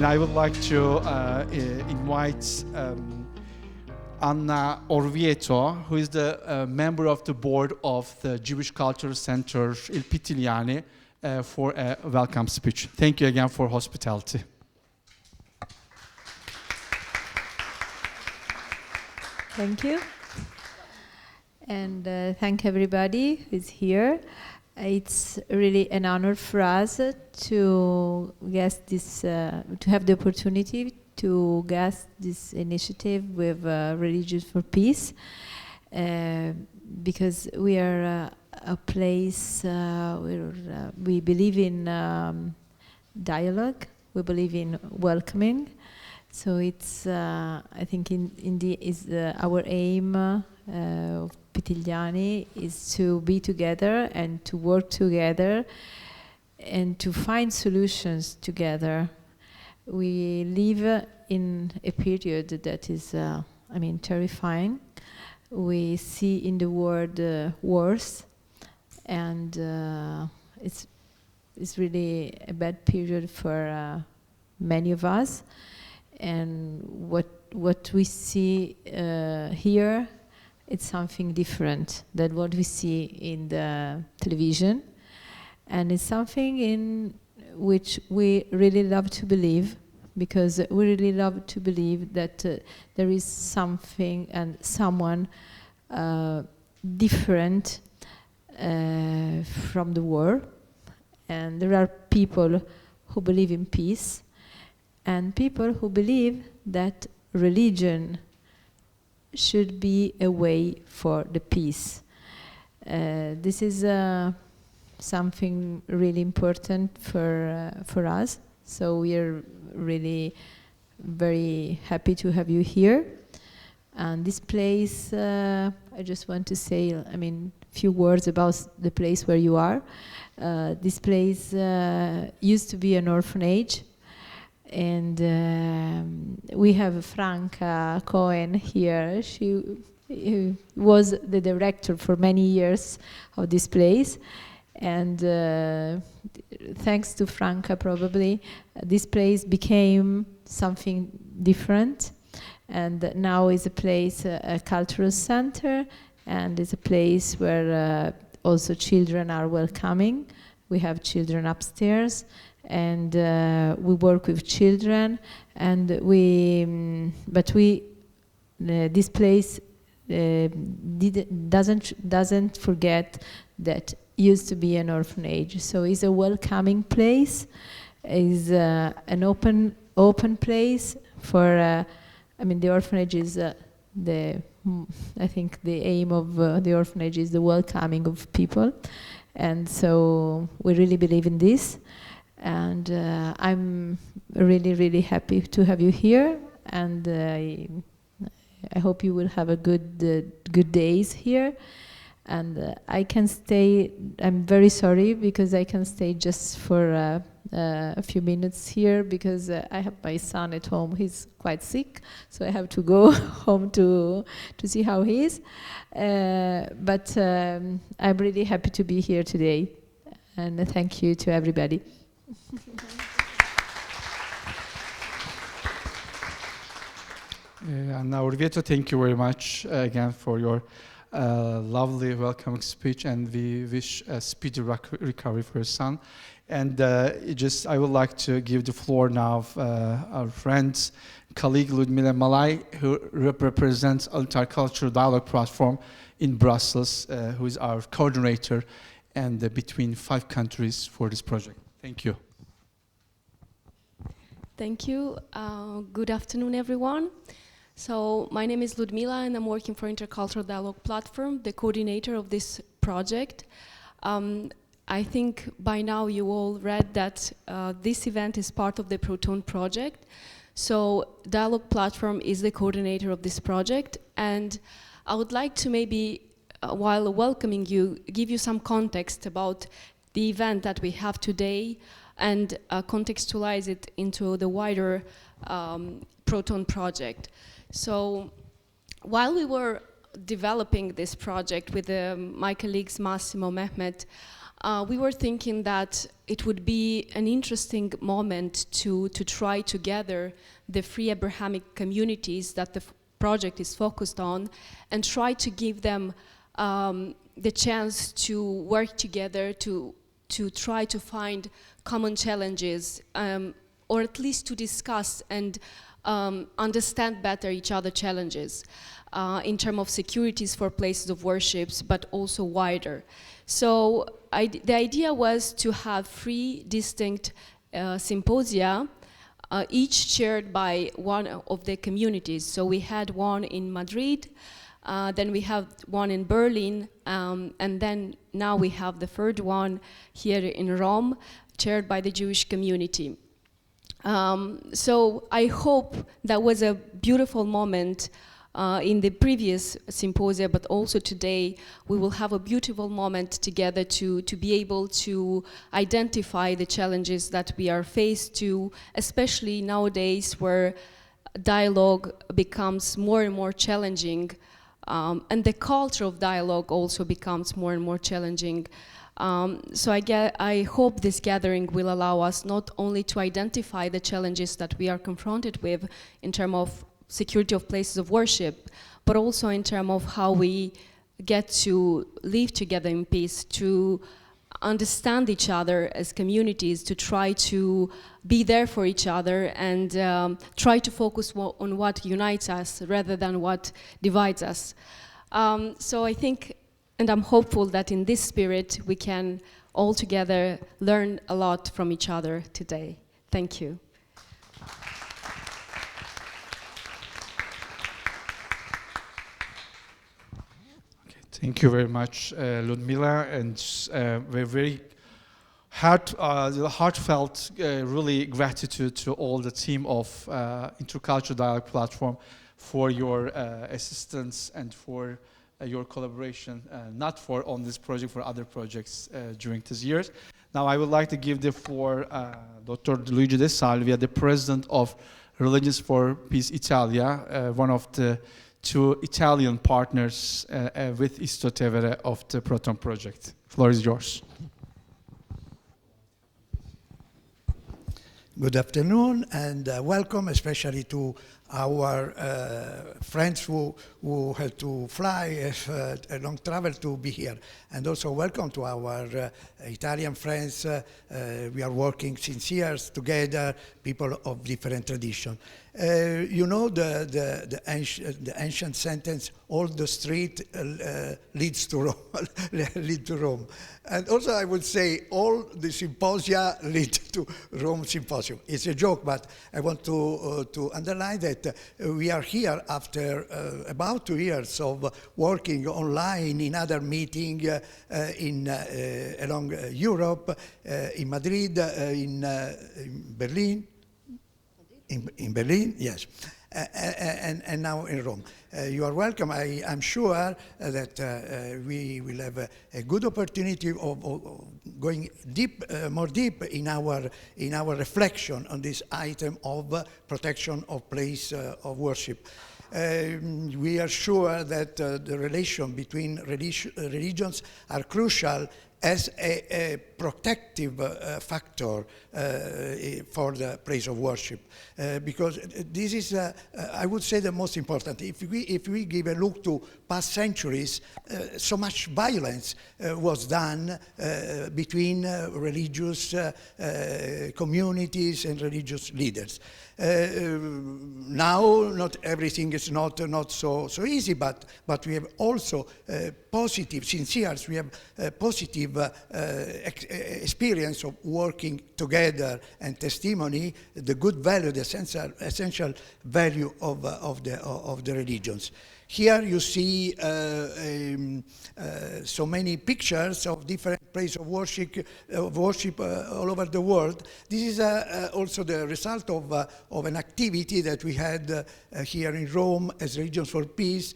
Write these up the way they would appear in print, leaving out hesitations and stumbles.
And I would like to invite Anna Orvieto, who is the member of the board of the Jewish Cultural Center Il Pitigliani, for a welcome speech. Thank you again for hospitality. Thank you. And thank everybody who's here. It's really an honor for us to guest this, to have the opportunity to guest this initiative with Religions for Peace, because we are a place where we believe in dialogue, we believe in welcoming. So it's, I think, our aim of Pitigliani is to be together and to work together and to find solutions together. We live in a period that is, terrifying. We see in the world wars, and it's really a bad period for many of us. And what we see here, it's something different than what we see in the television, and it's something in which we really love to believe, because we really love to believe that there is something and someone different from the war, and there are people who believe in peace, and people who believe that religion should be a way for the peace. This is something really important for us. So we are really very happy to have you here. And this place, I just want to say, a few words about the place where you are. This place used to be an orphanage. And we have Franca Cohen here. She was the director for many years of this place. And thanks to Franca, probably, this place became something different. And now is a place, a cultural center, and is a place where also children are welcoming. We have children upstairs. And we work with children, and this place doesn't forget that used to be an orphanage. So it's a welcoming place, is an open place for. The orphanage is I think the aim of the orphanage is the welcoming of people, and so we really believe in this. And I'm really, really happy to have you here, and I hope you will have a good days here. And I can stay. I'm very sorry because I can stay just for a few minutes here because I have my son at home. He's quite sick, so I have to go home to see how he is. But I'm really happy to be here today, and thank you to everybody. Anna Orvieto, thank you very much again for your lovely welcoming speech, and we wish a speedy recovery for your son. And I would like to give the floor now our friend, colleague Ludmila Malay, who represents Intercultural Dialogue Platform in Brussels, who is our coordinator and between 5 countries for this project. Thank you. Thank you. Good afternoon, everyone. So my name is Ludmila, and I'm working for Intercultural Dialogue Platform, the coordinator of this project. I think by now you all read that this event is part of the Protone Project. So Dialogue Platform is the coordinator of this project, and I would like to maybe, while welcoming you, give you some context about the event that we have today and contextualize it into the wider Protone Project. So while we were developing this project with my colleagues Massimo, Mehmet, we were thinking that it would be an interesting moment to try to gather the free Abrahamic communities that the project is focused on and try to give them the chance to work together to try to find common challenges, or at least to discuss and understand better each other's challenges in terms of securities for places of worships, but also wider. So the idea was to have 3 distinct symposia, each chaired by one of the communities. So we had one in Madrid, then we have one in Berlin, and then now we have the 3rd one here in Rome, chaired by the Jewish community. So I hope that was a beautiful moment in the previous symposia, but also today we will have a beautiful moment together to be able to identify the challenges that we are faced to, especially nowadays where dialogue becomes more and more challenging, and the culture of dialogue also becomes more and more challenging. So I hope this gathering will allow us not only to identify the challenges that we are confronted with in terms of security of places of worship, but also in terms of how we get to live together in peace, to understand each other as communities, to try to be there for each other and try to focus on what unites us rather than what divides us. So I think, and I'm hopeful that in this spirit we can all together learn a lot from each other today. Thank you. Thank you very much, Ludmila, and we're very heartfelt, really gratitude to all the team of Intercultural Dialogue Platform for your assistance and for your collaboration, not for on this project, for other projects during these years. Now I would like to give the floor Dr. Luigi De Salvia, the president of Religions for Peace Italia, one of the 2 Italian partners with Istituto Tevere of the Protone Project. The floor is yours. Good afternoon and welcome, especially to our friends who had to fly a long travel to be here. And also welcome to our Italian friends. We are working since years together, people of different tradition. You know the ancient sentence, all the street leads to Rome, lead to Rome. And also I would say all the symposia lead to Rome Symposium. It's a joke, but I want to underline that we are here after about 2 years of working online in other meetings along Europe, in Madrid, in Berlin. In Berlin, yes, and now in Rome. You are welcome. I'm sure that we will have a good opportunity of going deep, more deep in our reflection on this item of protection of place of worship. We are sure that the relation between religions are crucial as a protective factor for the place of worship, because this is, I would say, the most important. If we give a look to past centuries, so much violence was done between religious communities and religious leaders. Now, not everything is not so easy, but we have also positive, since years, we have positive experience of working together and testimony the good value, the essential value of the religions. Here you see so many pictures of different places of worship all over the world. This is also the result of an activity that we had here in Rome as Religions for Peace.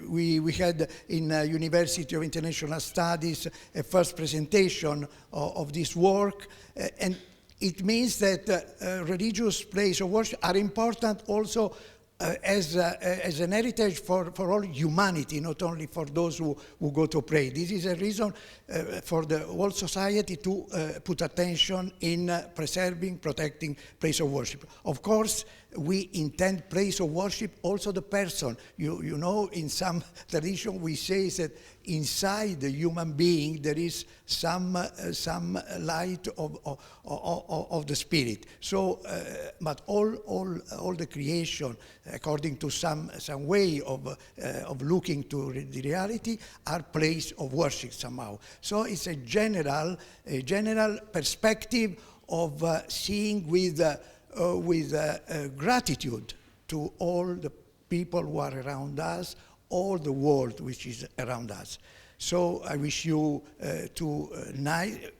We had in University of International Studies a first presentation of this work, and it means that religious places of worship are important also as an heritage for all humanity, not only for those who go to pray. This is a reason for the whole society to put attention in preserving, protecting place of worship. Of course, we intend place of worship also the person. You know, in some tradition we say that inside the human being there is some light of the spirit. So, but all the creation, according to some way of looking to the reality, are place of worship somehow. So it's a general perspective of seeing with gratitude to all the people who are around us, all the world which is around us. So I wish you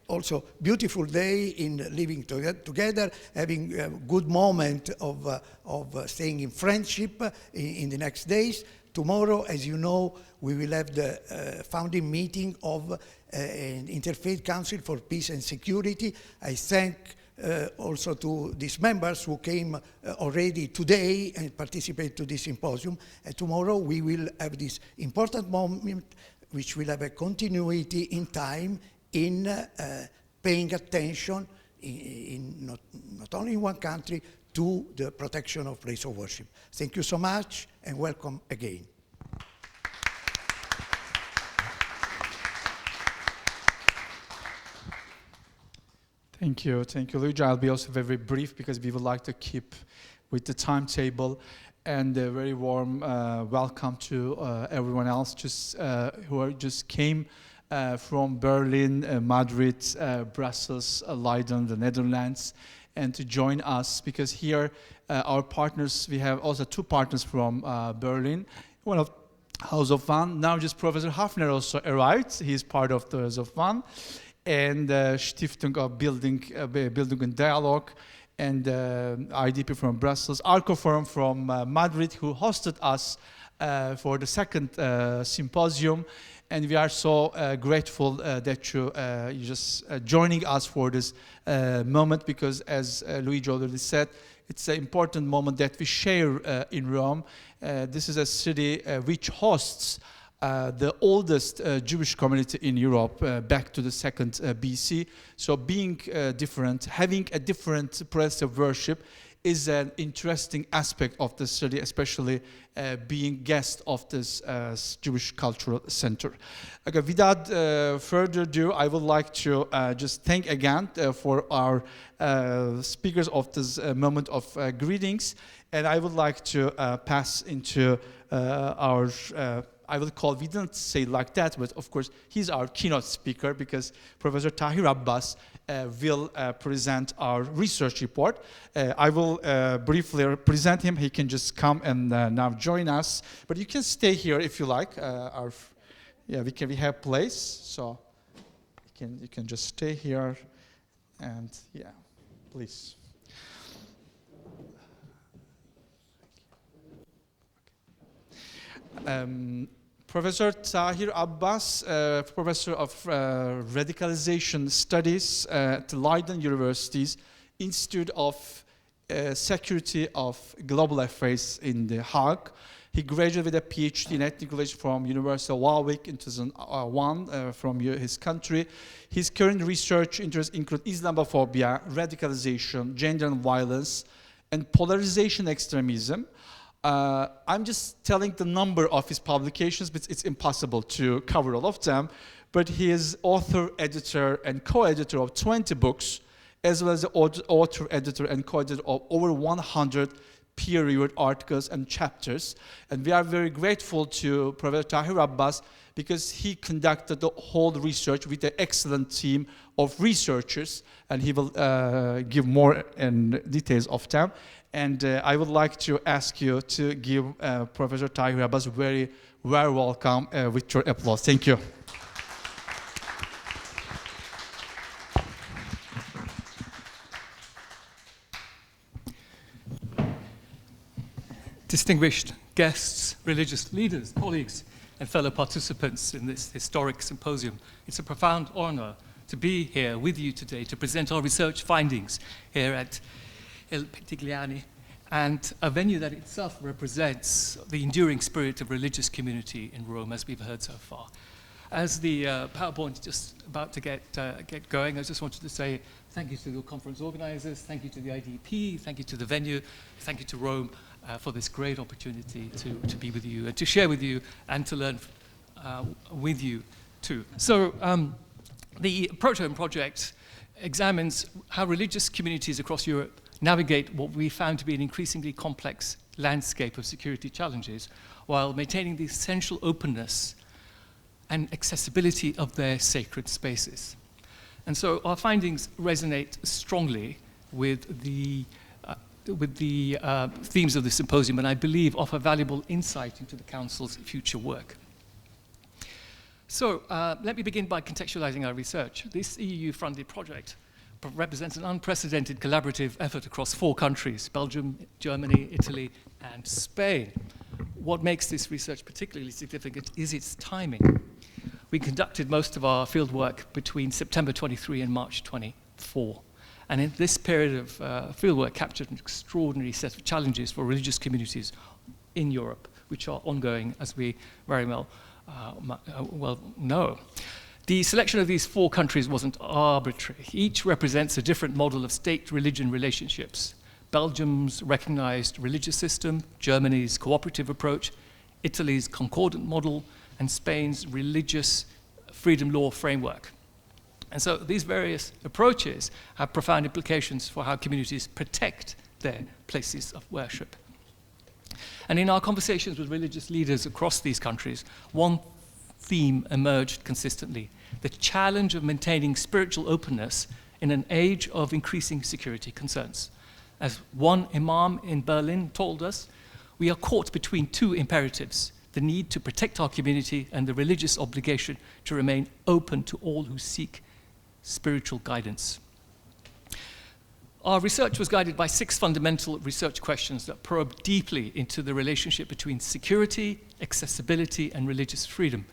also beautiful day in living together, having a good moment of staying in friendship in the next days. Tomorrow, as you know, we will have the founding meeting of an Interfaith Council for Peace and Security. I thank also to these members who came already today and participate to this symposium. And tomorrow we will have this important moment which will have a continuity in time in paying attention not only in one country to the protection of place of worship. Thank you so much and welcome again. Thank you, Luigi. I'll be also very brief because we would like to keep with the timetable, and a very warm welcome to everyone else who just came from Berlin, Madrid, Brussels, Leiden, the Netherlands, and to join us because here our partners, we have also two partners from Berlin, one of House of One. Now just Professor Hafner also arrived. He's part of the House of One. And Stiftung Bildung and Dialog, and IDP from Brussels, Arco Forum from Madrid, who hosted us for the second symposium. And we are so grateful that you're just joining us for this moment, because as Luigi already said, it's an important moment that we share in Rome. This is a city which hosts the oldest Jewish community in Europe, back to the 2nd BC. So being different, having a different place of worship is an interesting aspect of the city, especially being guest of this Jewish Cultural Center. Okay, without further ado, I would like to just thank again for our speakers of this moment of greetings. And I would like to pass into our I will call, we didn't say like that, but of course, he's our keynote speaker because Professor Tahir Abbas will present our research report. I will briefly present him. He can just come and now join us. But you can stay here if you like. We have place, so you can just stay here, and yeah, please. Professor Tahir Abbas, Professor of Radicalization Studies at Leiden University's Institute of Security of Global Affairs in The Hague. He graduated with a PhD in Ethnic Relations from University of Warwick in 2001 from his country. His current research interests include Islamophobia, radicalization, gender and violence, and polarization extremism. I'm just telling the number of his publications, but it's impossible to cover all of them. But he is author, editor, and co-editor of 20 books, as well as the author, editor, and co-editor of over 100 peer-reviewed articles and chapters. And we are very grateful to Professor Tahir Abbas because he conducted the whole research with an excellent team of researchers, and he will give more details of them. And I would like to ask you to give Professor Tahir Abbas a very warm welcome with your applause. Thank you. Distinguished guests, religious leaders, colleagues, and fellow participants in this historic symposium, it's a profound honor to be here with you today to present our research findings here at Il Pitigliani and a venue that itself represents the enduring spirit of religious community in Rome, as we've heard so far. As the PowerPoint is just about to get going, I just wanted to say thank you to the conference organizers, thank you to the IDP, thank you to the venue, thank you to Rome for this great opportunity to be with you and to share with you and to learn with you too. So the Protone Project examines how religious communities across Europe navigate what we found to be an increasingly complex landscape of security challenges while maintaining the essential openness and accessibility of their sacred spaces. And so our findings resonate strongly with the themes of the symposium, and I believe offer valuable insight into the Council's future work. So let me begin by contextualizing our research. This EU-funded project represents an unprecedented collaborative effort across 4 countries: Belgium, Germany, Italy, and Spain. What makes this research particularly significant is its timing. We conducted most of our fieldwork between September 23 and March 24. And in this period of fieldwork captured an extraordinary set of challenges for religious communities in Europe, which are ongoing, as we very well know. The selection of these 4 countries wasn't arbitrary. Each represents a different model of state-religion relationships. Belgium's recognized religious system, Germany's cooperative approach, Italy's concordant model, and Spain's religious freedom law framework. And so these various approaches have profound implications for how communities protect their places of worship. And in our conversations with religious leaders across these countries, one theme emerged consistently: the challenge of maintaining spiritual openness in an age of increasing security concerns. As one imam in Berlin told us, we are caught between 2 imperatives: the need to protect our community and the religious obligation to remain open to all who seek spiritual guidance. Our research was guided by 6 fundamental research questions that probe deeply into the relationship between security, accessibility, and religious freedom.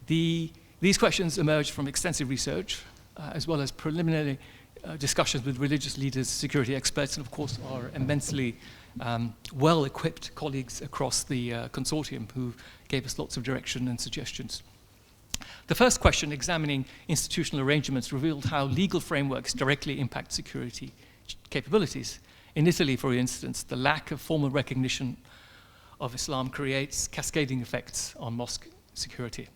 These questions emerged from extensive research, as well as preliminary discussions with religious leaders, security experts, and of course our immensely well-equipped colleagues across the consortium who gave us lots of direction and suggestions. The first question, examining institutional arrangements, revealed how legal frameworks directly impact security capabilities. In Italy, for instance, the lack of formal recognition of Islam creates cascading effects on mosque security.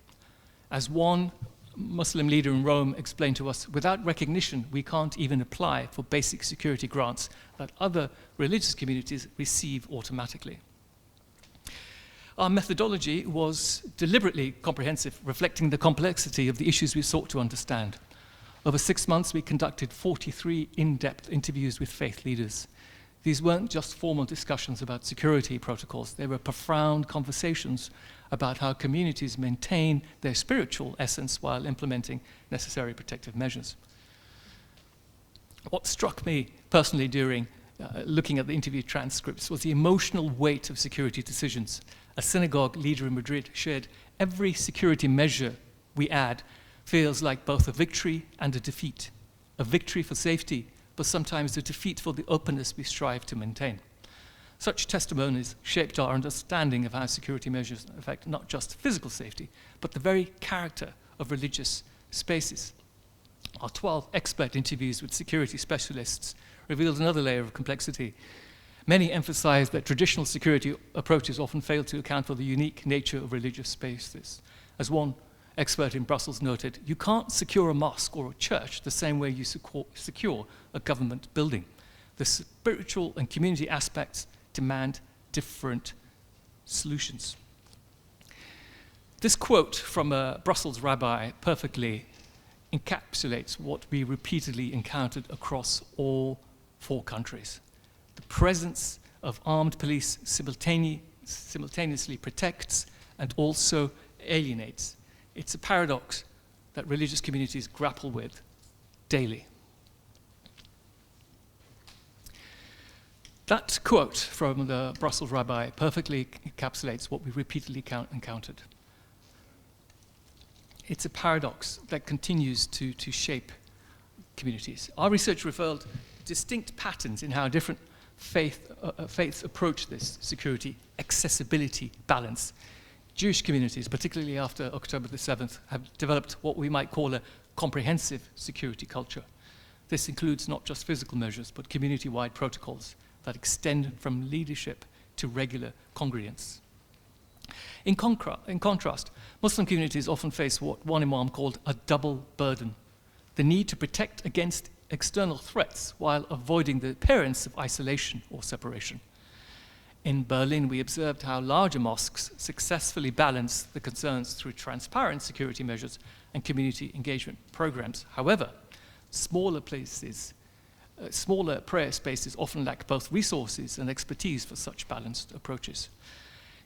As one Muslim leader in Rome explained to us, without recognition, we can't even apply for basic security grants that other religious communities receive automatically. Our methodology was deliberately comprehensive, reflecting the complexity of the issues we sought to understand. Over 6 months, we conducted 43 in-depth interviews with faith leaders. These weren't just formal discussions about security protocols. They were profound conversations about how communities maintain their spiritual essence while implementing necessary protective measures. What struck me personally during looking at the interview transcripts was the emotional weight of security decisions. A synagogue leader in Madrid shared, every security measure we add feels like both a victory and a defeat. A victory for safety, but sometimes a defeat for the openness we strive to maintain. Such testimonies shaped our understanding of how security measures affect not just physical safety, but the very character of religious spaces. Our 12 expert interviews with security specialists revealed another layer of complexity. Many emphasized that traditional security approaches often fail to account for the unique nature of religious spaces. As one expert in Brussels noted, you can't secure a mosque or a church the same way you secure a government building. The spiritual and community aspects demand different solutions. This quote from a Brussels rabbi perfectly encapsulates what we repeatedly encountered across all 4 countries. The presence of armed police simultaneously protects and also alienates. It's a paradox that religious communities grapple with daily. That quote from the Brussels rabbi perfectly encapsulates what we repeatedly encountered. It's a paradox that continues to shape communities. Our research revealed distinct patterns in how different faiths approach this security accessibility balance. Jewish communities, particularly after October the 7th, have developed what we might call a comprehensive security culture. This includes not just physical measures, but community-wide protocols that extend from leadership to regular congregants. In contrast, Muslim communities often face what one imam called a double burden: the need to protect against external threats while avoiding the appearance of isolation or separation. In Berlin, we observed how larger mosques successfully balance the concerns through transparent security measures and community engagement programs. However, smaller prayer spaces often lack both resources and expertise for such balanced approaches.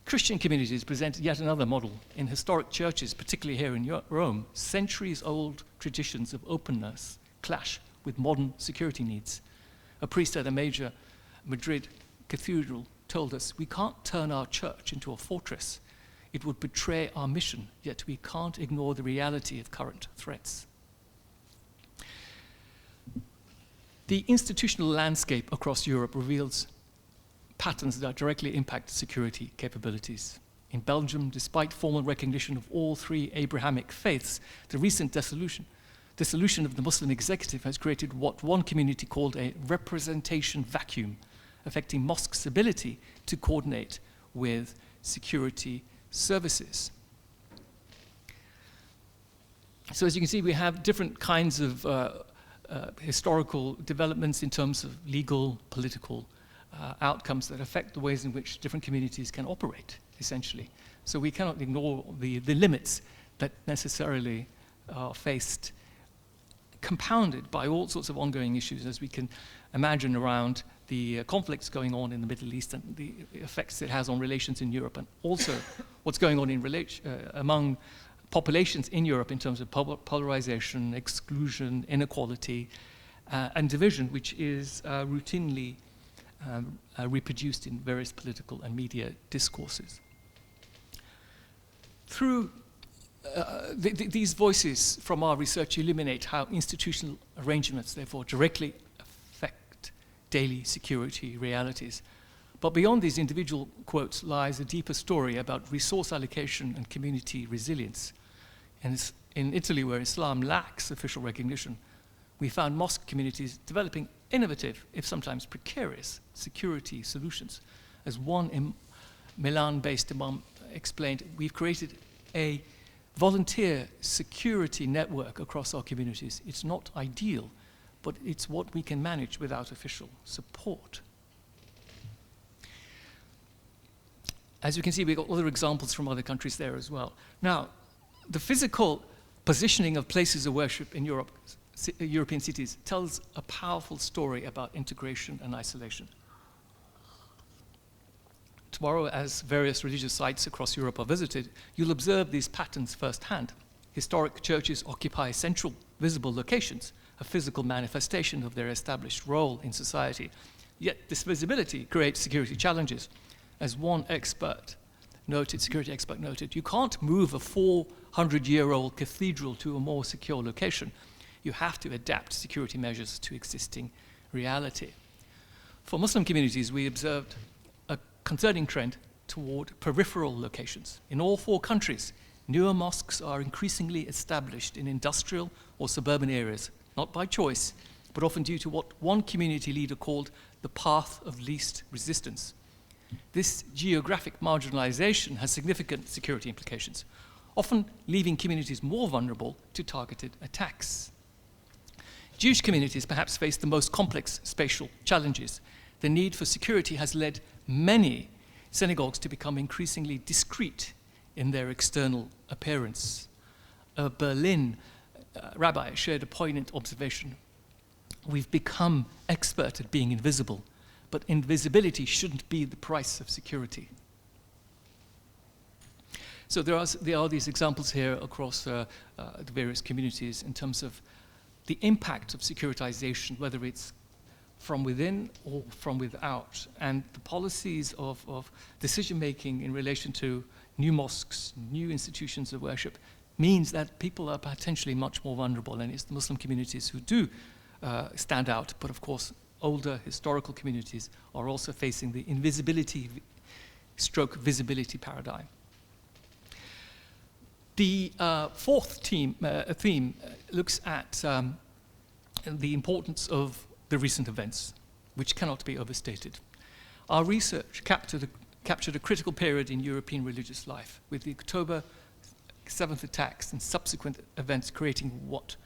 Christian communities present yet another model. In historic churches, particularly here in Rome, centuries-old traditions of openness clash with modern security needs. A priest at a major Madrid cathedral told us, "We can't turn our church into a fortress. It would betray our mission, yet we can't ignore the reality of current threats." The institutional landscape across Europe reveals patterns that directly impact security capabilities. In Belgium, despite formal recognition of all three Abrahamic faiths, the recent dissolution of the Muslim executive has created what one community called a representation vacuum, affecting mosques' ability to coordinate with security services. So as you can see, we have different kinds of historical developments in terms of legal, political outcomes that affect the ways in which different communities can operate, essentially. So we cannot ignore the limits that necessarily are faced, compounded by all sorts of ongoing issues, as we can imagine around the conflicts going on in the Middle East and the effects it has on relations in Europe, and also what's going on in among populations in Europe in terms of polarization, exclusion, inequality, and division, which is routinely reproduced in various political and media discourses. Through these voices from our research illuminate how institutional arrangements, therefore, directly affect daily security realities. But beyond these individual quotes lies a deeper story about resource allocation and community resilience. And in Italy, where Islam lacks official recognition, we found mosque communities developing innovative, if sometimes precarious, security solutions. As one Milan-based imam explained, we've created a volunteer security network across our communities. It's not ideal, but it's what we can manage without official support. As you can see, we've got other examples from other countries there as well. Now, the physical positioning of places of worship in European cities tells a powerful story about integration and isolation. Tomorrow, as various religious sites across Europe are visited, you'll observe these patterns firsthand. Historic churches occupy central, visible locations, a physical manifestation of their established role in society. Yet this visibility creates security challenges. As one security expert noted, you can't move a 400-year-old cathedral to a more secure location. You have to adapt security measures to existing reality. For Muslim communities, we observed a concerning trend toward peripheral locations. In all four countries, newer mosques are increasingly established in industrial or suburban areas, not by choice, but often due to what one community leader called the path of least resistance. This geographic marginalization has significant security implications, often leaving communities more vulnerable to targeted attacks. Jewish communities perhaps face the most complex spatial challenges. The need for security has led many synagogues to become increasingly discreet in their external appearance. A Berlin rabbi shared a poignant observation. We've become expert at being invisible, but invisibility shouldn't be the price of security. So there are these examples here across the various communities in terms of the impact of securitization, whether it's from within or from without, and the policies of decision-making in relation to new mosques, new institutions of worship, means that people are potentially much more vulnerable, and it's the Muslim communities who do stand out, but of course older historical communities are also facing the invisibility stroke visibility paradigm. The fourth theme looks at the importance of the recent events, which cannot be overstated. Our research captured a critical period in European religious life, with the October 7th attacks and subsequent events creating what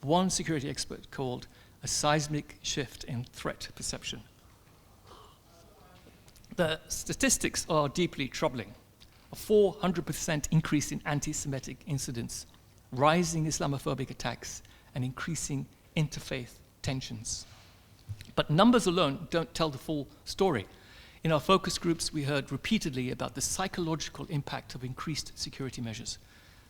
one security expert called a seismic shift in threat perception. The statistics are deeply troubling. A 400% increase in anti-Semitic incidents, rising Islamophobic attacks, and increasing interfaith tensions. But numbers alone don't tell the full story. In our focus groups, we heard repeatedly about the psychological impact of increased security measures.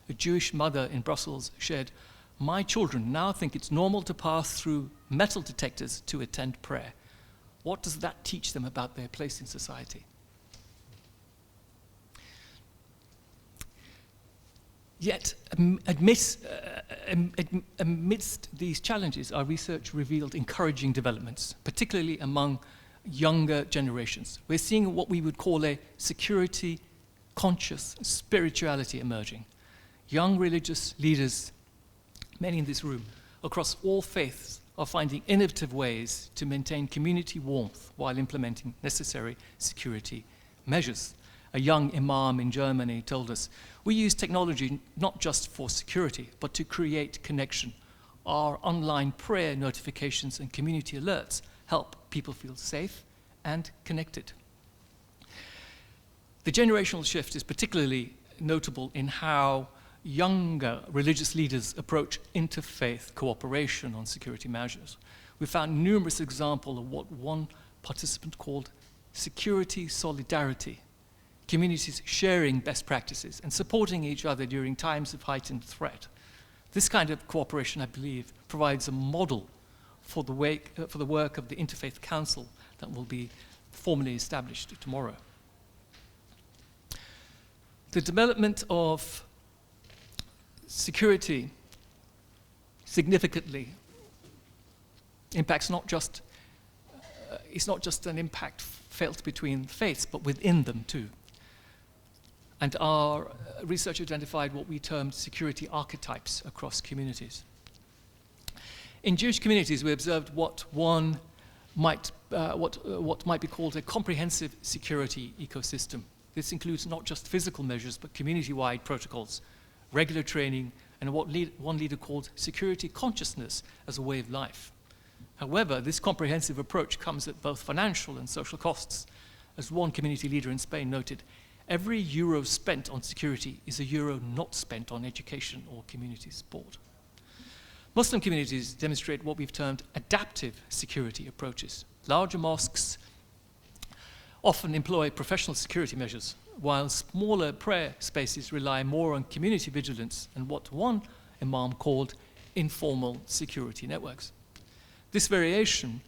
A Jewish mother in Brussels shared, "My children now think it's normal to pass through metal detectors to attend prayer. What does that teach them about their place in society?" Yet, amidst these challenges, our research revealed encouraging developments, particularly among younger generations. We're seeing what we would call a security-conscious spirituality emerging. Young religious leaders, many in this room, across all faiths, are finding innovative ways to maintain community warmth while implementing necessary security measures. A young imam in Germany told us, "We use technology not just for security, but to create connection. Our online prayer notifications and community alerts help people feel safe and connected." The generational shift is particularly notable in how younger religious leaders approach interfaith cooperation on security measures. We found numerous examples of what one participant called security solidarity, communities sharing best practices and supporting each other during times of heightened threat. This kind of cooperation, I believe, provides a model for the work of the Interfaith Council that will be formally established tomorrow. The development of security significantly impacts it's not just an impact felt between faiths, but within them too. And our research identified what we termed security archetypes across communities. In Jewish communities, we observed what might be called a comprehensive security ecosystem. This includes not just physical measures, but community-wide protocols, regular training, and what one leader called security consciousness as a way of life. However, this comprehensive approach comes at both financial and social costs. As one community leader in Spain noted, every euro spent on security is a euro not spent on education or community support. Muslim communities demonstrate what we've termed adaptive security approaches. Larger mosques often employ professional security measures, while smaller prayer spaces rely more on community vigilance and what one imam called informal security networks. This variation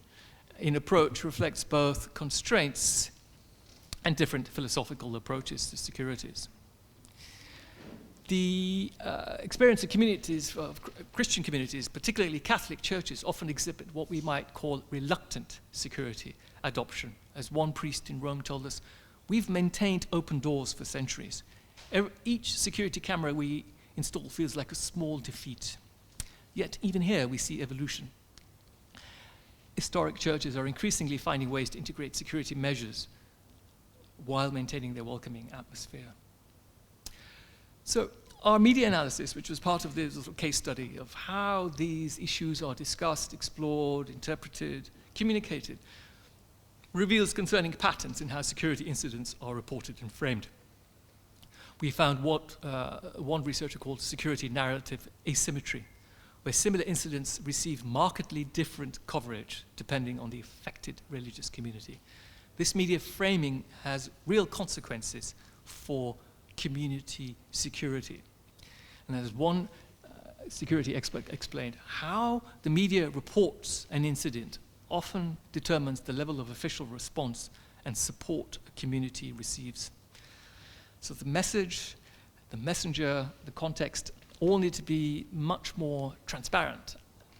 in approach reflects both constraints and different philosophical approaches to securities. The experience of communities, of Christian communities, particularly Catholic churches, often exhibit what we might call reluctant security adoption. As one priest in Rome told us, "We've maintained open doors for centuries. Each security camera we install feels like a small defeat." Yet even here we see evolution. Historic churches are increasingly finding ways to integrate security measures while maintaining their welcoming atmosphere. So our media analysis, which was part of this little case study of how these issues are discussed, explored, interpreted, communicated, reveals concerning patterns in how security incidents are reported and framed. We found what one researcher called security narrative asymmetry, where similar incidents receive markedly different coverage depending on the affected religious community. This media framing has real consequences for community security. And as one security expert explained, how the media reports an incident often determines the level of official response and support a community receives. So the message, the messenger, the context all need to be much more transparent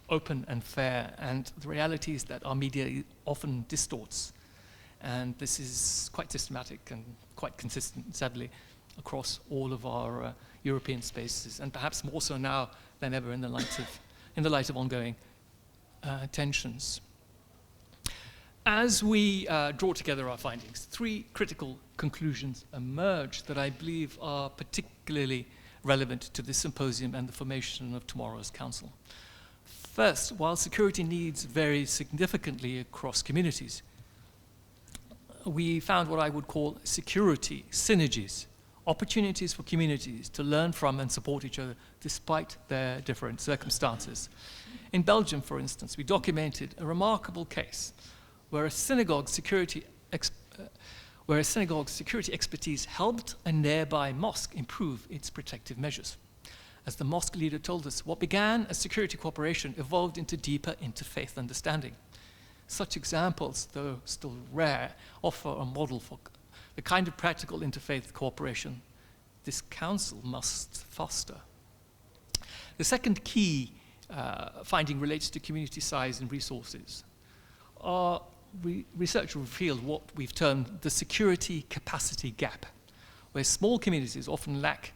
open and fair, and the reality is that our media often distorts. And this is quite systematic and quite consistent, sadly, across all of our European spaces, and perhaps more so now than ever in the light of ongoing tensions. As we draw together our findings, 3 critical conclusions emerge that I believe are particularly relevant to this symposium and the formation of tomorrow's council. First, while security needs vary significantly across communities, we found what I would call security synergies, opportunities for communities to learn from and support each other despite their different circumstances. In Belgium, for instance, we documented a remarkable case where a synagogue's security expertise helped a nearby mosque improve its protective measures. As the mosque leader told us, what began as security cooperation evolved into deeper interfaith understanding. Such examples, though still rare, offer a model for the kind of practical interfaith cooperation this council must foster. The second key finding relates to community size and resources. Our research revealed what we've termed the security capacity gap, where small communities often lack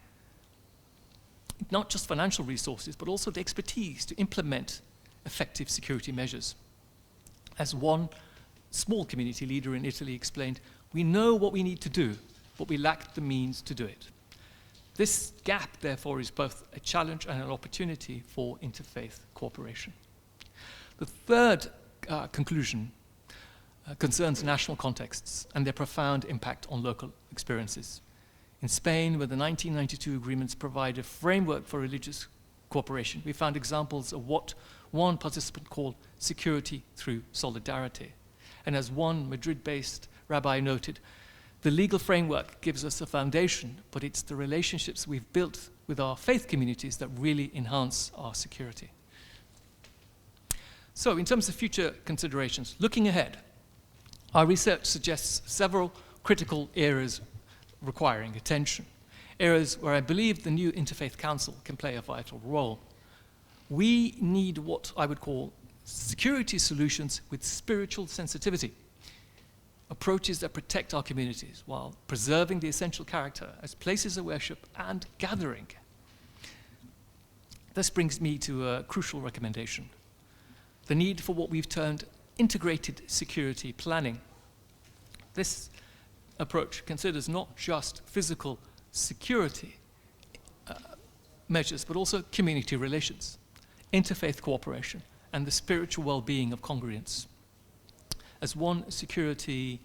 not just financial resources, but also the expertise to implement effective security measures. As one small community leader in Italy explained, we know what we need to do, but we lack the means to do it. This gap, therefore, is both a challenge and an opportunity for interfaith cooperation. The third conclusion concerns national contexts and their profound impact on local experiences. In Spain, where the 1992 agreements provide a framework for religious cooperation, we found examples of what one participant called security through solidarity. And as one Madrid-based rabbi noted, the legal framework gives us a foundation, but it's the relationships we've built with our faith communities that really enhance our security. So, in terms of future considerations, looking ahead, our research suggests several critical areas requiring attention, areas where I believe the new Interfaith Council can play a vital role. We need what I would call security solutions with spiritual sensitivity, approaches that protect our communities while preserving the essential character as places of worship and gathering. This brings me to a crucial recommendation: the need for what we've termed integrated security planning. This approach considers not just physical security measures, but also community relations, interfaith cooperation, and the spiritual well-being of congregants. As one security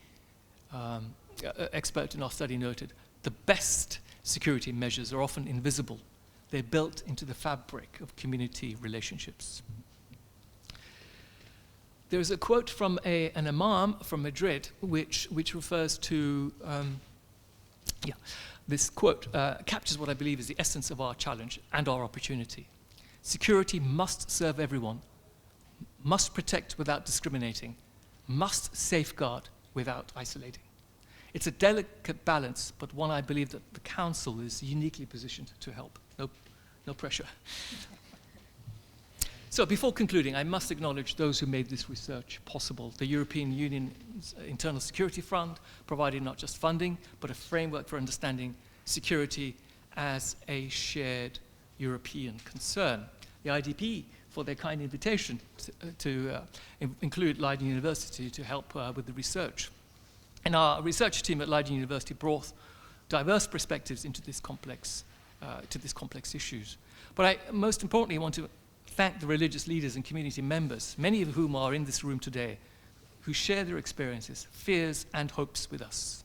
expert in our study noted, the best security measures are often invisible. They're built into the fabric of community relationships. There's a quote from an imam from Madrid which refers to, this quote captures what I believe is the essence of our challenge and our opportunity. Security must serve everyone, must protect without discriminating, must safeguard without isolating. It's a delicate balance, but one I believe that the Council is uniquely positioned to help. No pressure. So before concluding, I must acknowledge those who made this research possible. The European Union's Internal Security Fund provided not just funding, but a framework for understanding security as a shared European concern. The IDP for their kind invitation to include Leiden University to help with the research. And our research team at Leiden University brought diverse perspectives into this complex issues. But I most importantly want to thank the religious leaders and community members, many of whom are in this room today, who share their experiences, fears, and hopes with us.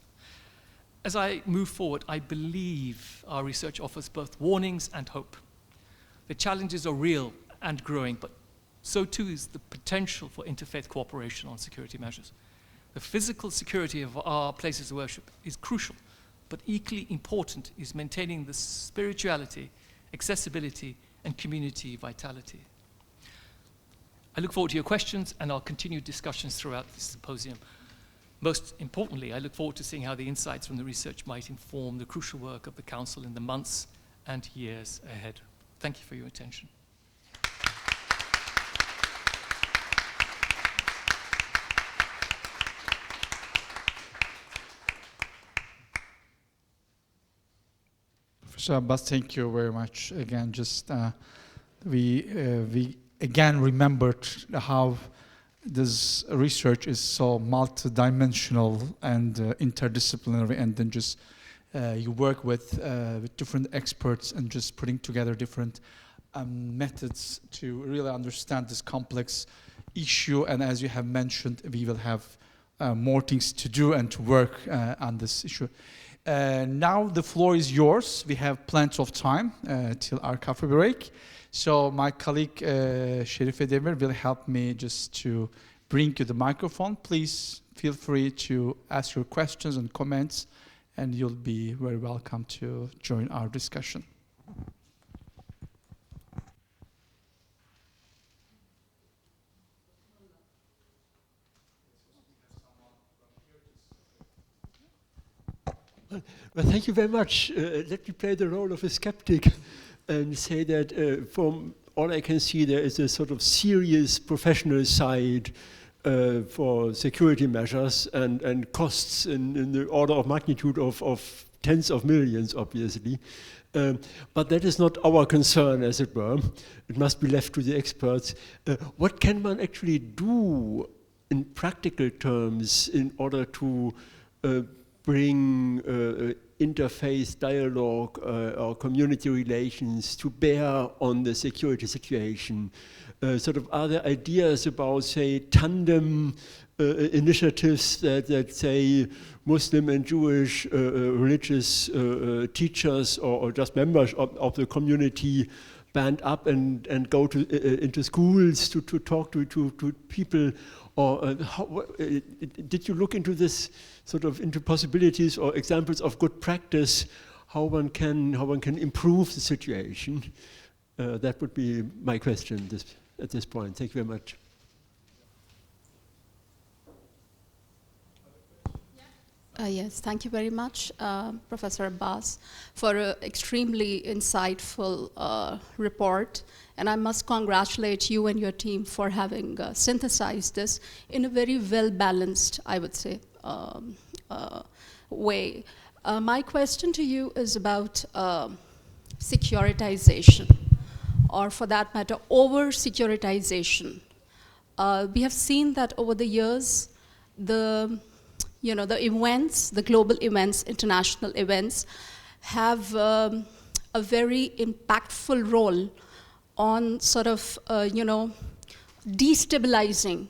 As I move forward, I believe our research offers both warnings and hope. The challenges are real and growing, but so too is the potential for interfaith cooperation on security measures. The physical security of our places of worship is crucial, but equally important is maintaining the spirituality, accessibility, and community vitality. I look forward to your questions and our continued discussions throughout this symposium. Most importantly, I look forward to seeing how the insights from the research might inform the crucial work of the Council in the months and years ahead. Thank you for your attention. Professor Abbas, thank you very much. Again, just we again remembered how this research is so multidimensional and interdisciplinary, and then just you work with different experts and just putting together different methods to really understand this complex issue. And as you have mentioned, we will have more things to do and to work on this issue. Now the floor is yours. We have plenty of time till our coffee break. So my colleague Şerife Demir will help me just to bring you the microphone. Please feel free to ask your questions and comments, and you'll be very welcome to join our discussion. Well, thank you very much. Let me play the role of a skeptic and say that from all I can see, there is a sort of serious professional side for security measures and costs in the order of magnitude of tens of millions, obviously. But that is not our concern, as it were. It must be left to the experts. What can one actually do in practical terms in order to bring interfaith dialogue or community relations to bear on the security situation? Sort of are there ideas about, say, tandem initiatives that say Muslim and Jewish religious teachers or just members of the community band up and go into schools to talk to people? Or did you look into this sort of into possibilities or examples of good practice, how one can improve the situation? That would be my question at this point. Thank you very much. Yes, thank you very much, Professor Abbas, for an extremely insightful report. And I must congratulate you and your team for having synthesized this in a very well-balanced, I would say, way. My question to you is about securitization, or for that matter, over-securitization. We have seen that over the years, the events, the global events, international events, have a very impactful role on sort of, destabilizing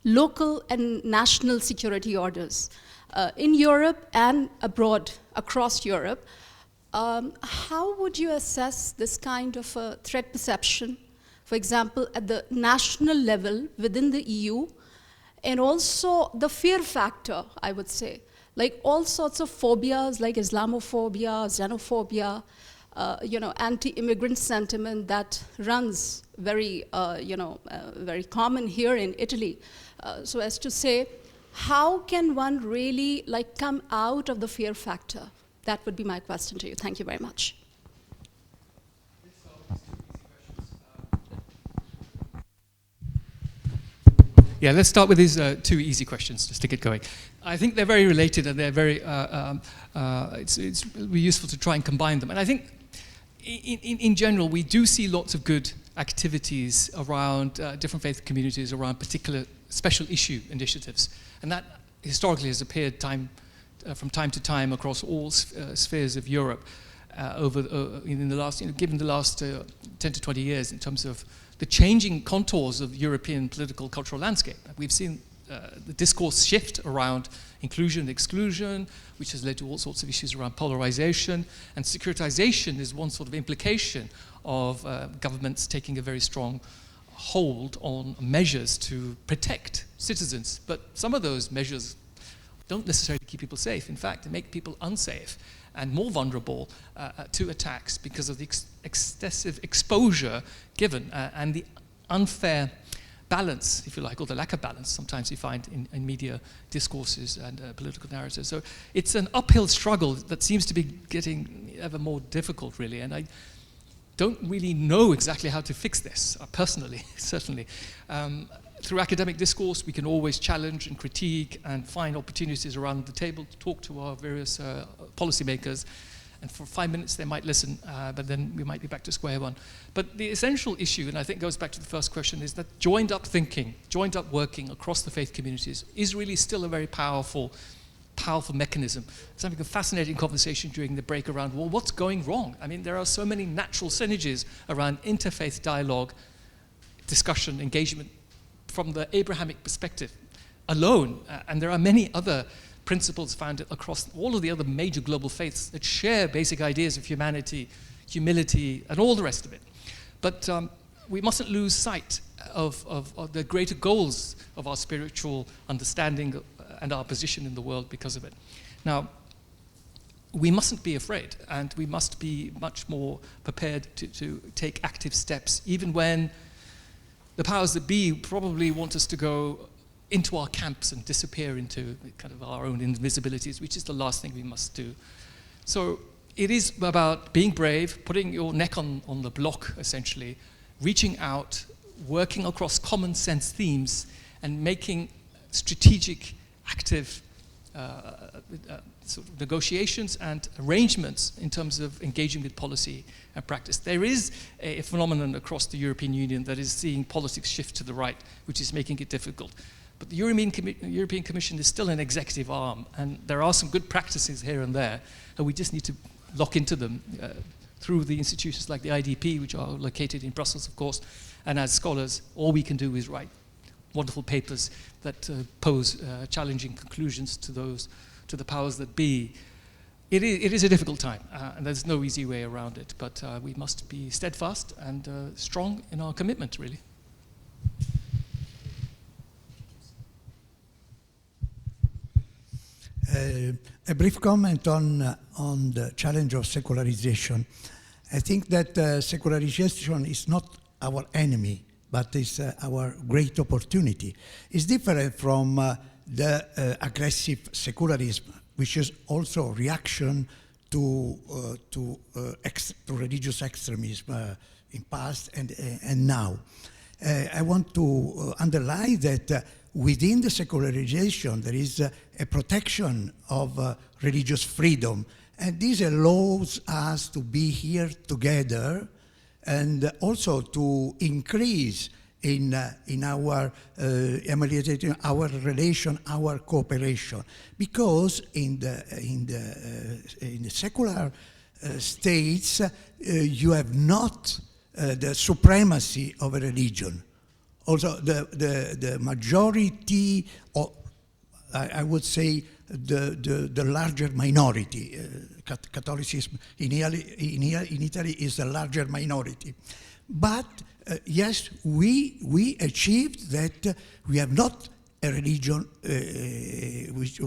local and national security orders in Europe and abroad, across Europe. How would you assess this kind of a threat perception, for example, at the national level within the EU, and also the fear factor, I would say, like all sorts of phobias like Islamophobia, xenophobia, anti-immigrant sentiment that runs very, very common here in Italy. So as to say, how can one really come out of the fear factor? That would be my question to you. Thank you very much. Yeah, let's start with these two easy questions, just to get going. I think they're very related, and they're very, it'll be useful to try and combine them. And I think, in general, we do see lots of good activities around different faith communities, around particular special issue initiatives. And that historically has appeared from time to time across all spheres of Europe in the last, given the last 10 to 20 years in terms of the changing contours of European political cultural landscape. We've seen the discourse shift around inclusion and exclusion, which has led to all sorts of issues around polarization, and securitization is one sort of implication of governments taking a very strong hold on measures to protect citizens. But some of those measures don't necessarily keep people safe. In fact, they make people unsafe and more vulnerable to attacks because of the excessive exposure given and the unfair balance, if you like, or the lack of balance sometimes you find in media discourses and political narratives. So it's an uphill struggle that seems to be getting ever more difficult, really, and I don't really know exactly how to fix this, personally, certainly. Through academic discourse, we can always challenge and critique and find opportunities around the table to talk to our various policymakers And for 5 minutes they might listen, but then we might be back to square one. But the essential issue, and I think goes back to the first question, is that joined up thinking, joined up working across the faith communities is really still a very powerful mechanism. I was having a fascinating conversation during the break around, well, what's going wrong? I mean, there are so many natural synergies around interfaith dialogue, discussion, engagement from the Abrahamic perspective alone. And there are many other principles found across all of the other major global faiths that share basic ideas of humanity, humility, and all the rest of it. But we mustn't lose sight of the greater goals of our spiritual understanding and our position in the world because of it. Now, we mustn't be afraid, and we must be much more prepared to take active steps, even when the powers that be probably want us to go into our camps and disappear into kind of our own invisibilities, which is the last thing we must do. So it is about being brave, putting your neck on the block, essentially, reaching out, working across common sense themes, and making strategic, active sort of negotiations and arrangements in terms of engaging with policy and practice. There is a phenomenon across the European Union that is seeing politics shift to the right, which is making it difficult. But the European Commission is still an executive arm, and there are some good practices here and there, and we just need to lock into them through the institutions like the IDP, which are located in Brussels, of course, and as scholars, all we can do is write wonderful papers that pose challenging conclusions to the powers that be. It is a difficult time, and there's no easy way around it, but we must be steadfast and strong in our commitment, really. A brief comment on the challenge of secularization. I think that secularization is not our enemy, but is our great opportunity. It's different from the aggressive secularism, which is also a reaction to religious extremism in past and now. I want to underline that within the secularization there is a protection of religious freedom, and this allows us to be here together and also to increase in our our relation, our cooperation, because in the secular states you have not the supremacy of a religion. Also, the majority, or I would say the larger minority, Catholicism in Italy is a larger minority. But yes, we achieved that we have not a religion which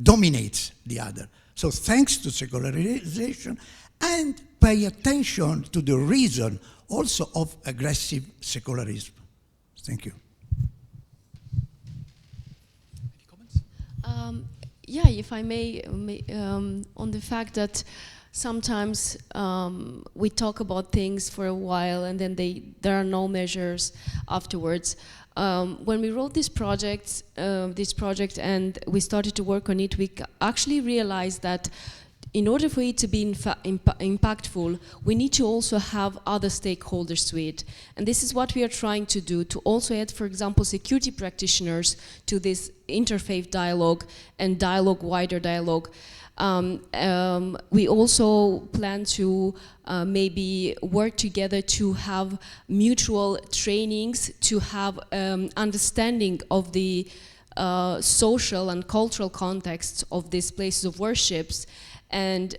dominates the other. So thanks to secularization, and pay attention to the reason also of aggressive secularism. Thank you. Any comments? Yeah, if I may, on the fact that sometimes we talk about things for a while and then there are no measures afterwards. When we wrote this project and we started to work on it, we actually realized that in order for it to be impactful, we need to also have other stakeholders to it. And this is what we are trying to do, to also add, for example, security practitioners to this interfaith dialogue and wider dialogue. We also plan to maybe work together to have mutual trainings, to have understanding of the social and cultural context of these places of worships. And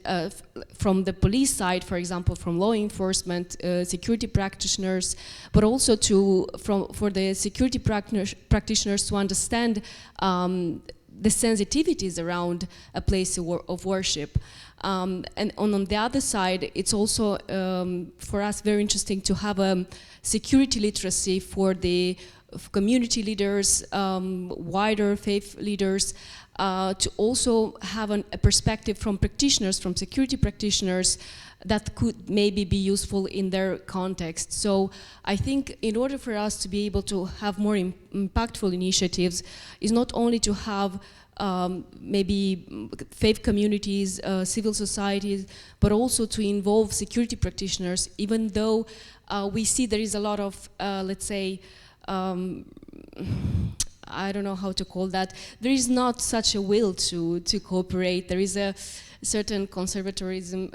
from the police side, for example, from law enforcement, security practitioners, but also for the security practitioners to understand the sensitivities around a place of worship. And on the other side, it's also for us very interesting to have a security literacy for the community leaders, wider faith leaders, to also have a perspective from practitioners, from security practitioners, that could maybe be useful in their context. So I think in order for us to be able to have more impactful initiatives is not only to have maybe faith communities, civil societies, but also to involve security practitioners, even though we see there is a lot of, let's say, I don't know how to call that. There is not such a will to cooperate. There is a certain conservatism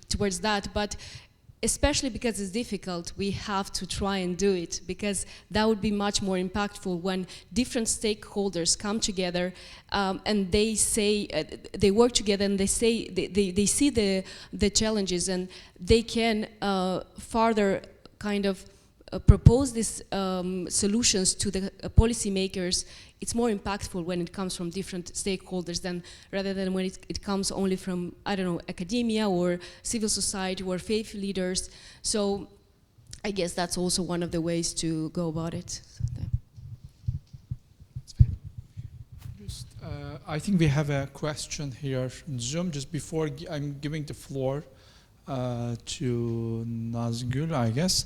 towards that, but especially because it's difficult, we have to try and do it, because that would be much more impactful when different stakeholders come together and they say, they work together and they say, they see the challenges, and they can further kind of propose these solutions to the policymakers. It's more impactful when it comes from different stakeholders rather than when it comes only from, I don't know, academia or civil society or faith leaders. So I guess that's also one of the ways to go about it. I think we have a question here in Zoom. Just before I'm giving the floor to Nazgul, I guess.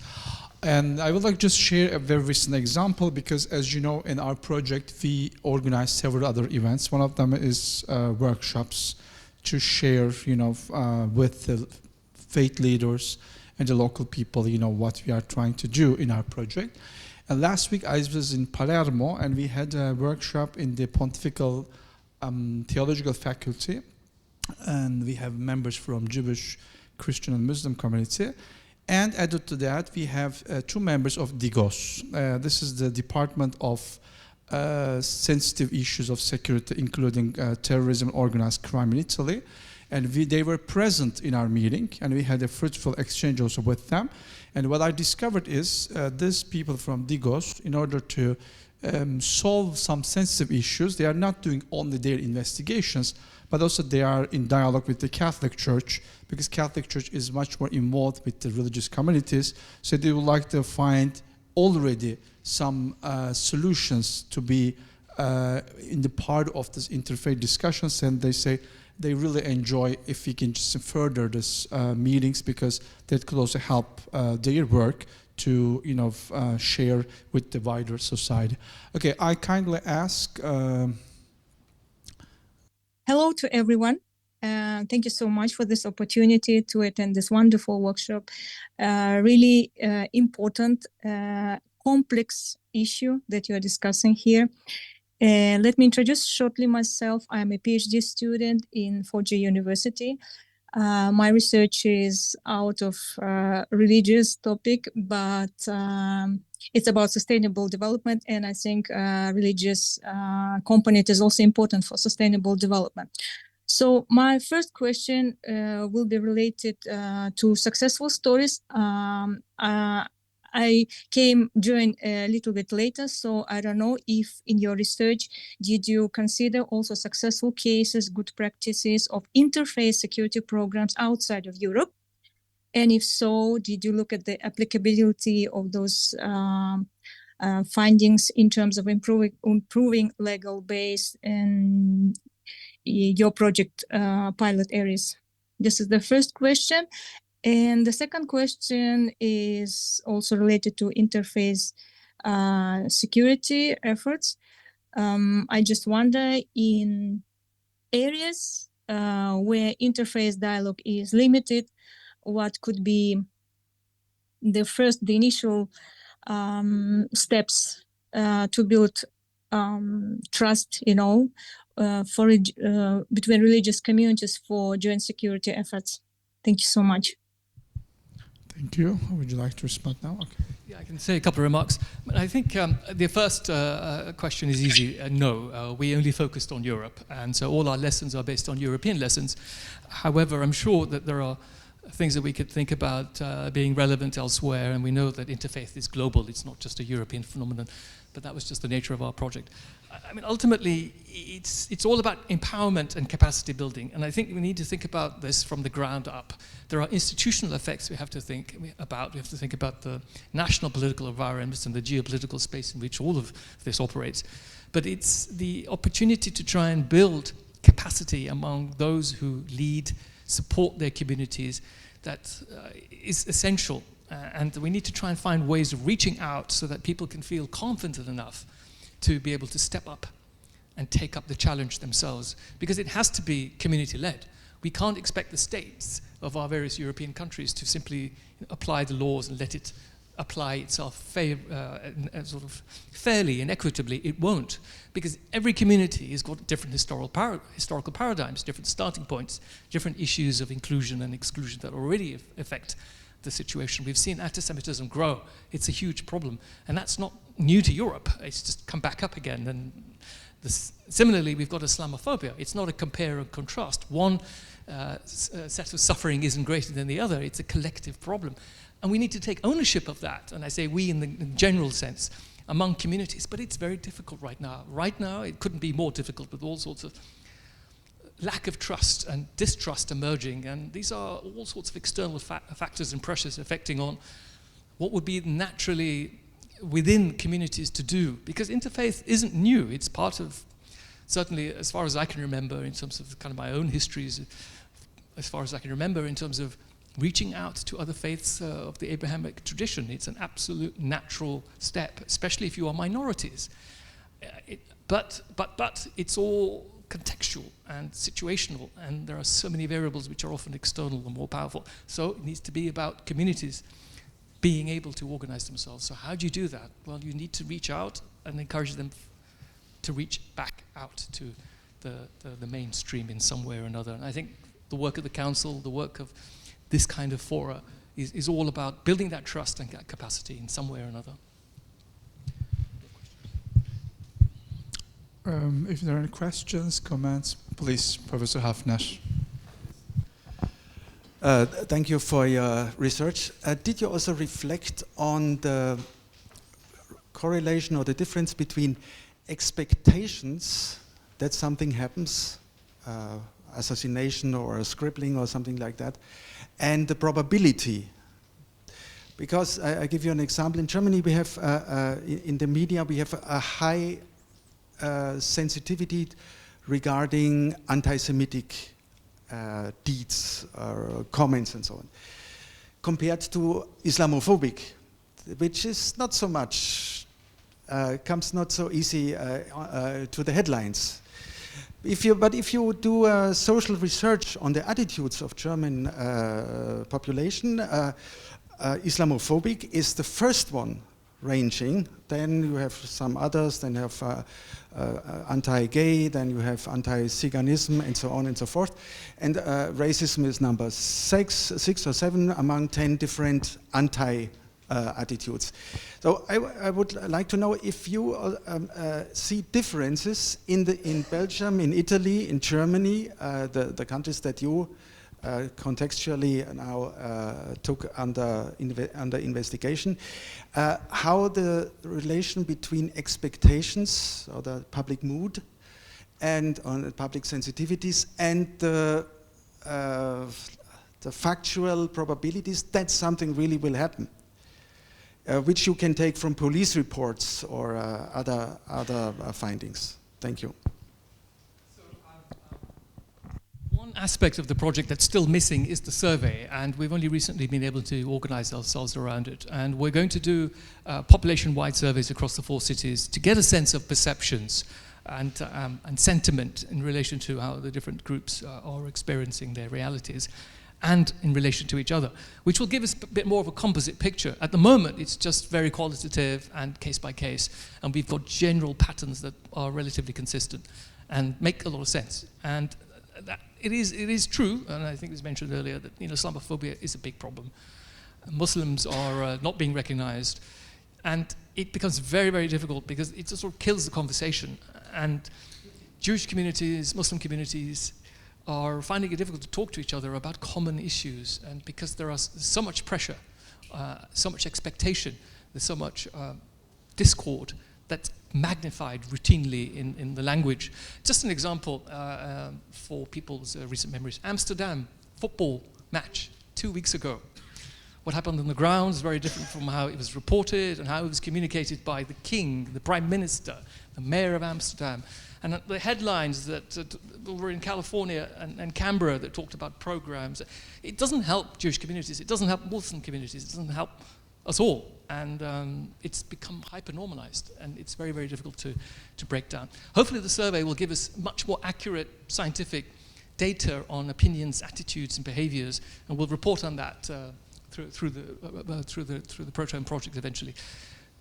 And I would like to just share a very recent example, because as you know, in our project, we organize several other events. One of them is workshops to share, with the faith leaders and the local people, what we are trying to do in our project. And last week I was in Palermo, and we had a workshop in the Pontifical Theological Faculty. And we have members from Jewish, Christian and Muslim community. And added to that, we have 2 members of DIGOS. This is the Department of Sensitive Issues of Security, including terrorism, organized crime in Italy. And they were present in our meeting, and we had a fruitful exchange also with them. And what I discovered is these people from DIGOS, in order to solve some sensitive issues, they are not doing only their investigations, but also they are in dialogue with the Catholic Church, because Catholic Church is much more involved with the religious communities. So they would like to find already some solutions to be in the part of this interfaith discussions, and they say they really enjoy if we can just further this meetings, because that could also help their work to share with the wider society. Okay, I kindly ask. Hello to everyone. Thank you so much for this opportunity to attend this wonderful workshop. Really important, complex issue that you are discussing here. Let me introduce shortly myself. I am a PhD student in 4G University. My research is out of religious topic, but it's about sustainable development, and I think religious component is also important for sustainable development. So my first question will be related to successful stories. I joined a little bit later, so I don't know if in your research, did you consider also successful cases, good practices of interfaith security programs outside of Europe? And if so, did you look at the applicability of those findings in terms of improving legal base and your project pilot areas? This is the first question. And the second question is also related to interfaith security efforts. I just wonder, in areas where interfaith dialogue is limited, what could be the initial steps to build trust, between religious communities for joint security efforts? Thank you so much. Thank you. Would you like to respond now? Okay. Yeah, I can say a couple of remarks. I think the first question is easy. No, we only focused on Europe, and so all our lessons are based on European lessons. However, I'm sure that there are things that we could think about being relevant elsewhere, and we know that interfaith is global. It's not just a European phenomenon, but that was just the nature of our project. I mean, ultimately, it's all about empowerment and capacity building, and I think we need to think about this from the ground up. There are institutional effects we have to think about. We have to think about the national political environments and the geopolitical space in which all of this operates. But it's the opportunity to try and build capacity among those who lead, support their communities, that is essential. And we need to try and find ways of reaching out so that people can feel confident enough to be able to step up and take up the challenge themselves, because it has to be community-led. We can't expect the states of our various European countries to simply apply the laws and let it apply itself sort of fairly and equitably. It won't, because every community has got different historical paradigms, different starting points, different issues of inclusion and exclusion that already affect the situation. We've seen anti-Semitism grow. It's a huge problem, and that's not new to Europe. It's just come back up again. And similarly, we've got Islamophobia. It's not a compare and contrast. One set of suffering isn't greater than the other. It's a collective problem. And we need to take ownership of that. And I say we in the general sense, among communities. But it's very difficult right now. Right now, it couldn't be more difficult with all sorts of lack of trust and distrust emerging. And these are all sorts of external factors and pressures affecting on what would be naturally within communities to do. Because interfaith isn't new. It's part of, certainly as far as I can remember, in terms of kind of my own histories, as far as I can remember, in terms of reaching out to other faiths of the Abrahamic tradition. It's an absolute natural step, especially if you are minorities. But it's all contextual and situational, and there are so many variables which are often external and more powerful. So it needs to be about communities being able to organize themselves. So how do you do that? Well, you need to reach out and encourage them to reach back out to the mainstream in some way or another. And I think the work of the council, the work of this kind of fora is all about building that trust and that capacity in some way or another. If there are any questions, comments, please, Professor Hafner. Thank you for your research. Did you also reflect on the correlation or the difference between expectations that something happens, assassination or a scribbling or something like that, and the probability? Because I give you an example. In Germany, we have, in the media, we have a high sensitivity regarding anti-Semitic deeds or comments and so on, compared to Islamophobic, which is not so much, comes not so easy to the headlines. But if you do social research on the attitudes of German population, Islamophobic is the first one ranging. Then you have some others, then you have anti-gay, then you have anti-Ziganism, and so on and so forth. And racism is number six or seven among 10 different attitudes. So I would like to know if you see differences in Belgium, in Italy, in Germany, the countries that you contextually now took under investigation, how the relation between expectations or the public mood and on public sensitivities and the factual probabilities that something really will happen, which you can take from police reports or other findings. Thank you. One aspect of the project that's still missing is the survey, and we've only recently been able to organize ourselves around it. And we're going to do population-wide surveys across the 4 cities to get a sense of perceptions and sentiment in relation to how the different groups are experiencing their realities, and in relation to each other, which will give us a bit more of a composite picture. At the moment, it's just very qualitative and case by case, and we've got general patterns that are relatively consistent and make a lot of sense. And that it is true, and I think it was mentioned earlier, that Islamophobia is a big problem. Muslims are not being recognized, and it becomes very, very difficult because it just sort of kills the conversation. And Jewish communities, Muslim communities are finding it difficult to talk to each other about common issues, and because there's so much pressure, so much expectation, there's so much discord that's magnified routinely in the language. Just an example for people's recent memories. Amsterdam football match 2 weeks ago. What happened on the ground is very different from how it was reported and how it was communicated by the king, the prime minister, the mayor of Amsterdam. And the headlines that were in California and Canberra that talked about programs, it doesn't help Jewish communities, it doesn't help Muslim communities, it doesn't help us all. and it's become hyper-normalized, and it's very, very difficult to break down. Hopefully the survey will give us much more accurate scientific data on opinions, attitudes, and behaviors, and we'll report on that through the Protone Project eventually.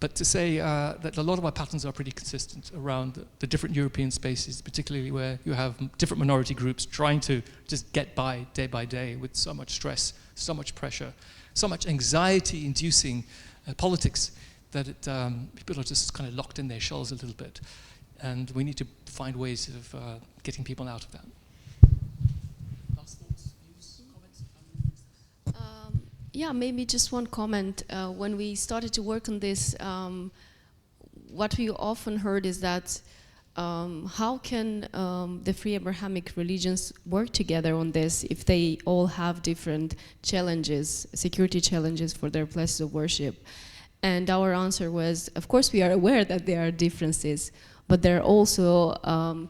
But to say that a lot of our patterns are pretty consistent around the different European spaces, particularly where you have different minority groups trying to just get by day with so much stress, so much pressure, so much anxiety-inducing politics that people are just kind of locked in their shells a little bit. And we need to find ways of getting people out of that. Last thoughts, views, comments? Yeah, maybe just one comment. When we started to work on this, what we often heard is that how can the three Abrahamic religions work together on this if they all have different challenges, security challenges for their places of worship? And our answer was, of course we are aware that there are differences, but there are also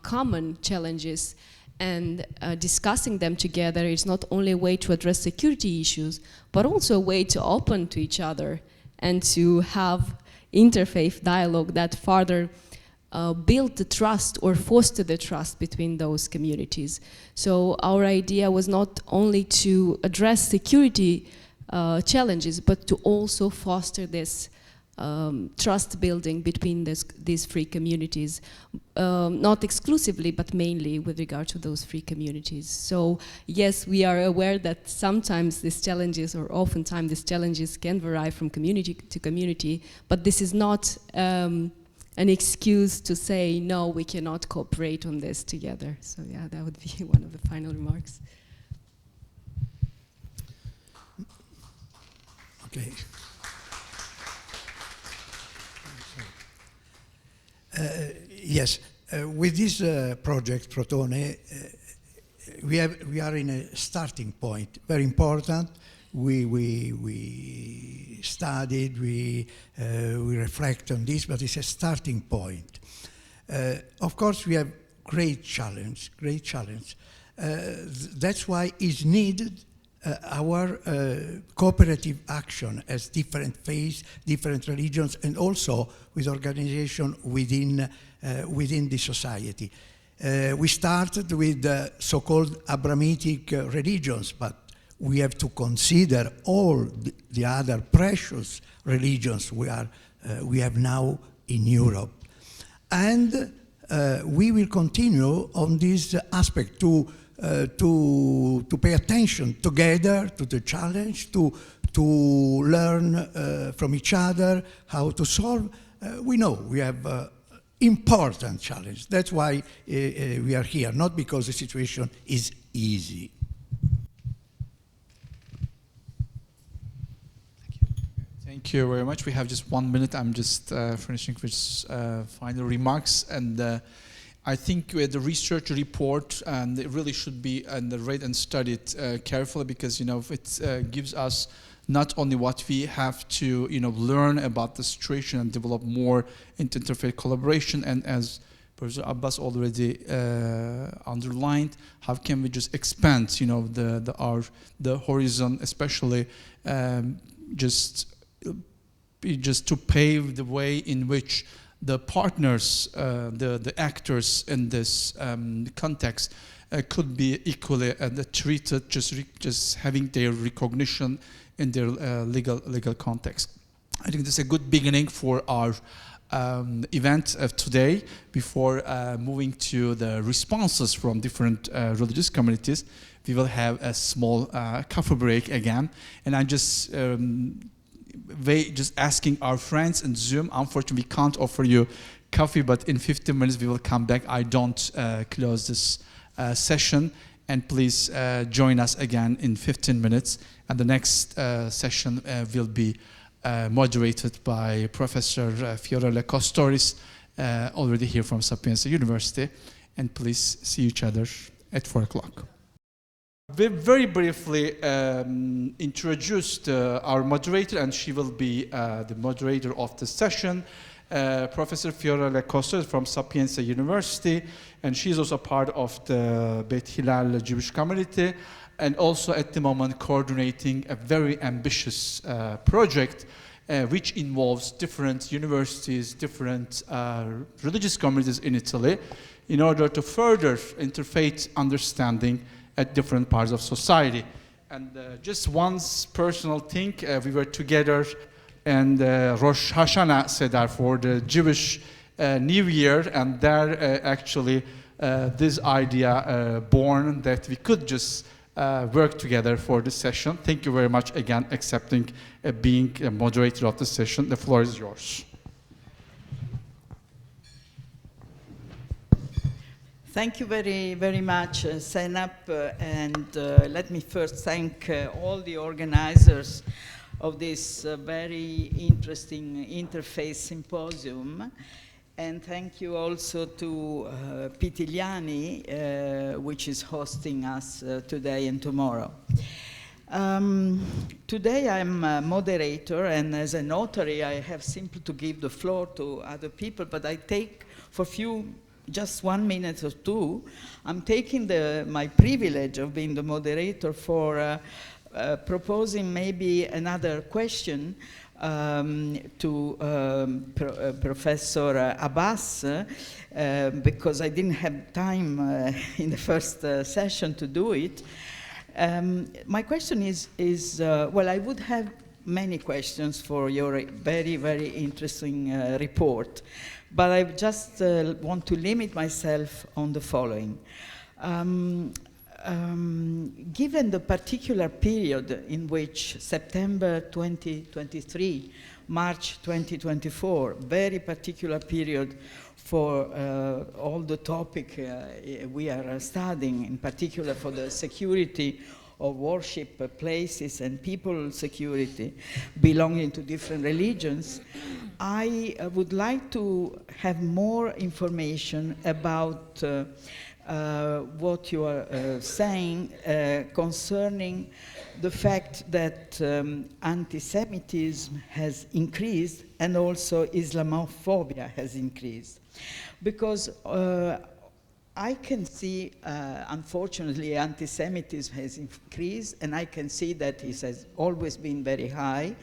common challenges, and discussing them together is not only a way to address security issues, but also a way to open to each other and to have interfaith dialogue that further build the trust or foster the trust between those communities. So our idea was not only to address security challenges, but to also foster this trust building between these three communities, not exclusively, but mainly with regard to those three communities. So yes, we are aware that sometimes these challenges, or oftentimes these challenges, can vary from community to community, but this is not an excuse to say, no, we cannot cooperate on this together. So yeah, that would be one of the final remarks. Okay. Yes, with this project, Protone, we are in a starting point, very important. We studied, we reflect on this, but it's a starting point. Of course, we have great challenge. That's why it's needed our cooperative action as different faiths, different religions, and also with organization within the society. We started with so-called Abrahamic religions, but we have to consider all the other precious religions we have now in Europe. And we will continue on this aspect to pay attention together to the challenge, to learn from each other how to solve. We know we have important challenge. That's why we are here, not because the situation is easy. Thank you very much. We have just 1 minute. I'm just finishing with final remarks, and I think the research report, and it really should be read and studied carefully, because it gives us not only what we have to learn about the situation and develop more interfaith collaboration, and as Professor Abbas already underlined, how can we just expand the horizon, especially just to pave the way in which the partners, the actors in this context could be equally treated, just having their recognition in their legal context. I think this is a good beginning for our event of today. Before moving to the responses from different religious communities, we will have a small coffee break again, and I'm just asking our friends in Zoom. Unfortunately, we can't offer you coffee, but in 15 minutes we will come back. I don't close this session, and please join us again in 15 minutes. And the next session will be moderated by Professor Fiorella Kostoris, already here from Sapienza University. And please see each other at 4 o'clock. We very briefly introduced our moderator, and she will be the moderator of the session, Professor Fiorella Kostoris from Sapienza University, and she's also part of the Beit Hillel Jewish community, and also at the moment coordinating a very ambitious project which involves different universities, different religious communities in Italy, in order to further interfaith understanding at different parts of society. And just one personal thing, we were together and Rosh Hashanah Sedar for the Jewish New Year, and there actually this idea born that we could just work together for this session. Thank you very much again accepting being a moderator of the session. The floor is yours. Thank you very, very much, Senap, and let me first thank all the organizers of this very interesting Interfaith Symposium, and thank you also to Pitigliani, which is hosting us today and tomorrow. Today I'm a moderator, and as a notary I have simply to give the floor to other people, but I take for just 1 minute or two, I'm taking my privilege of being the moderator for proposing maybe another question to Professor Abbas, because I didn't have time in the first session to do it. My question is well, I would have many questions for your very, very interesting report. But I just want to limit myself on the following. Given the particular period in which September 2023, March 2024, very particular period for all the topic we are studying, in particular for the security of worship places and people security belonging to different religions, I would like to have more information about what you are saying concerning the fact that anti-Semitism has increased and also Islamophobia has increased. Because I can see, unfortunately, anti-Semitism has increased, and I can see that it has always been very high.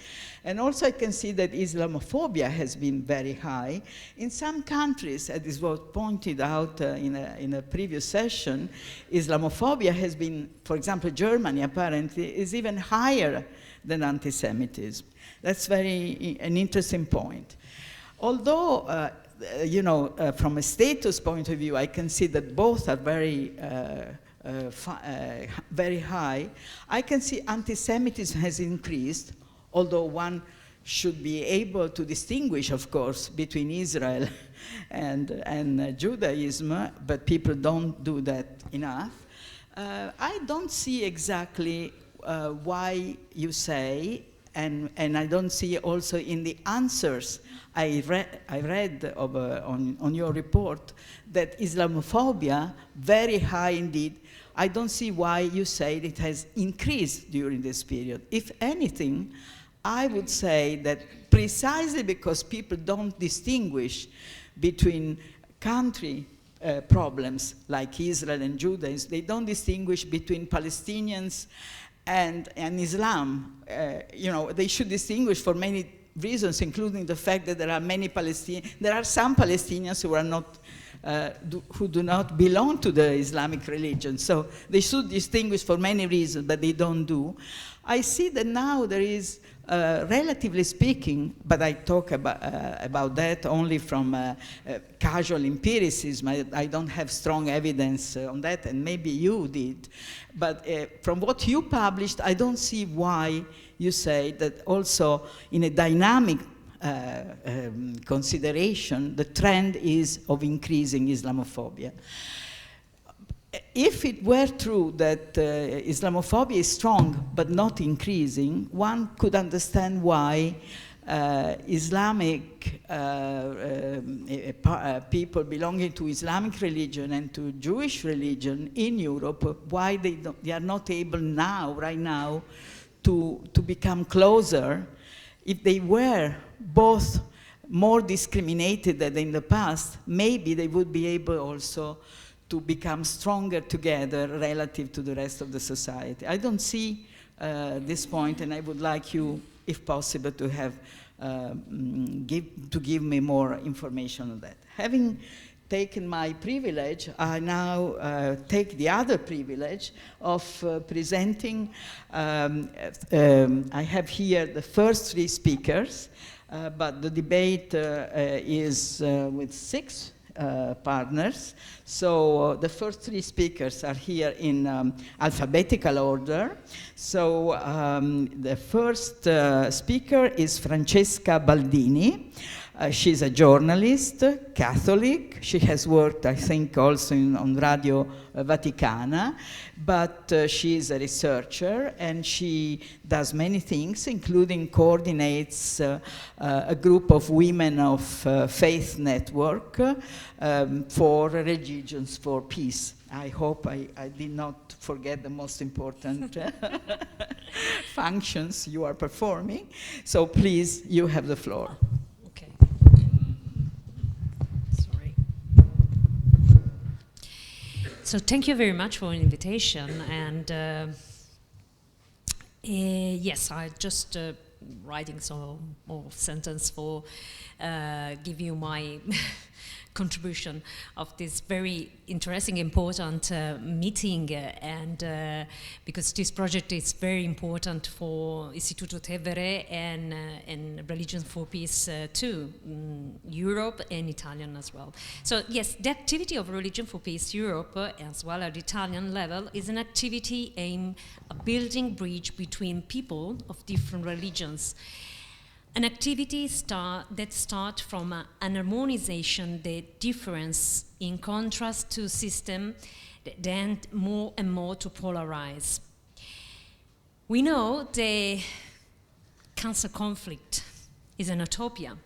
And also I can see that Islamophobia has been very high. In some countries, as was pointed out in a previous session, Islamophobia has been, for example, Germany apparently is even higher than anti-Semitism. That's an interesting point. Although, you know, from a status point of view, I can see that both are very high. I can see anti-Semitism has increased, although one should be able to distinguish, of course, between Israel and Judaism, but people don't do that enough. I don't see exactly why you say, and I don't see also in the answers I read on your report that Islamophobia, very high indeed. I don't see why you say it has increased during this period. If anything, I would say that precisely because people don't distinguish between country problems like Israel and Judaism, they don't distinguish between Palestinians and Islam. You know, they should distinguish for many reasons, including the fact that there are some Palestinians who are not, who do not belong to the Islamic religion. So they should distinguish for many reasons, but they don't do. I see that now there is, relatively speaking, but I talk about that only from casual empiricism. I don't have strong evidence on that, and maybe you did. But from what you published, I don't see why you say that also in a dynamic consideration, the trend is of increasing Islamophobia. If it were true that Islamophobia is strong but not increasing, one could understand why Islamic people belonging to Islamic religion and to Jewish religion in Europe, why they are not able now, right now, to become closer. If they were both more discriminated than in the past, maybe they would be able also to become stronger together relative to the rest of the society. I don't see this point, and I would like you, if possible, to have give me more information on that. Having taken my privilege, I now take the other privilege of presenting. I have here the first 3 speakers, but the debate is with 6 partners. So the first 3 speakers are here in alphabetical order. So the first speaker is Francesca Baldini. She's a journalist, Catholic. She has worked, I think, also on Radio Vaticana, but she is a researcher and she does many things, including coordinates a group of women of faith network for Religions for Peace. I hope I did not forget the most important functions you are performing. So please, you have the floor. So thank you very much for the invitation, and yes, I just writing some more sentence for give you my contribution of this very interesting, important meeting, and because this project is very important for Istituto Tevere and Religions for Peace too, Europe and Italian as well. So yes, the activity of Religion for Peace Europe as well at the Italian level is an activity aimed at building bridge between people of different religions. An activity that starts from an harmonization, the difference in contrast to system that tend more and more to polarize. We know the cancer conflict is an utopia,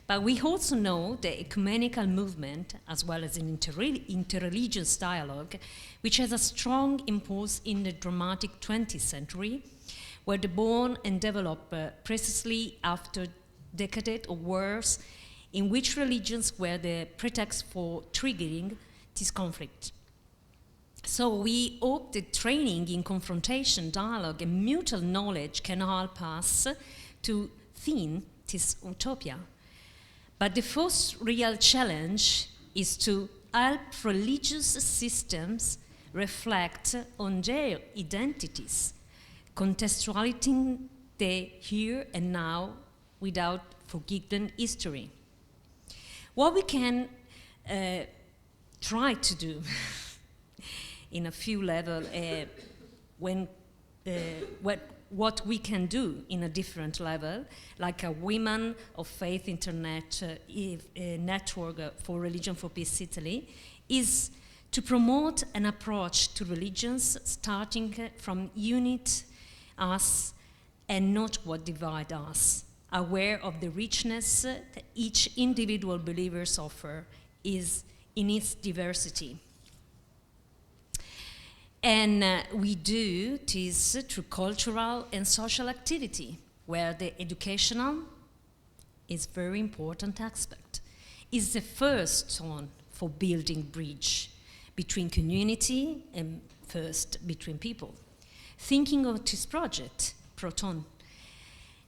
but we also know the ecumenical movement, as well as an interreligious dialogue, which has a strong impulse in the dramatic 20th century, were born and developed precisely after decades of wars in which religions were the pretext for triggering this conflict. So we hope that training in confrontation, dialogue, and mutual knowledge can help us to thin this utopia. But the first real challenge is to help religious systems reflect on their identities, contextualizing the here and now without forgetting history. What we can try to do in a few levels, what we can do in a different level, like a Women of Faith Internet network for Religion for Peace Italy, is to promote an approach to religions starting from unite us and not what divide us, aware of the richness that each individual believer's offer is in its diversity. And we do this through cultural and social activity, where the educational is a very important aspect. It's the first stone for building bridge between community and first between people. Thinking of this project, Protone,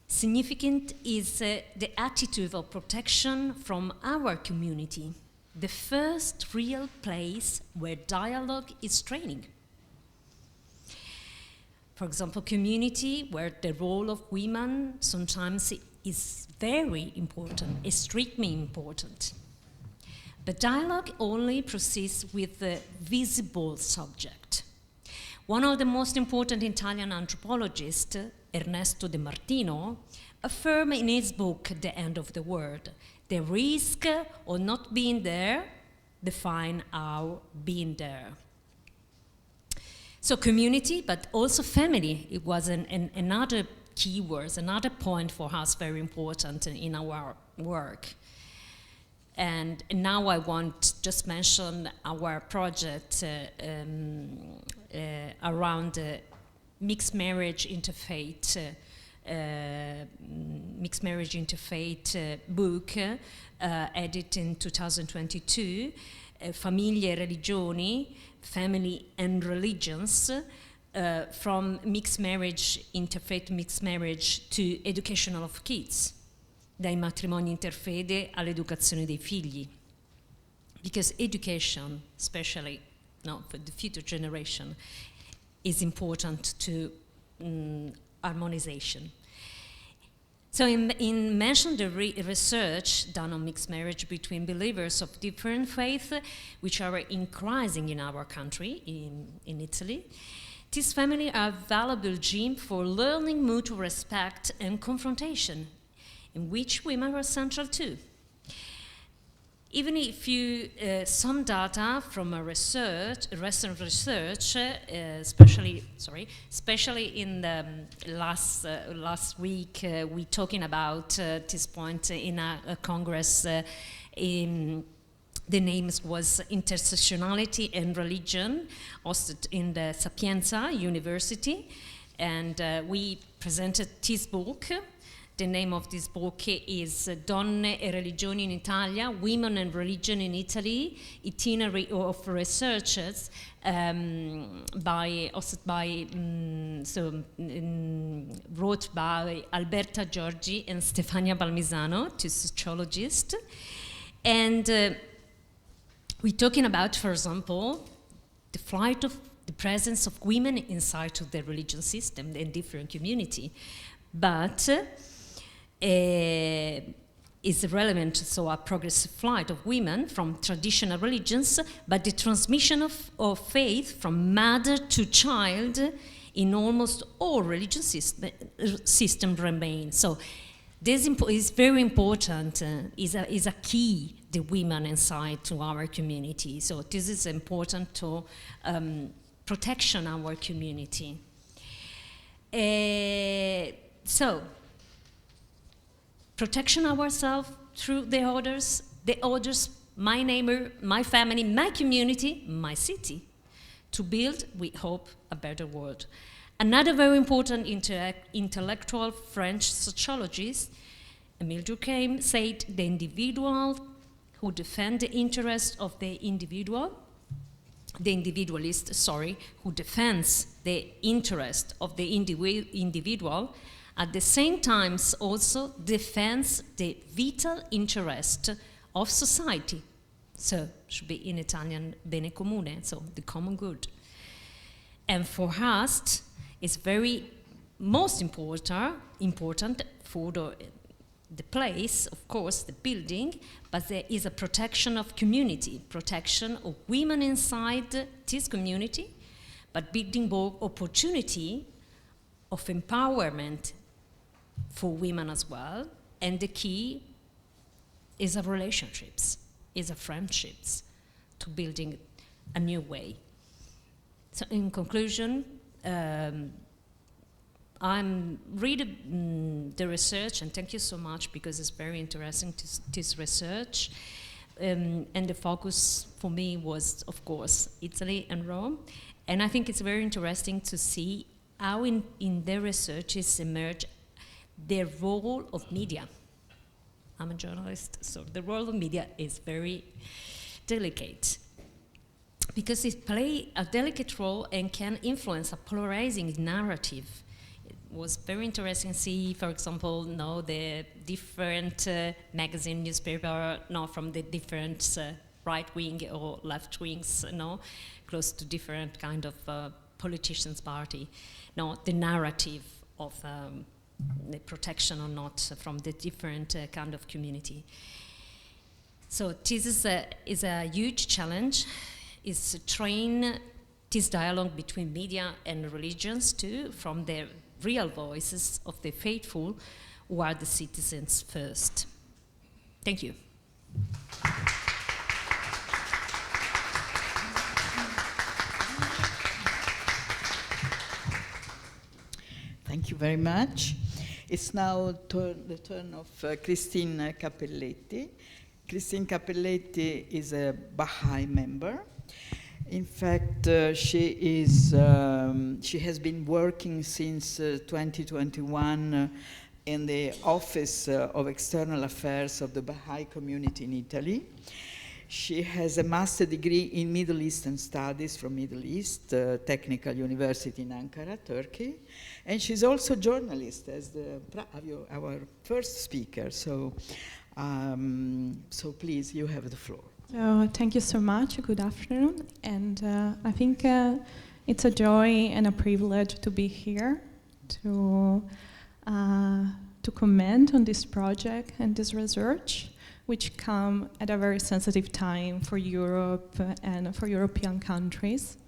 significant is the attitude of protection from our community, the first real place where dialogue is training. For example, community where the role of women sometimes is very important, extremely important. But dialogue only proceeds with the visible subject. One of the most important Italian anthropologists, Ernesto De Martino, affirmed in his book, The End of the World, the risk of not being there define our being there. So community, but also family, it was another keyword, another point for us very important in our work. And now I want to just mention our project around mixed marriage interfaith book edited in 2022, Famiglie e Religioni, Family and Religions, from mixed marriage, interfaith mixed marriage to educational of kids. dai matrimoni interfede all'educazione dei figli. Because education, especially for the future generation, is important to harmonization. So in mentioned the research done on mixed marriage between believers of different faiths, which are increasing in our country, in Italy, these families are a valuable gym for learning mutual respect and confrontation, in which women are central too. Even if you, some data from a recent research, especially in the last week, we talking about this point in a congress. The name was Intersectionality and Religion, hosted in the Sapienza University, and we presented this book. The name of this book is Donne e Religioni in Italia, Women and Religion in Italy, Itinerary of Researchers, wrote by Alberta Giorgi and Stefania Balmisano, two sociologists. And we're talking about, for example, the flight of the presence of women inside of the religion system in different community. But is relevant, so a progressive flight of women from traditional religions, but the transmission of faith from mother to child in almost all religious system remains. So this is very important, is a key, the women inside to our community. So this is important to protection our community. So protection ourselves through the others, my neighbor, my family, my community, my city, to build, we hope, a better world. Another very important intellectual French sociologist, Émile Durkheim, said the individual who defend the interest of the individual, the individualist, who defends the interest of the individual, at the same time also defends the vital interest of society. So, should be in Italian, bene comune, so the common good. And for us, it's very most important for the place, of course, the building, but there is a protection of community, protection of women inside this community, but building both opportunity of empowerment for women as well, and the key is of relationships, is of friendships, to building a new way. So in conclusion, I'm reading the research, and thank you so much, because it's very interesting, this research, and the focus for me was, of course, Italy and Rome, and I think it's very interesting to see how in the research is emerged the role of media. I'm a journalist, so the role of media is very delicate, because it plays a delicate role and can influence a polarizing narrative. It was very interesting to see, for example, the different magazine, newspaper, from the different right-wing or left-wings, close to different kind of politicians' party. The narrative of the protection or not from the different kind of community. So this is a huge challenge, is to train this dialogue between media and religions too, from the real voices of the faithful, who are the citizens first. Thank you. Thank you very much. It's now the turn of Christine Cappelletti. Christine Cappelletti is a Baha'i member. In fact, she has been working since 2021 in the Office of External Affairs of the Baha'i Community in Italy. She has a master degree in Middle Eastern Studies from Middle East, Technical University in Ankara, Turkey. And she's also a journalist, as our first speaker. So please, you have the floor. Thank you so much. Good afternoon. And I think it's a joy and a privilege to be here to comment on this project and this research, which come at a very sensitive time for Europe and for European countries.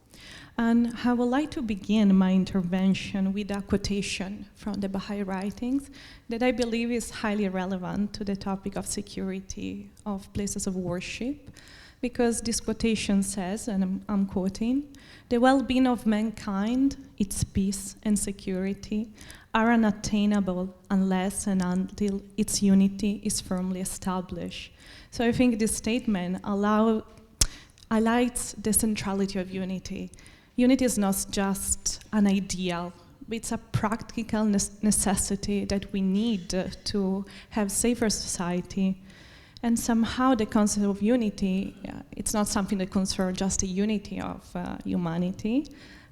And I would like to begin my intervention with a quotation from the Baha'i writings that I believe is highly relevant to the topic of security of places of worship, because this quotation says, and I'm quoting, "The well-being of mankind, its peace and security, are unattainable unless and until its unity is firmly established." So I think this statement highlights the centrality of unity. Unity is not just an ideal, but it's a practical necessity that we need to have safer society. And somehow the concept of unity, it's not something that concerns just the unity of humanity.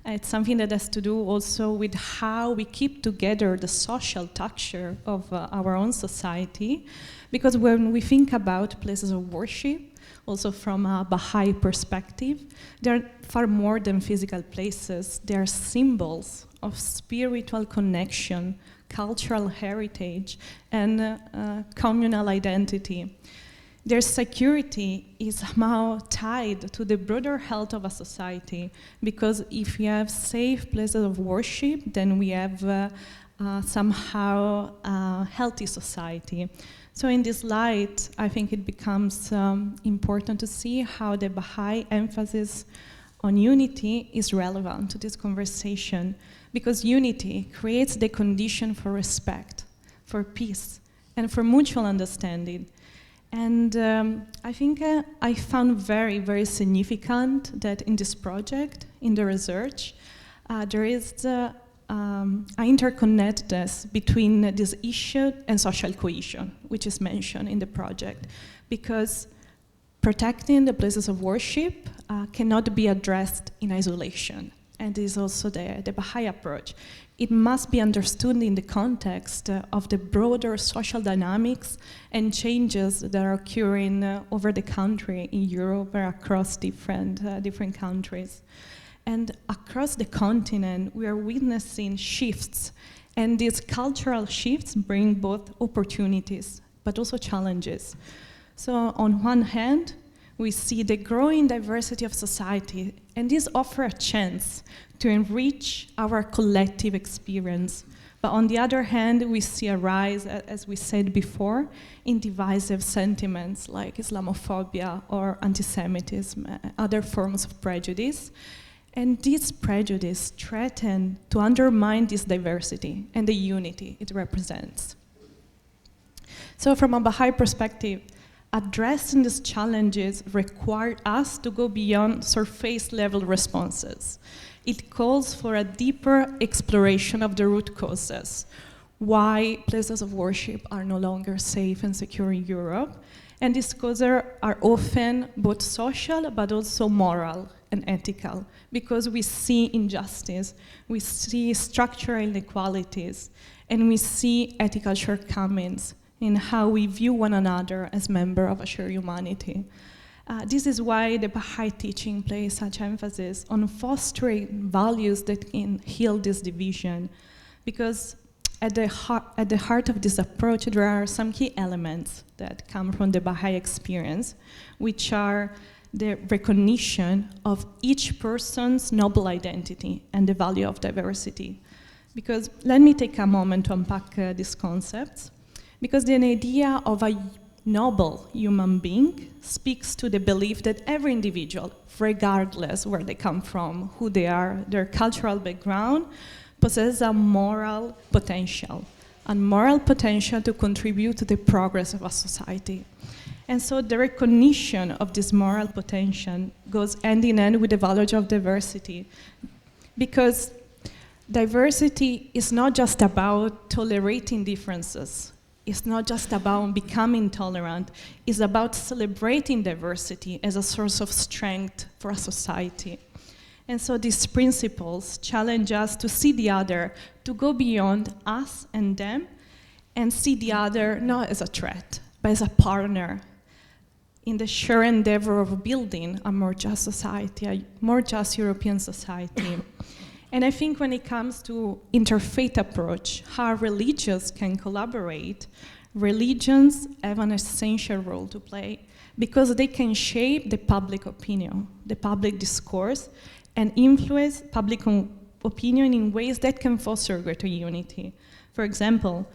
It's something that has to do also with how we keep together the social texture of our own society. Because when we think about places of worship, also from a Baha'i perspective, they're far more than physical places. They're symbols of spiritual connection, cultural heritage, and communal identity. Their security is somehow tied to the broader health of a society, because if we have safe places of worship, then we have somehow a healthy society. So in this light, I think it becomes important to see how the Baha'i emphasis on unity is relevant to this conversation, because unity creates the condition for respect, for peace, and for mutual understanding. And I think I found very, very significant that in this project, in the research, there is interconnectedness between this issue and social cohesion, which is mentioned in the project, because protecting the places of worship cannot be addressed in isolation, and this is also the Baha'i approach. It must be understood in the context of the broader social dynamics and changes that are occurring over the country in Europe or across different countries. And across the continent, we are witnessing shifts, and these cultural shifts bring both opportunities, but also challenges. So on one hand, we see the growing diversity of society, and this offers a chance to enrich our collective experience. But on the other hand, we see a rise, as we said before, in divisive sentiments like Islamophobia or anti-Semitism, other forms of prejudice. And this prejudice threatens to undermine this diversity and the unity it represents. So from a Baha'i perspective, addressing these challenges requires us to go beyond surface-level responses. It calls for a deeper exploration of the root causes, why places of worship are no longer safe and secure in Europe. And these causes are often both social but also moral and ethical, because we see injustice, we see structural inequalities, and we see ethical shortcomings in how we view one another as members of a shared humanity. This is why the Baha'i teaching places such emphasis on fostering values that can heal this division, because at the heart of this approach, there are some key elements that come from the Baha'i experience, which are the recognition of each person's noble identity and the value of diversity. Because let me take a moment to unpack these concepts, because the idea of a noble human being speaks to the belief that every individual, regardless where they come from, who they are, their cultural background, possesses a moral potential to contribute to the progress of a society. And so the recognition of this moral potential goes hand in hand with the value of diversity, because diversity is not just about tolerating differences. is not just about becoming tolerant, it's about celebrating diversity as a source of strength for a society. And so these principles challenge us to see the other, to go beyond us and them, and see the other not as a threat, but as a partner in the shared endeavor of building a more just society, a more just European society. And I think when it comes to interfaith approach, how religions can collaborate, religions have an essential role to play because they can shape the public opinion, the public discourse, and influence public opinion in ways that can foster greater unity. For example,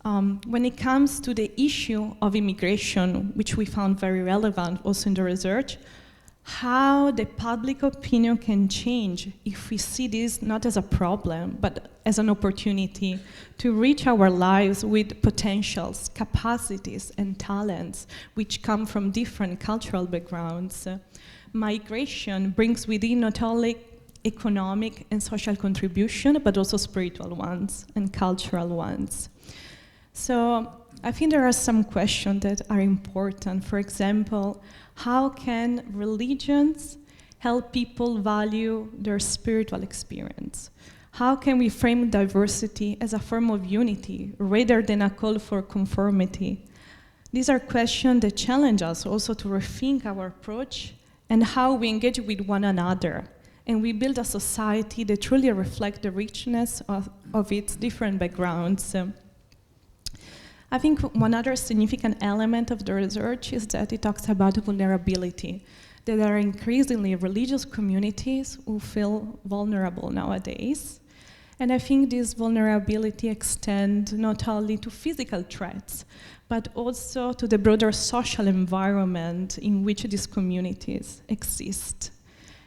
when it comes to the issue of immigration, which we found very relevant also in the research, how the public opinion can change if we see this not as a problem, but as an opportunity to reach our lives with potentials, capacities, and talents which come from different cultural backgrounds. Migration brings within not only economic and social contribution, but also spiritual ones and cultural ones. So I think there are some questions that are important. For example, how can religions help people value their spiritual experience? How can we frame diversity as a form of unity rather than a call for conformity? These are questions that challenge us also to rethink our approach and how we engage with one another. And we build a society that truly reflects the richness of its different backgrounds. I think one other significant element of the research is that it talks about vulnerability. There are increasingly religious communities who feel vulnerable nowadays. And I think this vulnerability extends not only to physical threats, but also to the broader social environment in which these communities exist.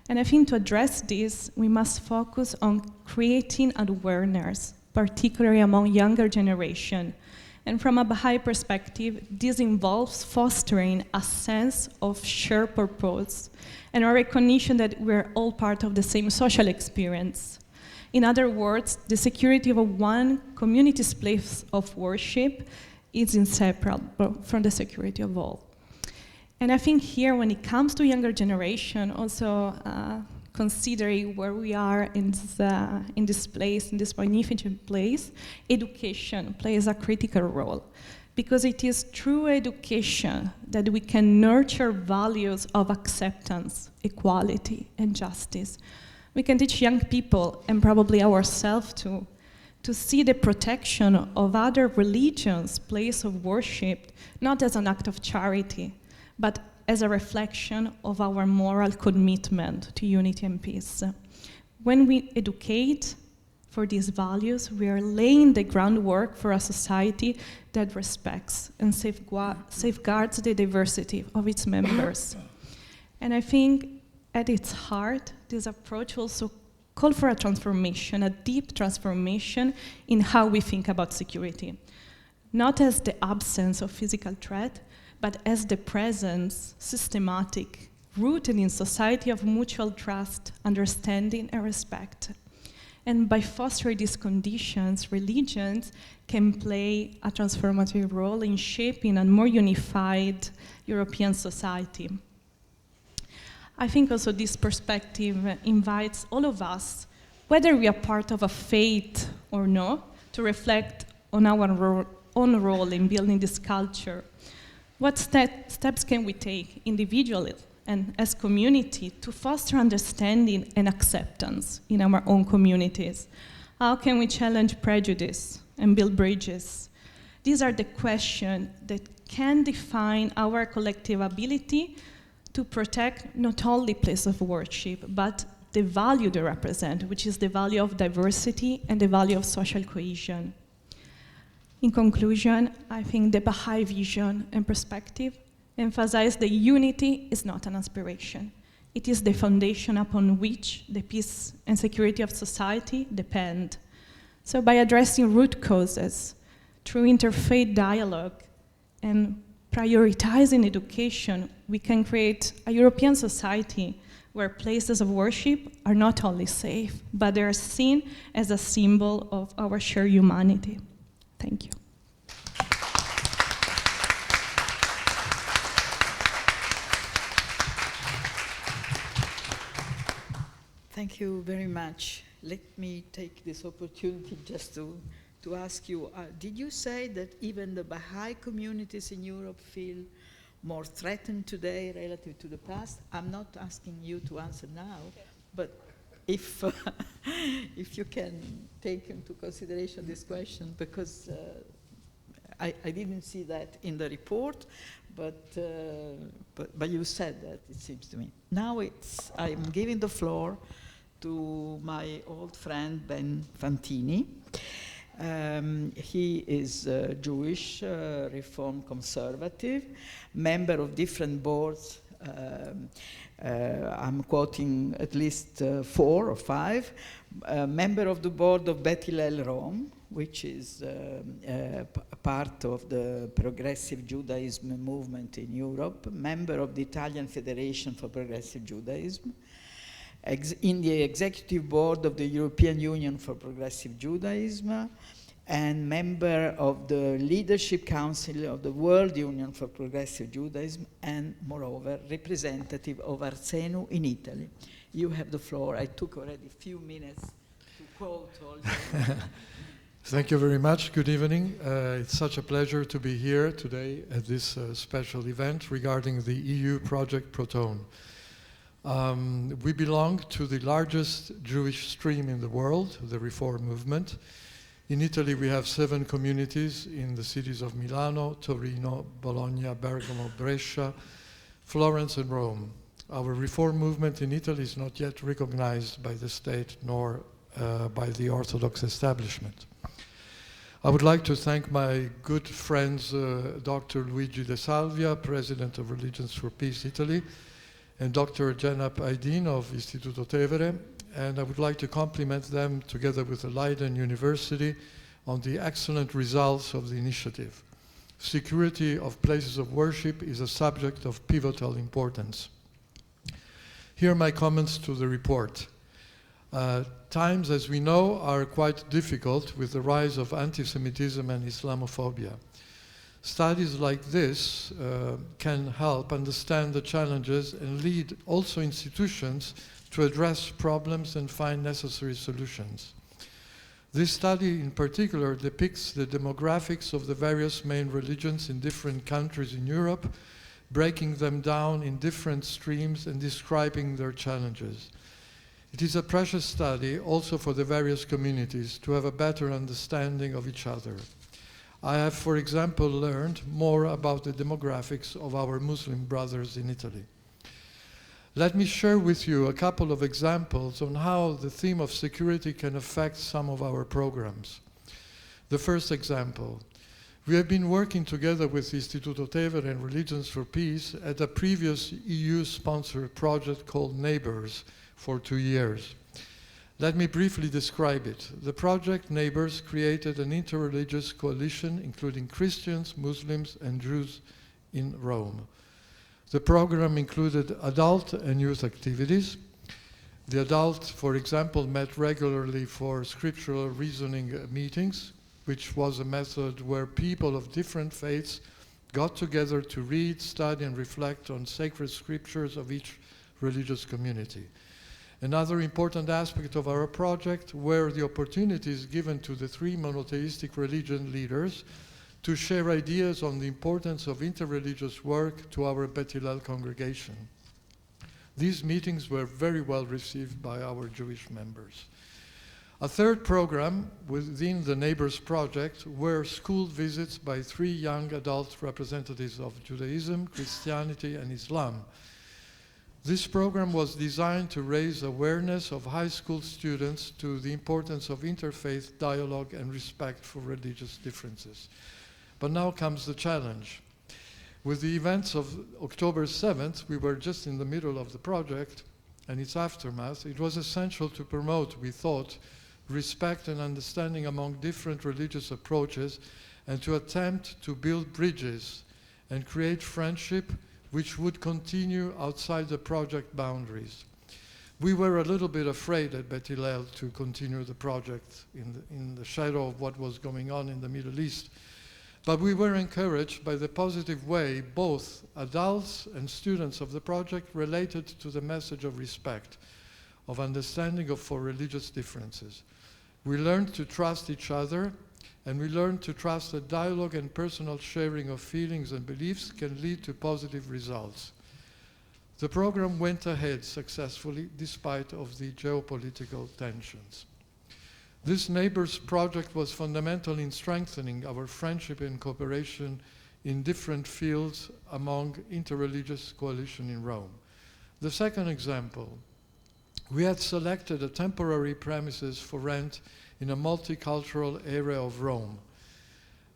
And I think to address this, we must focus on creating awareness, particularly among younger generation. And from a Baha'i perspective, this involves fostering a sense of shared purpose and a recognition that we're all part of the same social experience. In other words, the security of one community's place of worship is inseparable from the security of all. And I think here, when it comes to younger generation, also considering where we are in this place, in this magnificent place, education plays a critical role. Because it is through education that we can nurture values of acceptance, equality, and justice. We can teach young people, and probably ourselves too, to see the protection of other religions' place of worship, not as an act of charity, but as a reflection of our moral commitment to unity and peace. When we educate for these values, we are laying the groundwork for a society that respects and safeguards the diversity of its members. And I think at its heart, this approach also calls for a transformation, a deep transformation in how we think about security. Not as the absence of physical threat, but as the presence, systematic, rooted in society of mutual trust, understanding, and respect. And by fostering these conditions, religions can play a transformative role in shaping a more unified European society. I think also this perspective invites all of us, whether we are part of a faith or not, to reflect on our own role in building this culture. What steps can we take individually and as community to foster understanding and acceptance in our own communities? How can we challenge prejudice and build bridges? These are the questions that can define our collective ability to protect not only place of worship, but the value they represent, which is the value of diversity and the value of social cohesion. In conclusion, I think the Baha'i vision and perspective emphasize that unity is not an aspiration. It is the foundation upon which the peace and security of society depend. So by addressing root causes through interfaith dialogue and prioritizing education, we can create a European society where places of worship are not only safe, but they are seen as a symbol of our shared humanity. Thank you. Thank you very much. Let me take this opportunity just to ask you, did you say that even the Baha'i communities in Europe feel more threatened today relative to the past? I'm not asking you to answer now, but if you can take into consideration this question, because I didn't see that in the report, but you said that, it seems to me. Now I'm giving the floor to my old friend Ben Fantini. He is Jewish, Reform Conservative, member of different boards. I'm quoting at least 4 or 5. Member of the board of Bet Hillel Rome, which is part of the Progressive Judaism movement in Europe. Member of the Italian Federation for Progressive Judaism. In the executive board of the European Union for Progressive Judaism, and member of the Leadership Council of the World Union for Progressive Judaism, and moreover, representative of Arsenu in Italy. You have the floor. I took already a few minutes to quote all your... Thank you very much. Good evening. It's such a pleasure to be here today at this special event regarding the EU project Protone. We belong to the largest Jewish stream in the world, the Reform movement. In Italy, we have 7 communities in the cities of Milano, Torino, Bologna, Bergamo, Brescia, Florence, and Rome. Our Reform movement in Italy is not yet recognized by the state nor by the Orthodox establishment. I would like to thank my good friends, Dr. Luigi De Salvia, President of Religions for Peace Italy, and Dr. Jenap Aydin of Istituto Tevere, and I would like to compliment them together with the Leiden University on the excellent results of the initiative. Security of places of worship is a subject of pivotal importance. Here are my comments to the report. Times, as we know, are quite difficult with the rise of anti-Semitism and Islamophobia. Studies like this can help understand the challenges and lead also institutions to address problems and find necessary solutions. This study in particular depicts the demographics of the various main religions in different countries in Europe, breaking them down in different streams and describing their challenges. It is a precious study also for the various communities to have a better understanding of each other. I have, for example, learned more about the demographics of our Muslim brothers in Italy. Let me share with you a couple of examples on how the theme of security can affect some of our programs. The first example, we have been working together with Istituto Tevere and Religions for Peace at a previous EU-sponsored project called Neighbors for 2 years. Let me briefly describe it. The project Neighbors created an interreligious coalition including Christians, Muslims, and Jews in Rome. The program included adult and youth activities. The adult, for example, met regularly for scriptural reasoning meetings, which was a method where people of different faiths got together to read, study, and reflect on sacred scriptures of each religious community. Another important aspect of our project were the opportunities given to the 3 monotheistic religion leaders to share ideas on the importance of interreligious work to our Bet Hillel congregation. These meetings were very well received by our Jewish members. A third program within the Neighbors Project were school visits by 3 young adult representatives of Judaism, Christianity, and Islam. This program was designed to raise awareness of high school students to the importance of interfaith dialogue and respect for religious differences. But now comes the challenge. With the events of October 7th, we were just in the middle of the project and its aftermath. It was essential to promote, we thought, respect and understanding among different religious approaches and to attempt to build bridges and create friendship which would continue outside the project boundaries. We were a little bit afraid at Bet Hillel to continue the project in the shadow of what was going on in the Middle East. But we were encouraged by the positive way both adults and students of the project related to the message of respect. of understanding for religious differences. We learned to trust each other, and we learned to trust that dialogue and personal sharing of feelings and beliefs can lead to positive results. The program went ahead successfully despite of the geopolitical tensions. This Neighbors project was fundamental in strengthening our friendship and cooperation in different fields among interreligious coalition in Rome. The second example, we had selected a temporary premises for rent in a multicultural area of Rome.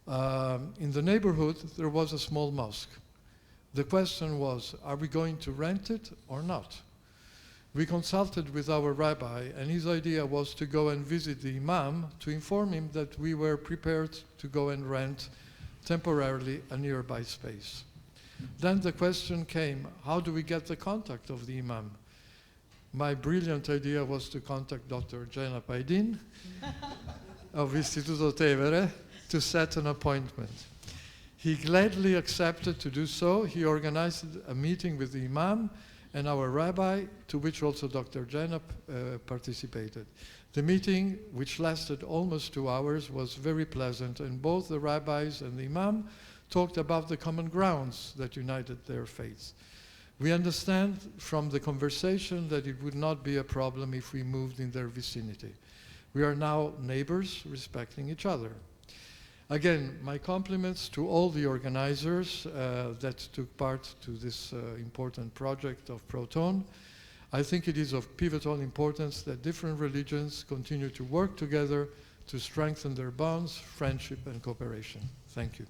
In the neighborhood, there was a small mosque. The question was, are we going to rent it or not? We consulted with our rabbi, and his idea was to go and visit the imam to inform him that we were prepared to go and rent temporarily a nearby space. Then the question came, how do we get the contact of the imam? My brilliant idea was to contact Dr. Jena Paidin of Istituto Tevere to set an appointment. He gladly accepted to do so. He organized a meeting with the imam and our rabbi, to which also Dr. Jena participated. The meeting, which lasted almost 2 hours, was very pleasant, and both the rabbis and the imam talked about the common grounds that united their faiths. We understand from the conversation that it would not be a problem if we moved in their vicinity. We are now neighbors respecting each other. Again, my compliments to all the organizers that took part to this important project of Protone. I think it is of pivotal importance that different religions continue to work together to strengthen their bonds, friendship, and cooperation. Thank you.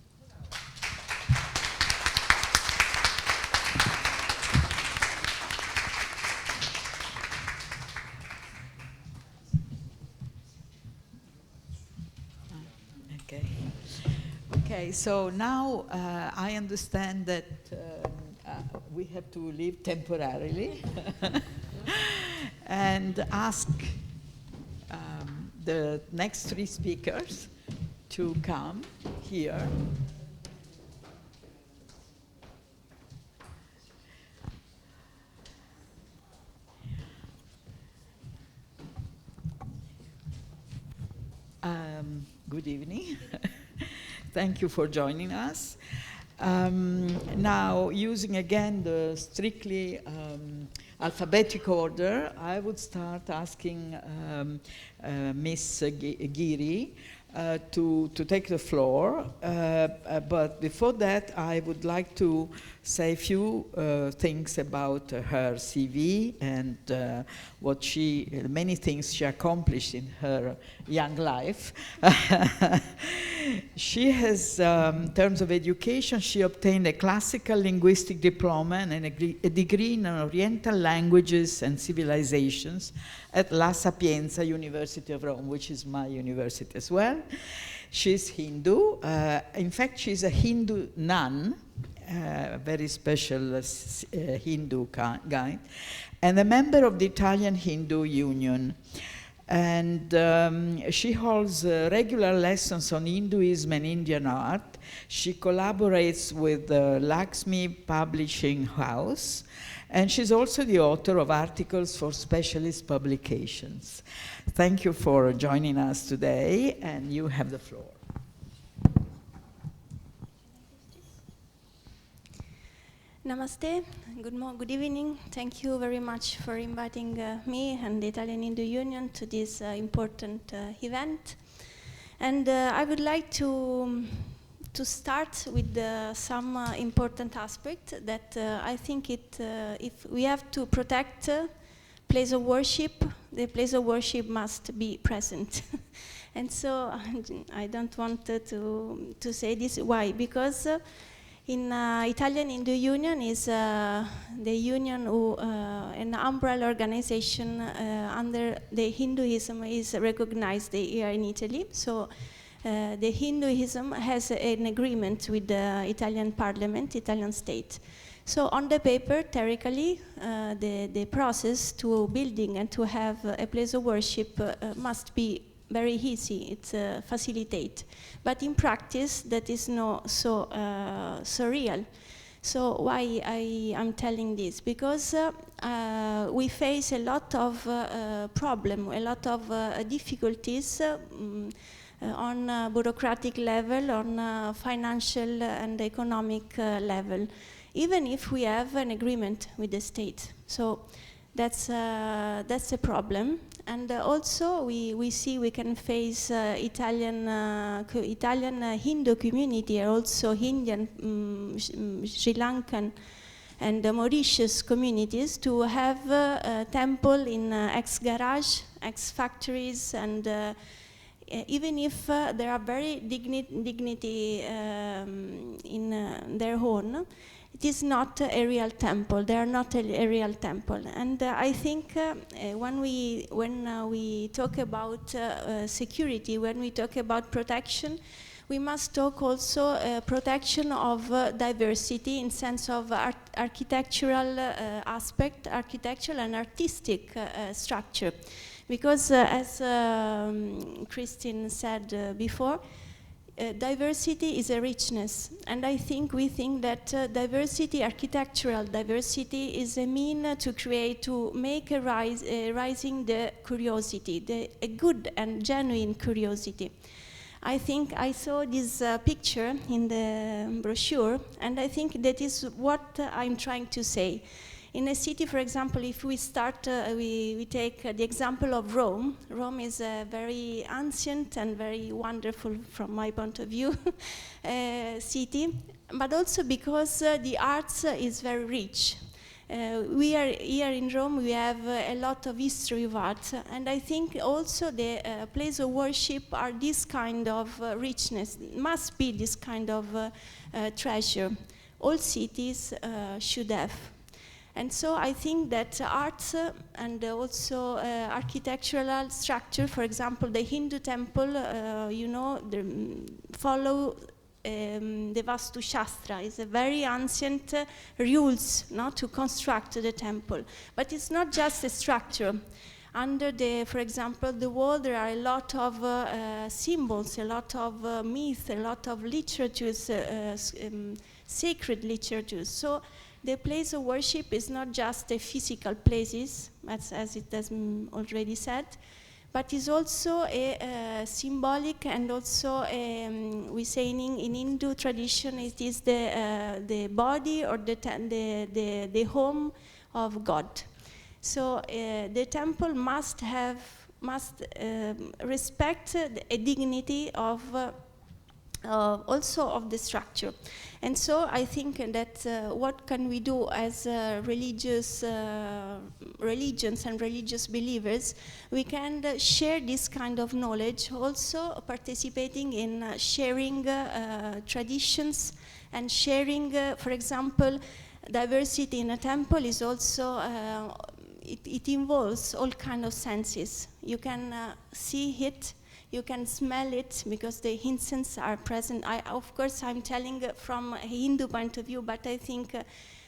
Okay, so now I understand that we have to leave temporarily and ask the next 3 speakers to come here. Good evening. Thank you for joining us. Now, using again the strictly alphabetic order, I would start asking Ms. Giri to take the floor. But before that, I would like to say a few things about her CV and many things she accomplished in her young life. She has, in terms of education, she obtained a classical linguistic diploma and a degree in Oriental languages and civilizations at La Sapienza University of Rome, which is my university as well. She's Hindu. In fact, she's a Hindu nun, very special Hindu kind, and a member of the Italian Hindu Union. And she holds regular lessons on Hinduism and Indian art. She collaborates with the Lakshmi Publishing House, and she's also the author of articles for specialist publications. Thank you for joining us today, and you have the floor. Namaste, good evening. Thank you very much for inviting me and the Italian Hindu Union to this important event. And I would like to start with some important aspect that I think if we have to protect place of worship, the place of worship must be present. And so I don't want to say this. Why? Because in Italian Hindu Union is the union who an umbrella organization under the Hinduism is recognized here in Italy. So the Hinduism has an agreement with the Italian Parliament, Italian state. So on the paper, theoretically, the process to building and to have a place of worship must be very easy. It's facilitate, but in practice that is not so real. So why I'm telling this? Because we face a lot of problem, a lot of difficulties on bureaucratic level, on financial and economic level, even if we have an agreement with the state. So that's a problem. And also we see we can face Italian Hindu community, also Indian, Sri Lankan and Mauritius communities to have a temple in ex-garage, ex-factories, and even if there are very dignity in their own, it is not a real temple. They are not a real temple. And I think when we talk about security, when we talk about protection, we must talk also protection of diversity in sense of architectural aspect, architectural and artistic structure. Because as Christine said before, diversity is a richness, and I think we think that diversity, architectural diversity, is a mean to make rising the curiosity, a good and genuine curiosity. I think I saw this picture in the brochure, and I think that is what I'm trying to say. In a city, for example, if we start, we take the example of Rome. Rome is a very ancient and very wonderful, from my point of view, city, but also because the arts is very rich. We are here in Rome, we have a lot of history of art, and I think also the place of worship are this kind of richness, must be this kind of treasure. All cities should have. And so I think that arts and also architectural structure, for example, the Hindu temple, follow the Vastu Shastra. It's a very ancient rules to construct the temple. But it's not just a structure. Under for example, the wall, there are a lot of symbols, a lot of myths, a lot of literatures, sacred literatures. So the place of worship is not just a physical places, as it has been already said, but is also a symbolic, and also we say in Hindu tradition it is the body or the home of God. So the temple must respect a dignity of also of the structure. And so I think that what can we do as religions and religious believers, we can share this kind of knowledge, also participating in sharing traditions and sharing, for example, diversity in a temple is also, it involves all kind of senses. You can see it, you can smell it, because the incense are present. Of course, I'm telling from a Hindu point of view, but I think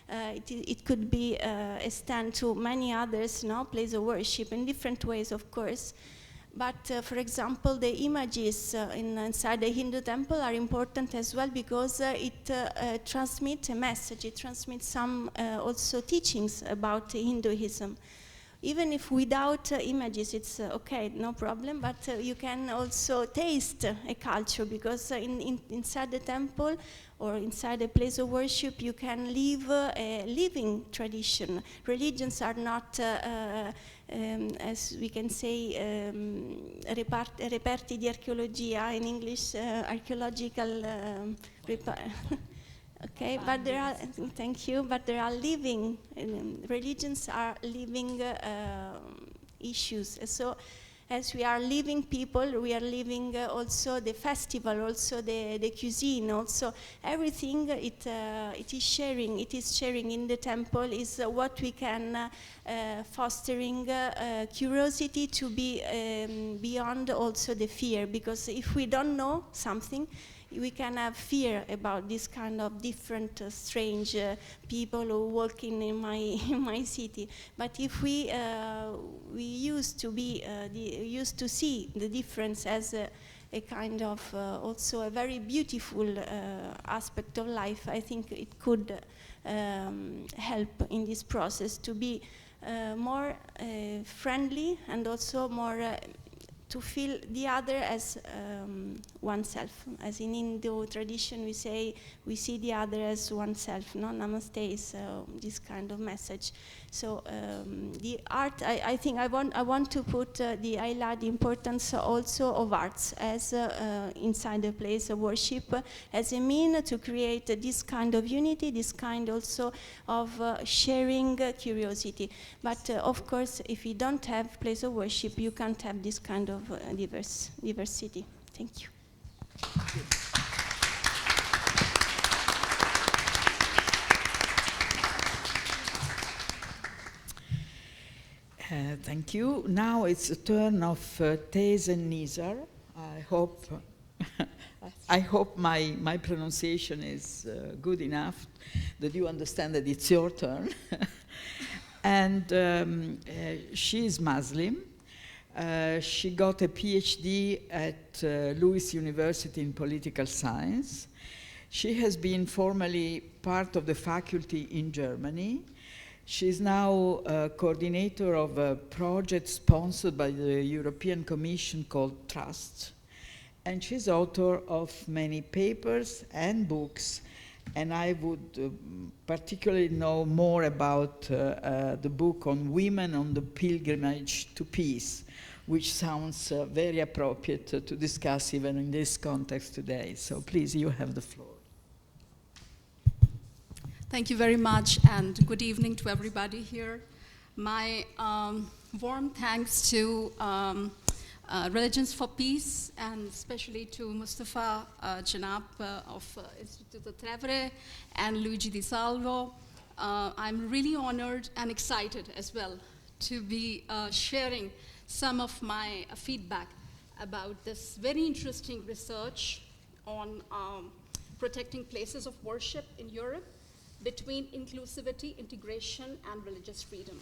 it could be a stand to many others, place of worship in different ways, of course. But for example, the images inside the Hindu temple are important as well, because it transmits a message. It transmits some also teachings about Hinduism. Even if without images, it's okay, no problem, but you can also taste a culture, because inside the temple or inside a place of worship, you can live a living tradition. Religions are not, as we can say, reperti di archeologia, in English, archaeological okay, but there are, thank you, but there are living, religions are living issues. So as we are living people, we are living also the festival, also the cuisine, also everything it is sharing in the temple is what we can fostering curiosity to be beyond also the fear, because if we don't know something, we can have fear about this kind of different, strange people who walking in my city. But if we used to see the difference as a a kind of also a very beautiful aspect of life, I think it could help in this process to be more friendly and also more to feel the other as oneself. As in Hindu tradition, we say we see the other as oneself. No, Namaste is this kind of message. So the art, I think I want to put highlight the importance also of arts as inside a place of worship as a mean to create this kind of unity, this kind also of sharing curiosity. But of course, if you don't have place of worship, you can't have this kind of diversity. Thank you. Thank you. Now it's the turn of Tez and Nizar. I hope my pronunciation is good enough that you understand that it's your turn. And she is Muslim. She got a PhD at Lewis University in political science. She has been formerly part of the faculty in Germany. She's now coordinator of a project sponsored by the European Commission called Trust. And she's author of many papers and books. And I would particularly know more about the book on women on the pilgrimage to peace, which sounds very appropriate to discuss even in this context today. So please, you have the floor. Thank you very much, and good evening to everybody here. My warm thanks to Religions for Peace, and especially to Mustafa Janab of Istituto Tevere and Luigi Di Salvo. I'm really honored and excited as well to be sharing some of my feedback about this very interesting research on protecting places of worship in Europe between inclusivity, integration, and religious freedom.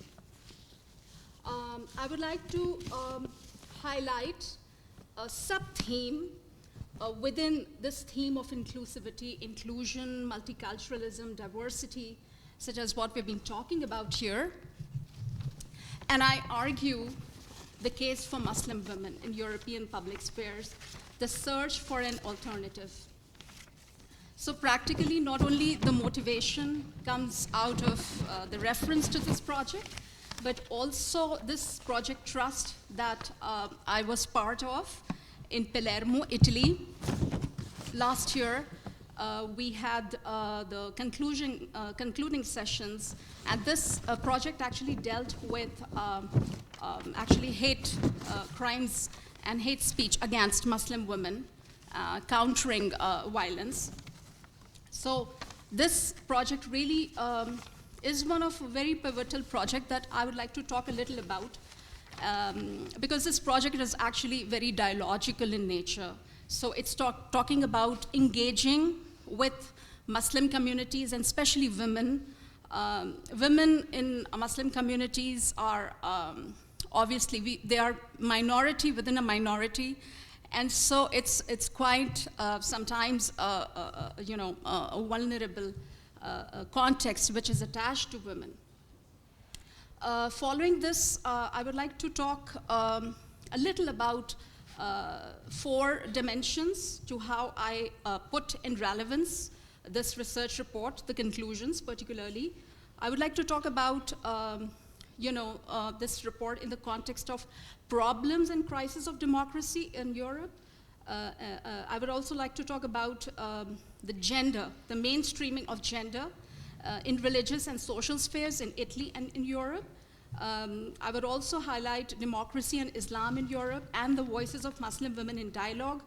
I would like to highlight a sub-theme within this theme of inclusivity, inclusion, multiculturalism, diversity, such as what we've been talking about here. And I argue the case for Muslim women in European public spheres, the search for an alternative. So practically, not only the motivation comes out of the reference to this project, but also this project Trust that I was part of in Palermo, Italy. Last year, we had the concluding sessions, and this project actually dealt with actually hate crimes and hate speech against Muslim women, countering violence. So this project really is one of a very pivotal project that I would like to talk a little about, because this project is actually very dialogical in nature. So it's talking about engaging with Muslim communities, and especially women. Women in Muslim communities are obviously, they are minority within a minority. And so it's quite sometimes a vulnerable context which is attached to women. Following this, I would like to talk a little about 4 dimensions to how I put in relevance this research report, the conclusions particularly. I would like to talk about this report in the context of problems and crisis of democracy in Europe. I would also like to talk about the gender, the mainstreaming of gender in religious and social spheres in Italy and in Europe. I would also highlight democracy and Islam in Europe and the voices of Muslim women in dialogue.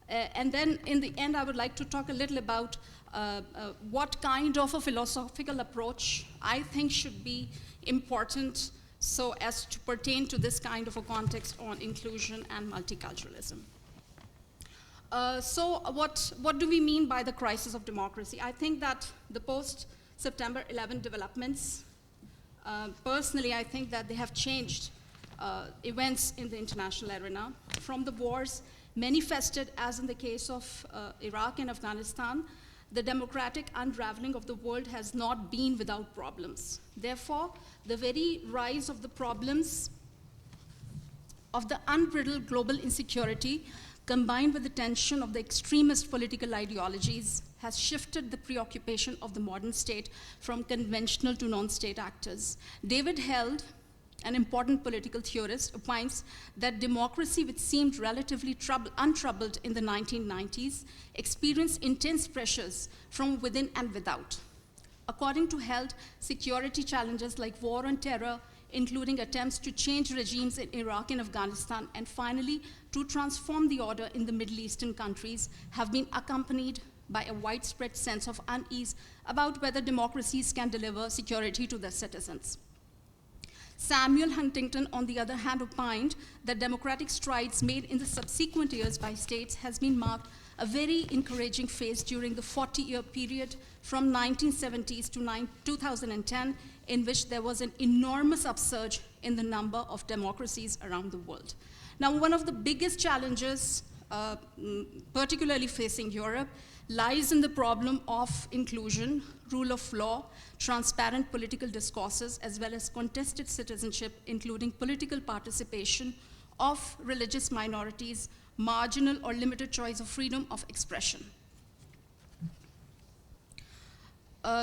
And then in the end, I would like to talk a little about what kind of a philosophical approach I think should be important so as to pertain to this kind of a context on inclusion and multiculturalism. So what do we mean by the crisis of democracy? I think that the post-September 11 developments, personally, I think that they have changed events in the international arena, from the wars manifested, as in the case of Iraq and Afghanistan, the democratic unraveling of the world has not been without problems. Therefore, the very rise of the problems of the unbridled global insecurity, combined with the tension of the extremist political ideologies, has shifted the preoccupation of the modern state from conventional to non-state actors. David Held, an important political theorist, opines that democracy, which seemed relatively untroubled in the 1990s, experienced intense pressures from within and without. According to Held, security challenges like war on terror, including attempts to change regimes in Iraq and Afghanistan, and finally to transform the order in the Middle Eastern countries, have been accompanied by a widespread sense of unease about whether democracies can deliver security to their citizens. Samuel Huntington, on the other hand, opined that democratic strides made in the subsequent years by states has been marked a very encouraging phase during the 40-year period from 1970s to 2010, in which there was an enormous upsurge in the number of democracies around the world. Now, one of the biggest challenges, particularly facing Europe, lies in the problem of inclusion, rule of law, transparent political discourses, as well as contested citizenship, including political participation of religious minorities, marginal or limited choice of freedom of expression.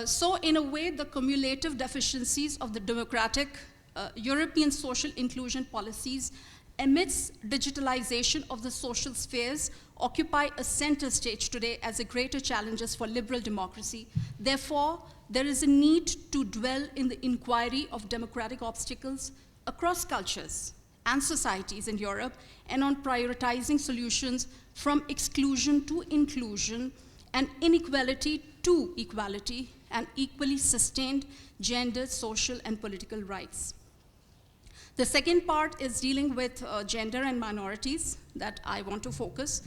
So in a way, the cumulative deficiencies of the democratic European social inclusion policies amidst digitalization of the social spheres occupy a center stage today as a greater challenges for liberal democracy. Therefore, there is a need to dwell in the inquiry of democratic obstacles across cultures and societies in Europe, and on prioritizing solutions from exclusion to inclusion and inequality to equality and equally sustained gender, social, and political rights. The second part is dealing with gender and minorities that I want to focus.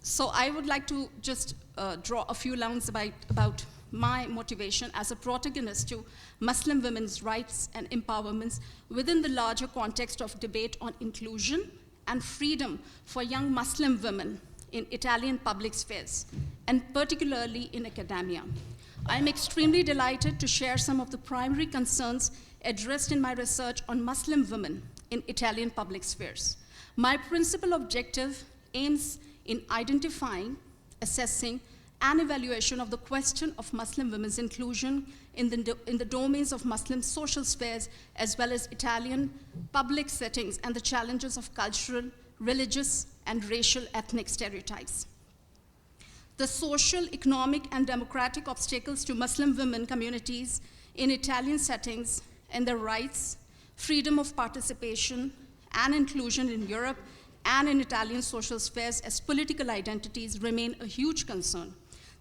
So I would like to just draw a few lines about my motivation as a protagonist to Muslim women's rights and empowerments within the larger context of debate on inclusion and freedom for young Muslim women in Italian public spheres, and particularly in academia. I'm extremely delighted to share some of the primary concerns addressed in my research on Muslim women in Italian public spheres. My principal objective aims in identifying, assessing, and evaluation of the question of Muslim women's inclusion in the domains of Muslim social spheres, as well as Italian public settings and the challenges of cultural, religious, and racial ethnic stereotypes. The social, economic, and democratic obstacles to Muslim women communities in Italian settings and their rights, freedom of participation, and inclusion in Europe and in Italian social spheres as political identities remain a huge concern.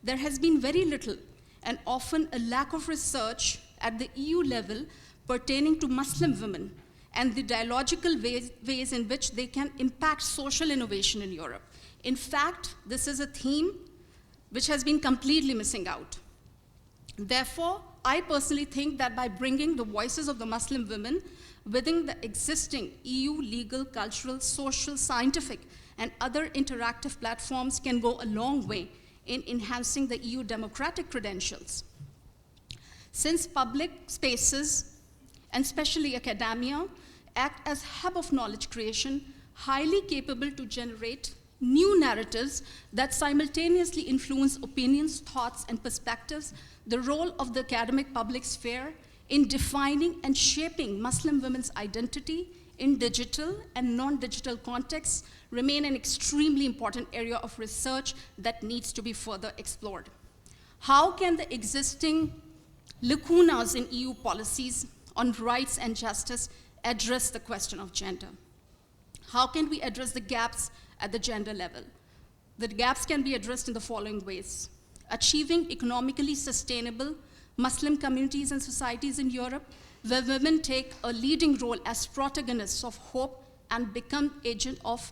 There has been very little and often a lack of research at the EU level pertaining to Muslim women and the dialogical ways in which they can impact social innovation in Europe. In fact, this is a theme which has been completely missing out. Therefore, I personally think that by bringing the voices of the Muslim women within the existing EU legal, cultural, social, scientific, and other interactive platforms can go a long way in enhancing the EU democratic credentials. Since public spaces, and especially academia, act as hub of knowledge creation, highly capable to generate new narratives that simultaneously influence opinions, thoughts, and perspectives, the role of the academic public sphere in defining and shaping Muslim women's identity in digital and non-digital contexts remain an extremely important area of research that needs to be further explored. How can the existing lacunas in EU policies on rights and justice address the question of gender? How can we address the gaps at the gender level? The gaps can be addressed in the following ways. Achieving economically sustainable Muslim communities and societies in Europe, where women take a leading role as protagonists of hope and become agents of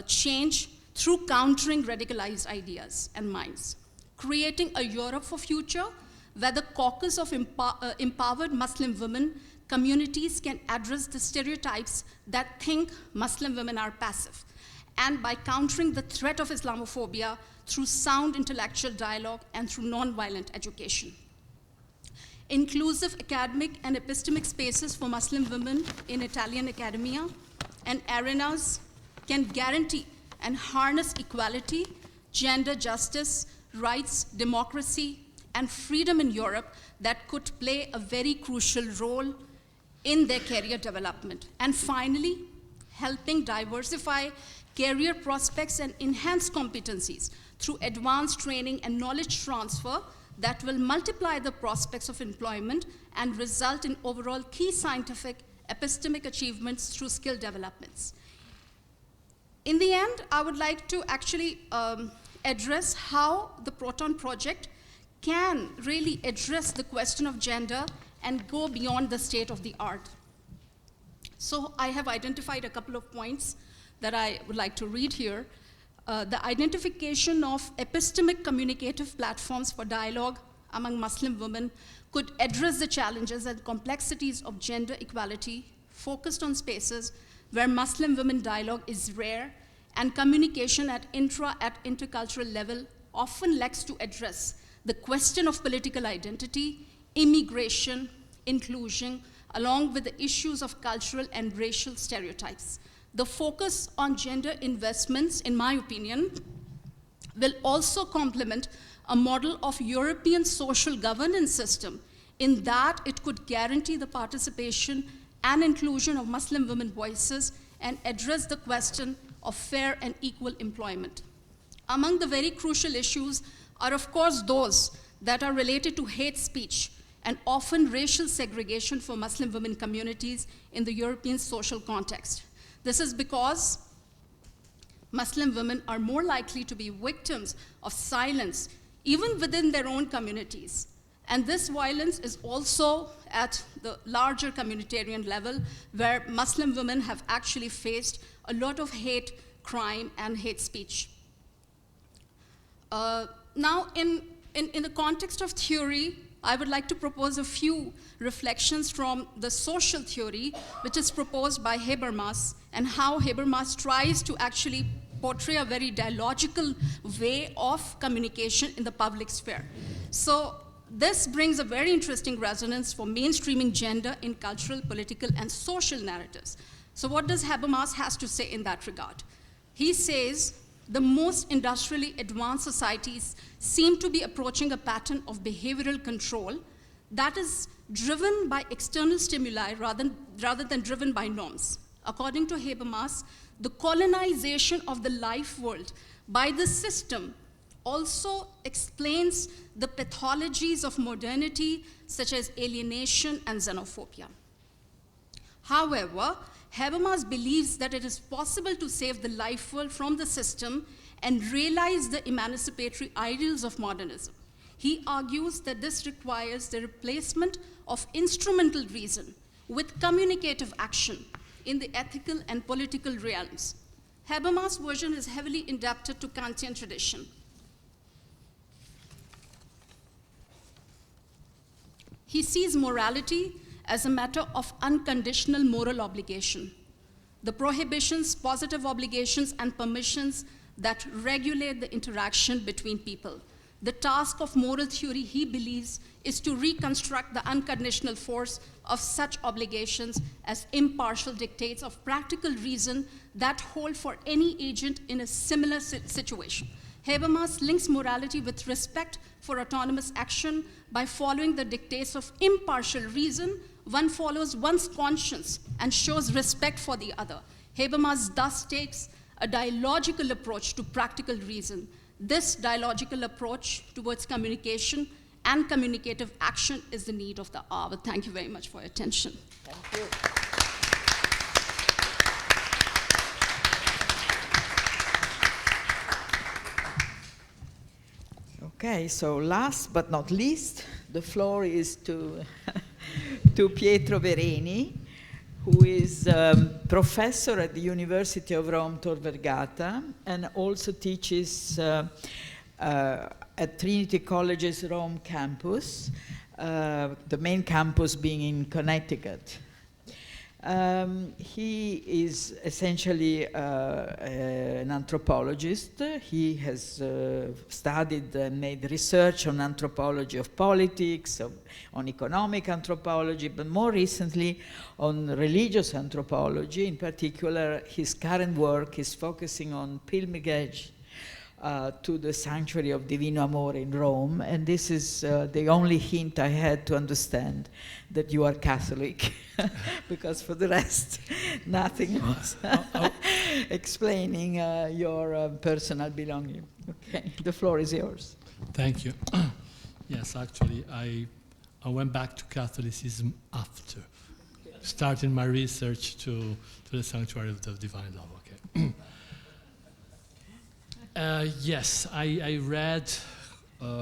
change through countering radicalized ideas and minds. Creating a Europe for future, where the caucus of empowered Muslim women communities can address the stereotypes that think Muslim women are passive, and by countering the threat of Islamophobia through sound intellectual dialogue and through nonviolent education. Inclusive academic and epistemic spaces for Muslim women in Italian academia and arenas can guarantee and harness equality, gender justice, rights, democracy, and freedom in Europe that could play a very crucial role in their career development. And finally, helping diversify career prospects and enhance competencies through advanced training and knowledge transfer that will multiply the prospects of employment and result in overall key scientific epistemic achievements through skill developments. In the end, I would like to actually address how the Protone Project can really address the question of gender and go beyond the state of the art. So I have identified a couple of points that I would like to read here. The identification of epistemic communicative platforms for dialogue among Muslim women could address the challenges and complexities of gender equality, focused on spaces where Muslim women dialogue is rare, and communication at intercultural level often lacks to address the question of political identity, immigration, inclusion, along with the issues of cultural and racial stereotypes. The focus on gender investments, in my opinion, will also complement a model of European social governance system in that it could guarantee the participation and inclusion of Muslim women voices and address the question of fair and equal employment. Among the very crucial issues are, of course, those that are related to hate speech and often racial segregation for Muslim women communities in the European social context. This is because Muslim women are more likely to be victims of silence, even within their own communities. And this violence is also at the larger communitarian level, where Muslim women have actually faced a lot of hate crime and hate speech. Now, in the context of theory, I would like to propose a few reflections from the social theory, which is proposed by Habermas, and how Habermas tries to actually portray a very dialogical way of communication in the public sphere. So this brings a very interesting resonance for mainstreaming gender in cultural, political, and social narratives. So what does Habermas has to say in that regard? He says, the most industrially advanced societies seem to be approaching a pattern of behavioral control that is driven by external stimuli rather than driven by norms. According to Habermas, the colonization of the life world by the system also explains the pathologies of modernity, such as alienation and xenophobia. However, Habermas believes that it is possible to save the life world from the system and realize the emancipatory ideals of modernism. He argues that this requires the replacement of instrumental reason with communicative action in the ethical and political realms. Habermas' version is heavily indebted to Kantian tradition. He sees morality as a matter of unconditional moral obligation. The prohibitions, positive obligations, and permissions that regulate the interaction between people. The task of moral theory, he believes, is to reconstruct the unconditional force of such obligations as impartial dictates of practical reason that hold for any agent in a similar situation. Habermas links morality with respect for autonomous action. By following the dictates of impartial reason, one follows one's conscience and shows respect for the other. Habermas thus takes a dialogical approach to practical reason. This dialogical approach towards communication and communicative action is the need of the hour. Thank you very much for your attention. Thank you. Okay, so last but not least, the floor is to Pietro Vereni, who is professor at the University of Rome Tor Vergata and also teaches at Trinity College's Rome campus, the main campus being in Connecticut. He is essentially an anthropologist. He has studied and made research on anthropology of politics, on economic anthropology, but more recently on religious anthropology. In particular, his current work is focusing on pilgrimage to the sanctuary of Divino Amore in Rome, and this is the only hint I had to understand that you are Catholic, because for the rest, nothing was explaining your personal belonging. Okay, the floor is yours. Thank you. Yes, actually, I went back to Catholicism after starting my research to the sanctuary of the Divine Love. Okay. Yes, I read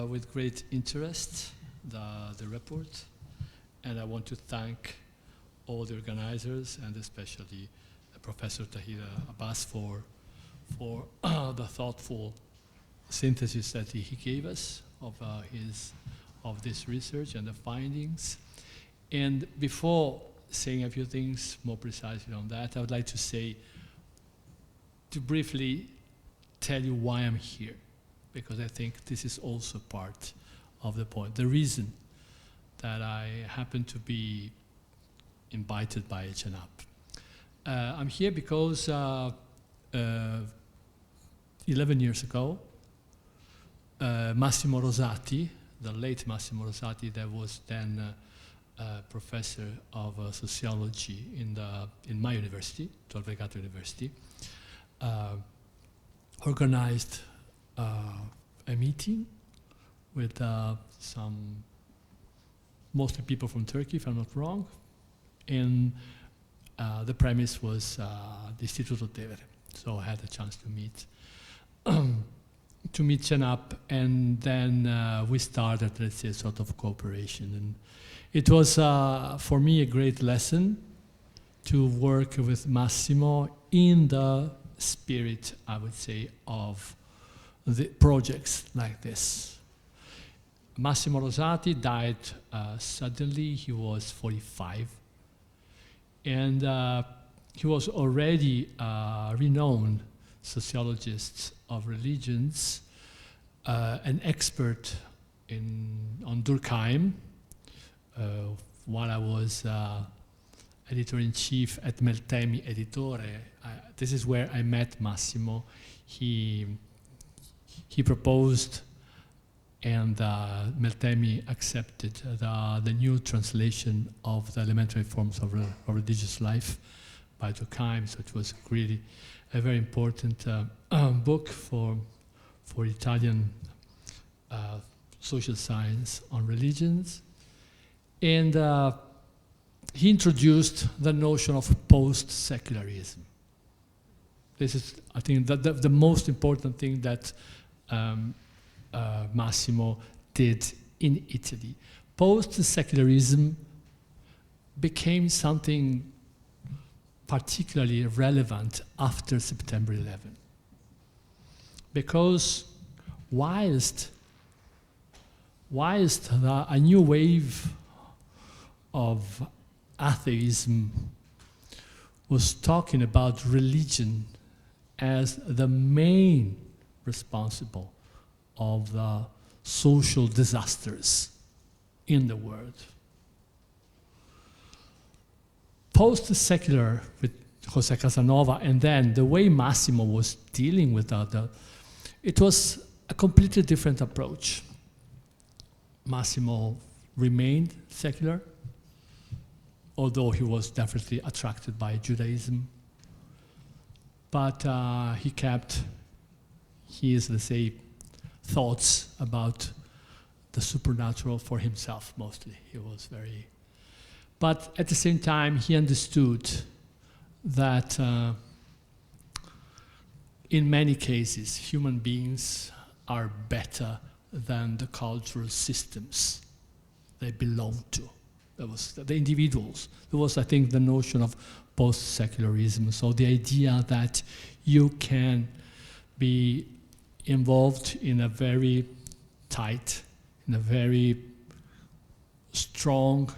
with great interest the report, and I want to thank all the organizers and especially Professor Tahira Abbas for the thoughtful synthesis that he gave us of this research and the findings. And before saying a few things more precisely on that, I would like to briefly tell you why I'm here, because I think this is also part of the point. The reason that I happen to be invited by HNUP. I'm here because 11 years ago, Massimo Rosati, the late Massimo Rosati, that was then professor of sociology in my university, Tor Vergata University, organized a meeting with mostly people from Turkey, if I'm not wrong, and the premise was the Istituto Tevere. So I had a chance to meet CNUP, and then we started, let's say, a sort of cooperation. And it was, for me, a great lesson to work with Massimo in the spirit, I would say, of the projects like this. Massimo Rosati died suddenly. He was 45. And he was already a renowned sociologist of religions, an expert on Durkheim, while I was editor-in-chief at Meltemi Editore. This is where I met Massimo. He proposed, and Meltemi accepted the new translation of the elementary forms of religious life by Durkheim. So it was really a very important book for Italian social science on religions. And he introduced the notion of post-secularism. This is, I think, the most important thing that Massimo did in Italy. Post-secularism became something particularly relevant after September 11. Because whilst a new wave of atheism was talking about religion as the main responsible of the social disasters in the world, post-secular with José Casanova, and then the way Massimo was dealing with it was a completely different approach. Massimo remained secular, although he was definitely attracted by Judaism. But he kept his, let's say, thoughts about the supernatural for himself, mostly. He was very... But at the same time, he understood that in many cases, human beings are better than the cultural systems they belong to. That was the individuals. There was, I think, the notion of post-secularism. So the idea that you can be involved in a very tight, in a very strong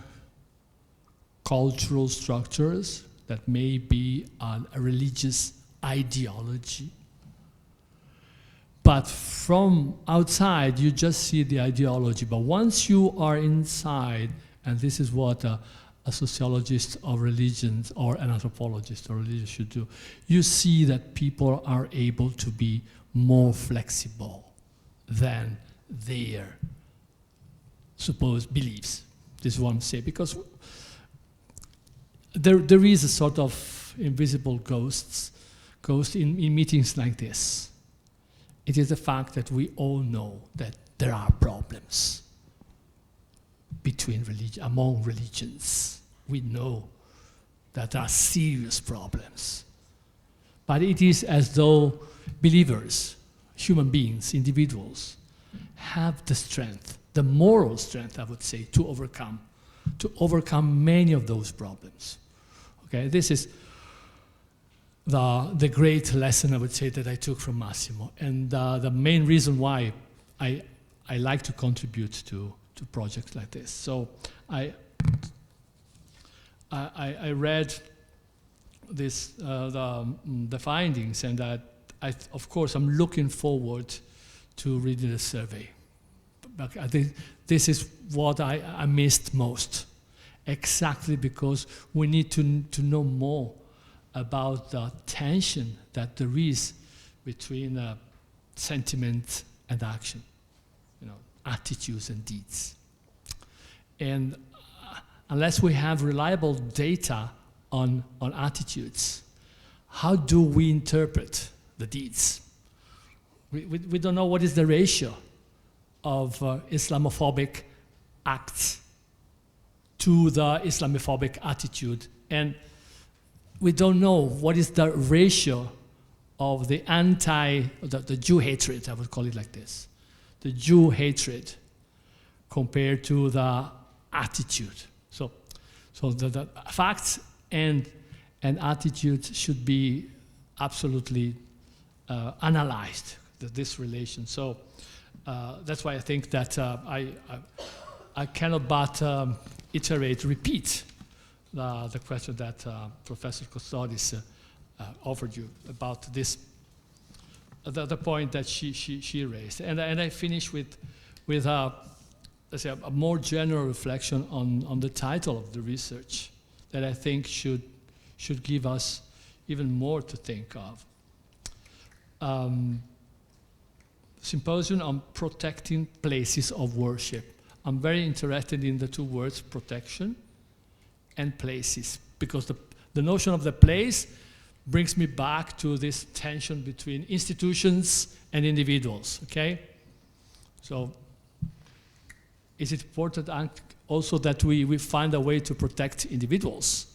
cultural structures that may be a religious ideology. But from outside, you just see the ideology. But once you are inside, and this is what a sociologist of religions or an anthropologist of religion should do, you see that people are able to be more flexible than their supposed beliefs. This is what I'm saying, because there is a sort of invisible ghost in meetings like this. It is the fact that we all know that there are problems among religions. We know that there are serious problems. But it is as though believers, human beings, individuals, have the strength, the moral strength, I would say, to overcome many of those problems. Okay, this is the great lesson, I would say, that I took from Massimo, and the main reason why I like to contribute to projects like this. So I read this the findings, and of course I'm looking forward to reading the survey. But I think this is what I missed most, exactly because we need to know more about the tension that there is between sentiment and action, attitudes and deeds. And unless we have reliable data on attitudes, how do we interpret the deeds? We don't know what is the ratio of Islamophobic acts to the Islamophobic attitude, and we don't know what is the ratio of the the Jew hatred, I would call it like this, the Jew hatred compared to the attitude. So the facts and attitude should be absolutely analyzed, this relation. So that's why I think that I cannot but repeat the question that Professor Custodis offered you about this, the point that she raised. And I finish with let's say a more general reflection on the title of the research that I think should give us even more to think of. Symposium on protecting places of worship. I'm very interested in the two words protection and places, because the notion of the place brings me back to this tension between institutions and individuals, okay? So is it important also that we find a way to protect individuals?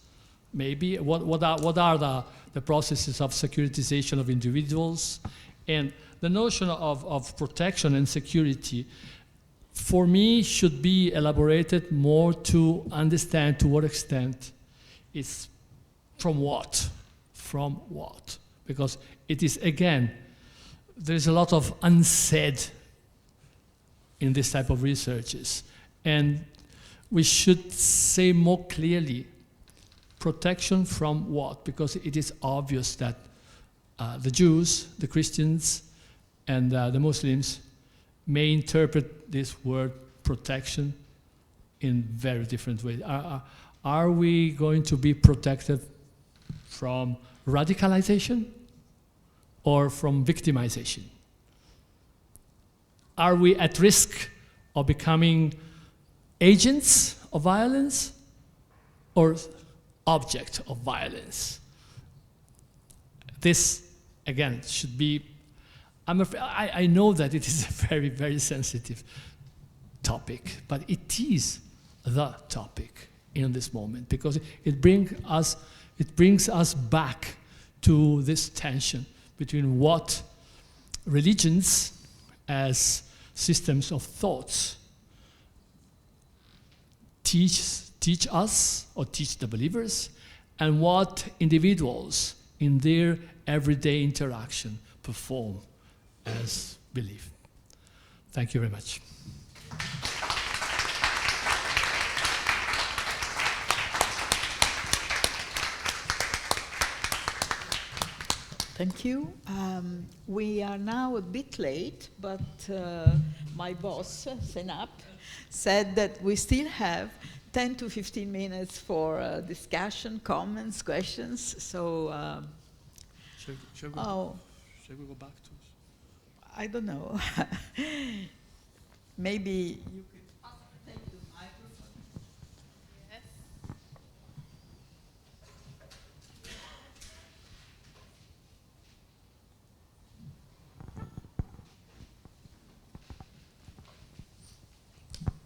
Maybe, what are the processes of securitization of individuals? And the notion of protection and security, for me, should be elaborated more to understand to what extent it's from what? From what? Because it is, again, there's a lot of unsaid in this type of researches. And we should say more clearly, protection from what? Because it is obvious that the Jews, the Christians, and the Muslims may interpret this word protection in very different ways. Are we going to be protected from radicalization or from victimization? Are we at risk of becoming agents of violence or object of violence? This, again, should be, I know that it is a very, very sensitive topic, but it is the topic in this moment, because it brings us back to this tension between what religions as systems of thoughts teach us or teach the believers, and what individuals in their everyday interaction perform as belief. Thank you very much. Thank you. We are now a bit late, but my boss, Senap, said that we still have 10 to 15 minutes for discussion, comments, questions. So, Shall we go back to? I don't know. Maybe you could take the microphone. Yes.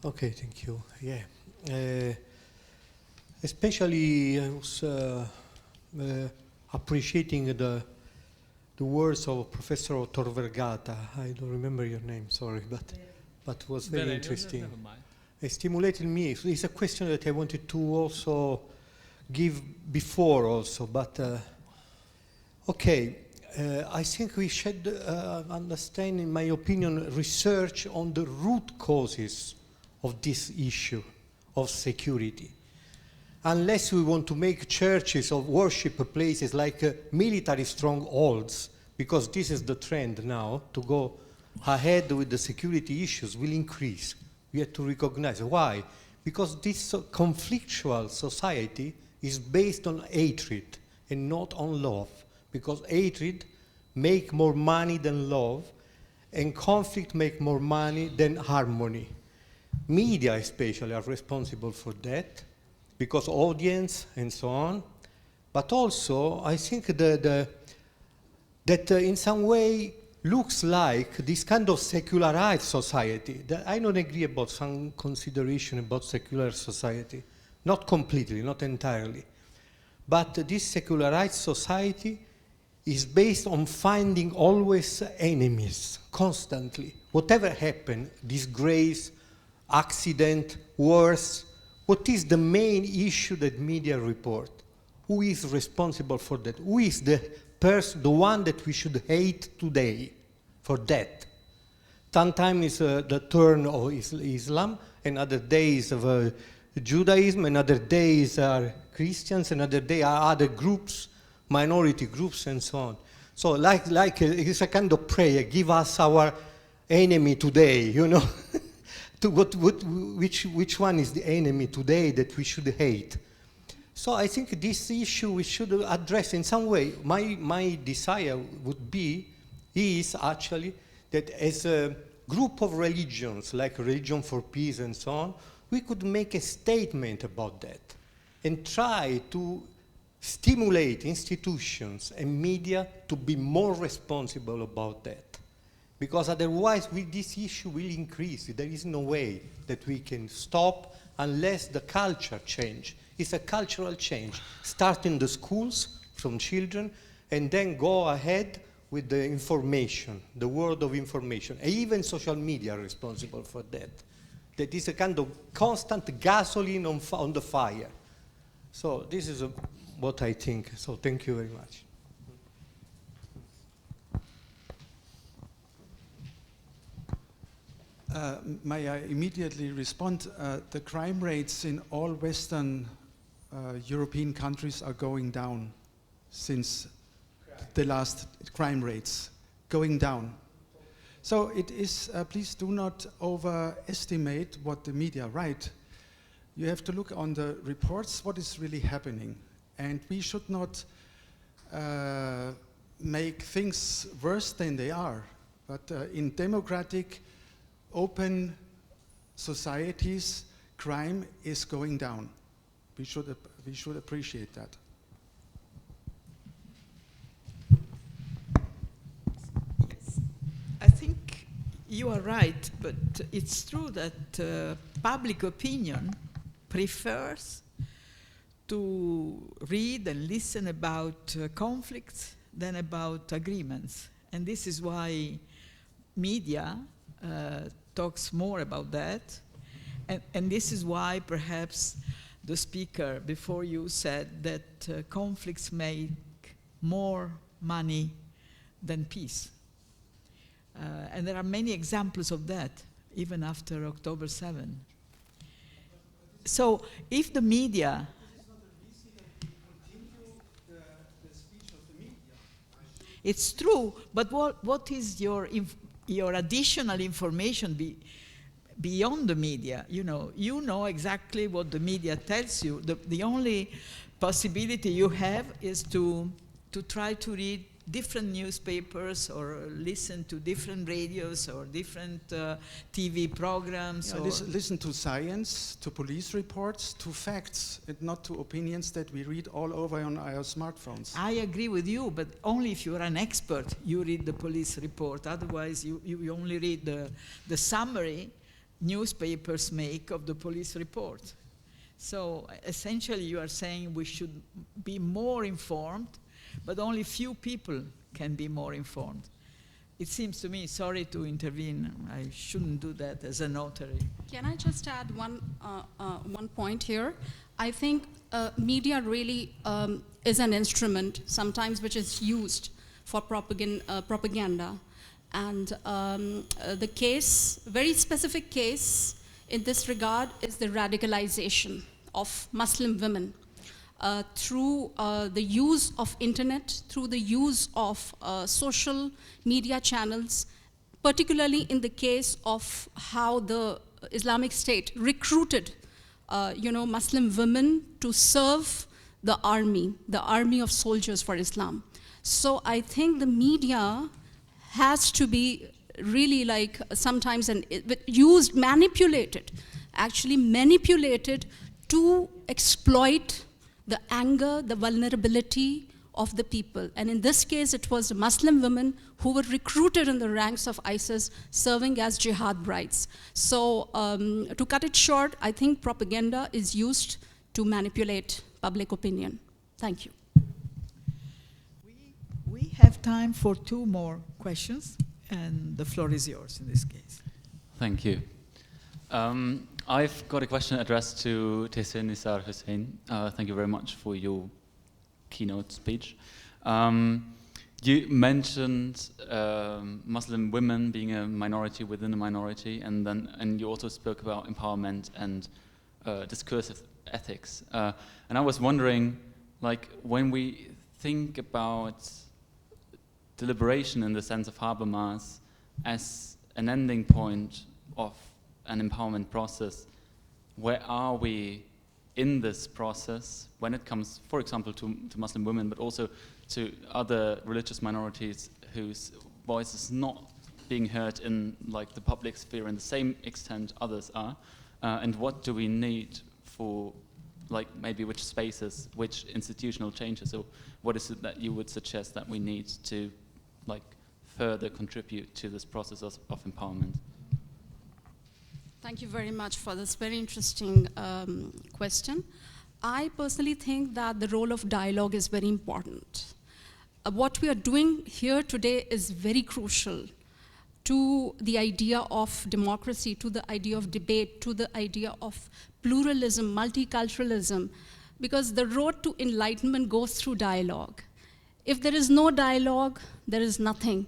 Okay, thank you. Yeah. Especially I was appreciating the words of Professor Tor Vergata. I don't remember your name, sorry, but it was very interesting. Never mind. It stimulated me. It's a question that I wanted to also give before also, but okay. I think we should understand, in my opinion, research on the root causes of this issue of security. Unless we want to make churches or worship places like military strongholds, because this is the trend now, to go ahead with the security issues will increase. We have to recognize why. Because this conflictual society is based on hatred and not on love. Because hatred make more money than love, and conflict make more money than harmony. Media especially are responsible for that, because audience and so on. But also, I think that in some way looks like this kind of secularized society. That I don't agree about some consideration about secular society. Not completely, not entirely. But this secularized society is based on finding always enemies, constantly. Whatever happened, disgrace, accident, wars, what is the main issue that media report? Who is responsible for that? Who is the person, the one that we should hate today for that? Sometimes it's the turn of Islam, another days of Judaism, another days are Christians, another day are other groups, minority groups, and so on. So like it's a kind of prayer, give us our enemy today, you know? To which one is the enemy today that we should hate? So I think this issue we should address in some way. My desire is actually that as a group of religions, like Religion for Peace and so on, we could make a statement about that and try to stimulate institutions and media to be more responsible about that. Because otherwise this issue will increase. There is no way that we can stop unless the culture change. It's a cultural change. Start in the schools from children and then go ahead with the information, the world of information. And even social media are responsible for that. That is a kind of constant gasoline on the fire. So this is what I think. So thank you very much. May I immediately respond? The crime rates in all Western European countries are going down since the last crime rates, going down. So it is, please do not overestimate what the media write. You have to look on the reports, what is really happening. And we should not make things worse than they are. But in democratic, open societies, crime is going down. We should appreciate that. Yes. I think you are right, but it's true that public opinion prefers to read and listen about conflicts than about agreements. And this is why media talks more about that. And this is why perhaps the speaker before you said that conflicts make more money than peace. And there are many examples of that, even after October 7. So if the media... It's true, but what is your additional information beyond the media? You know exactly what the media tells you. The only possibility you have is to try to read different newspapers or listen to different radios or different TV programs. Yeah, listen to science, to police reports, to facts, and not to opinions that we read all over on our smartphones. I agree with you, but only if you're an expert, you read the police report. Otherwise, you only read the summary newspapers make of the police report. So essentially, you are saying we should be more informed, but only few people can be more informed. It seems to me, sorry to intervene, I shouldn't do that as a notary. Can I just add one point here? I think media really is an instrument, sometimes which is used for propaganda. And the case, very specific case in this regard is the radicalization of Muslim women. Through the use of internet, through the use of social media channels, particularly in the case of how the Islamic State recruited, Muslim women to serve the army of soldiers for Islam. So I think the media has to be really like sometimes manipulated to exploit the anger, the vulnerability of the people. And in this case, it was Muslim women who were recruited in the ranks of ISIS, serving as jihad brides. So to cut it short, I think propaganda is used to manipulate public opinion. Thank you. We have time for 2 more questions, and the floor is yours in this case. Thank you. I've got a question addressed to Tehsin Nisar Hussain. Thank you very much for your keynote speech. You mentioned Muslim women being a minority within a minority, and you also spoke about empowerment and discursive ethics. And I was wondering, like, when we think about deliberation in the sense of Habermas as an ending point of an empowerment process, where are we in this process when it comes, for example, to Muslim women, but also to other religious minorities whose voice is not being heard in like the public sphere in the same extent others are, and what do we need for, like, maybe which spaces, which institutional changes, or what is it that you would suggest that we need to, like, further contribute to this process of empowerment? Thank you very much for this very interesting question. I personally think that the role of dialogue is very important. What we are doing here today is very crucial to the idea of democracy, to the idea of debate, to the idea of pluralism, multiculturalism, because the road to enlightenment goes through dialogue. If there is no dialogue, there is nothing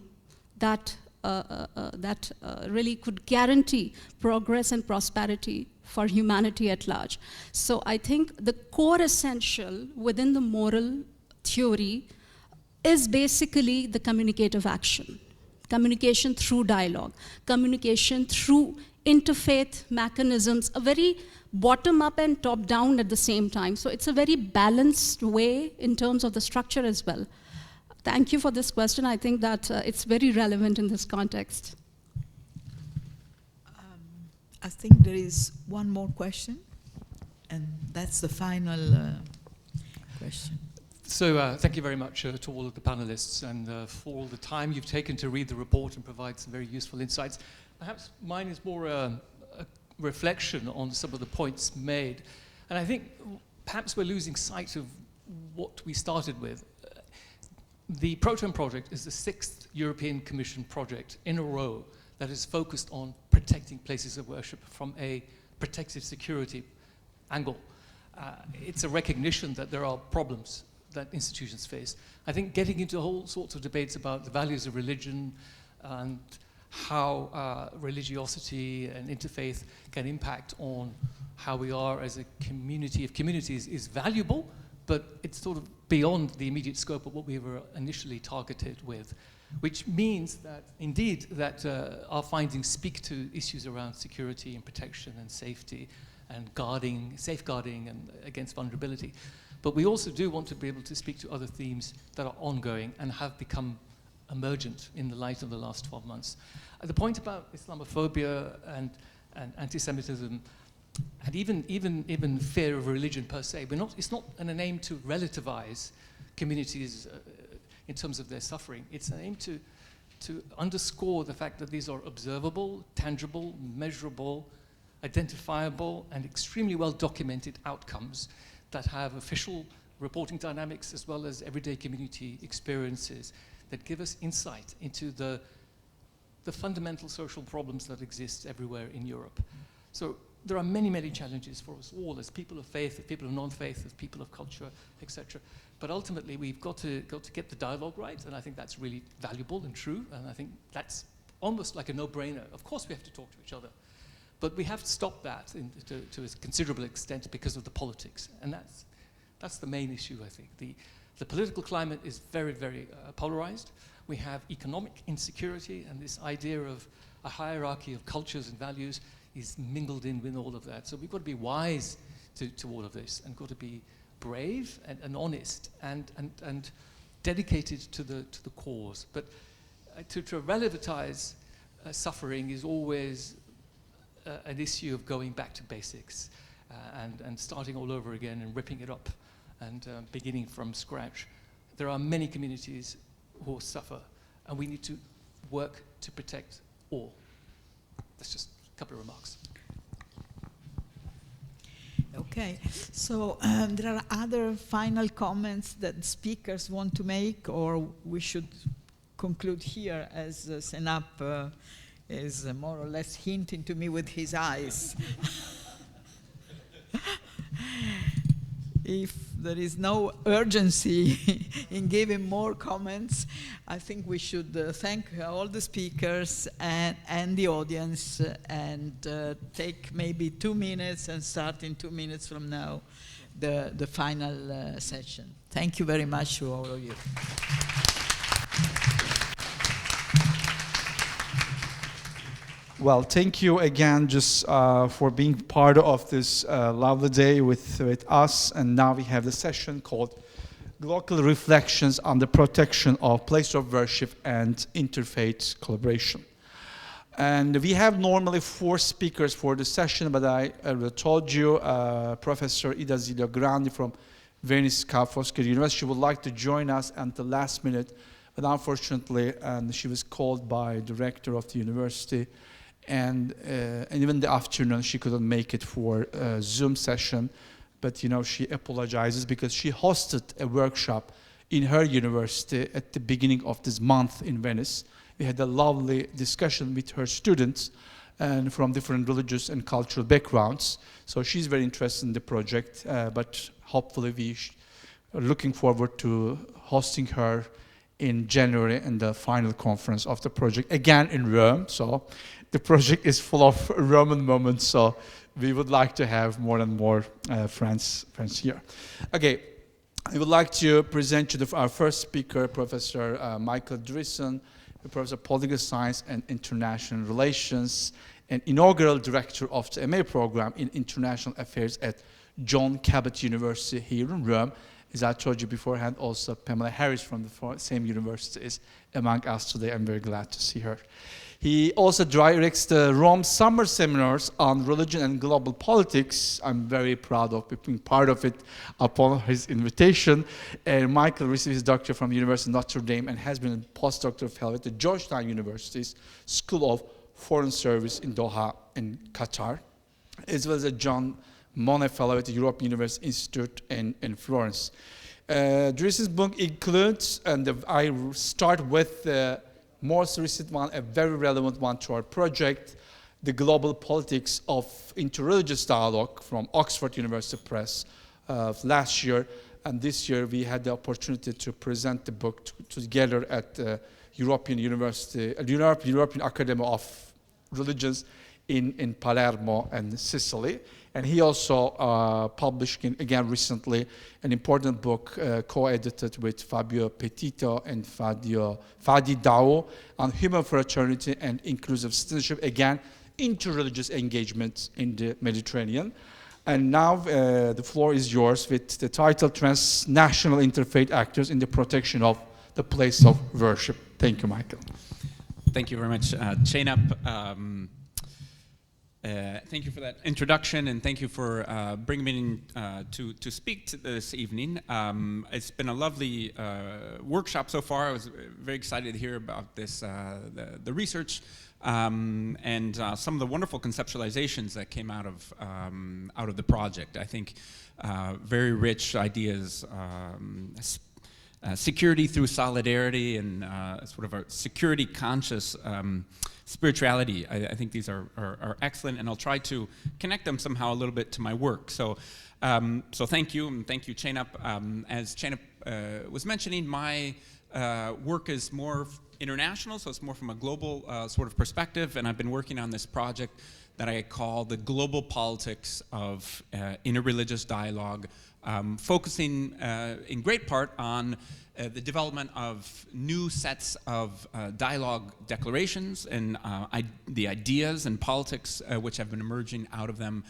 that really could guarantee progress and prosperity for humanity at large. So I think the core essential within the moral theory is basically the communicative action. Communication through dialogue, communication through interfaith mechanisms, a very bottom-up and top-down at the same time. So it's a very balanced way in terms of the structure as well. Thank you for this question. I think that it's very relevant in this context. I think there is one more question, and that's the final question. So thank you very much to all of the panelists and for all the time you've taken to read the report and provide some very useful insights. Perhaps mine is more a reflection on some of the points made. And I think perhaps we're losing sight of what we started with. The Protone Project is the 6th European Commission project in a row that is focused on protecting places of worship from a protective security angle. It's a recognition that there are problems that institutions face. I think getting into whole sorts of debates about the values of religion and how religiosity and interfaith can impact on how we are as a community of communities is valuable, but it's sort of beyond the immediate scope of what we were initially targeted with, which means that, indeed, that our findings speak to issues around security and protection and safety and safeguarding and against vulnerability. But we also do want to be able to speak to other themes that are ongoing and have become emergent in the light of the last 12 months. The point about Islamophobia and anti-Semitism, and even fear of religion per se, it's not an aim to relativize communities in terms of their suffering. It's an aim to underscore the fact that these are observable, tangible, measurable, identifiable, and extremely well documented outcomes that have official reporting dynamics as well as everyday community experiences that give us insight into the fundamental social problems that exist everywhere in Europe. So there are many, many challenges for us all as people of faith, as people of non-faith, as people of culture, etc. But ultimately, we've got to get the dialogue right, and I think that's really valuable and true, and I think that's almost like a no-brainer. Of course we have to talk to each other, but we have to stop that to a considerable extent because of the politics, and that's the main issue, I think. The political climate is very, very polarized. We have economic insecurity, and this idea of a hierarchy of cultures and values is mingled in with all of that. So we've got to be wise to all of this, and got to be brave and honest and dedicated to the cause. But to relativize suffering is always an issue of going back to basics and starting all over again and ripping it up and beginning from scratch. There are many communities who suffer, and we need to work to protect all. That's just a couple of remarks. Okay, so there are other final comments that speakers want to make, or we should conclude here as Senap is more or less hinting to me with his eyes. If there is no urgency in giving more comments, I think we should thank all the speakers and the audience and take maybe 2 minutes and start in 2 minutes from now the final session. Thank you very much to all of you. Well, thank you again just for being part of this lovely day with us. And now we have the session called Local Reflections on the Protection of Place of Worship and Interfaith Collaboration. And we have normally 4 speakers for the session, but I told you Professor Ida Zilio Grandi from Venice Ca' Foscari University would like to join us at the last minute, but unfortunately she was called by the director of the university. And even the afternoon, she couldn't make it for a Zoom session. But, you know, she apologizes because she hosted a workshop in her university at the beginning of this month in Venice. We had a lovely discussion with her students and from different religious and cultural backgrounds. So she's very interested in the project, but hopefully we are looking forward to hosting her in January in the final conference of the project, again in Rome. So the project is full of Roman moments, so we would like to have more and more friends here. Okay, I would like to present you our first speaker, Professor Michael Dreesen, Professor of Political Science and International Relations, and inaugural director of the MA program in International Affairs at John Cabot University here in Rome. As I told you beforehand, also Pamela Harris from the same university is among us today. I'm very glad to see her. He also directs the Rome Summer Seminars on Religion and Global Politics. I'm very proud of being part of it upon his invitation. And Michael received his doctorate from the University of Notre Dame and has been a postdoctoral fellow at the Georgetown University's School of Foreign Service in Doha in Qatar, as well as a John Monnet Fellow at the European University Institute in Florence. Dreesen's book includes, and I start with the most recent one, a very relevant one to our project, The Global Politics of Interreligious Dialogue from Oxford University Press last year. And this year we had the opportunity to present the book together at the European University, European Academy of Religions in Palermo and Sicily. And he also published, again recently, an important book co-edited with Fabio Petito and Fadi Dao on human fraternity and inclusive citizenship, again, interreligious engagement in the Mediterranean. And now the floor is yours with the title Transnational Interfaith Actors in the Protection of the Place of Worship. Thank you, Michael. Thank you very much, Zeynep. Thank you for that introduction, and thank you for bringing me in to speak this evening. It's been a lovely workshop so far. I was very excited to hear about this, the research, and some of the wonderful conceptualizations that came out of the project. I think very rich ideas, security through solidarity, and sort of a security-conscious spirituality. I think these are excellent, and I'll try to connect them somehow a little bit to my work. So thank you, and thank you, Zeynep. As Zeynep was mentioning, my work is more international, so it's more from a global sort of perspective, and I've been working on this project that I call the global politics of interreligious dialogue, focusing in great part on the development of new sets of dialogue declarations and the ideas and politics which have been emerging out of them,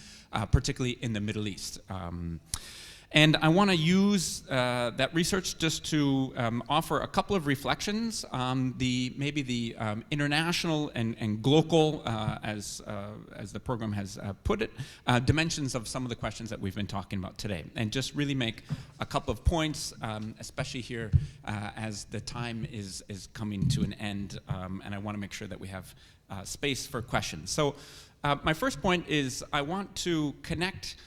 particularly in the Middle East. And I want to use that research just to offer a couple of reflections on maybe the international and global, as the program has put it, dimensions of some of the questions that we've been talking about today. And just really make a couple of points, especially here as the time is coming to an end, and I want to make sure that we have space for questions. So my first point is I want to connect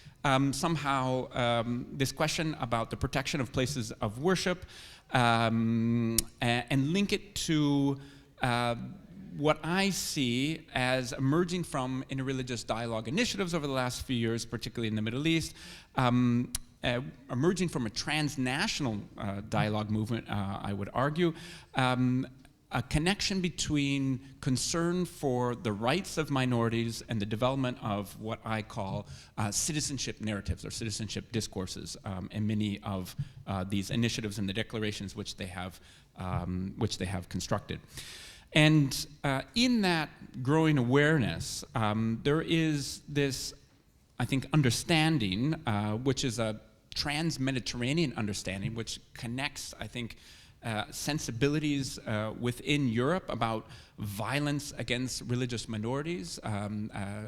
somehow this question about the protection of places of worship and link it to what I see as emerging from interreligious dialogue initiatives over the last few years, particularly in the Middle East, emerging from a transnational dialogue movement, I would argue, a connection between concern for the rights of minorities and the development of what I call citizenship narratives or citizenship discourses in many of these initiatives and the declarations which they have constructed. And in that growing awareness, there is this, I think, understanding, which is a trans-Mediterranean understanding, which connects, I think, sensibilities within Europe about violence against religious minorities,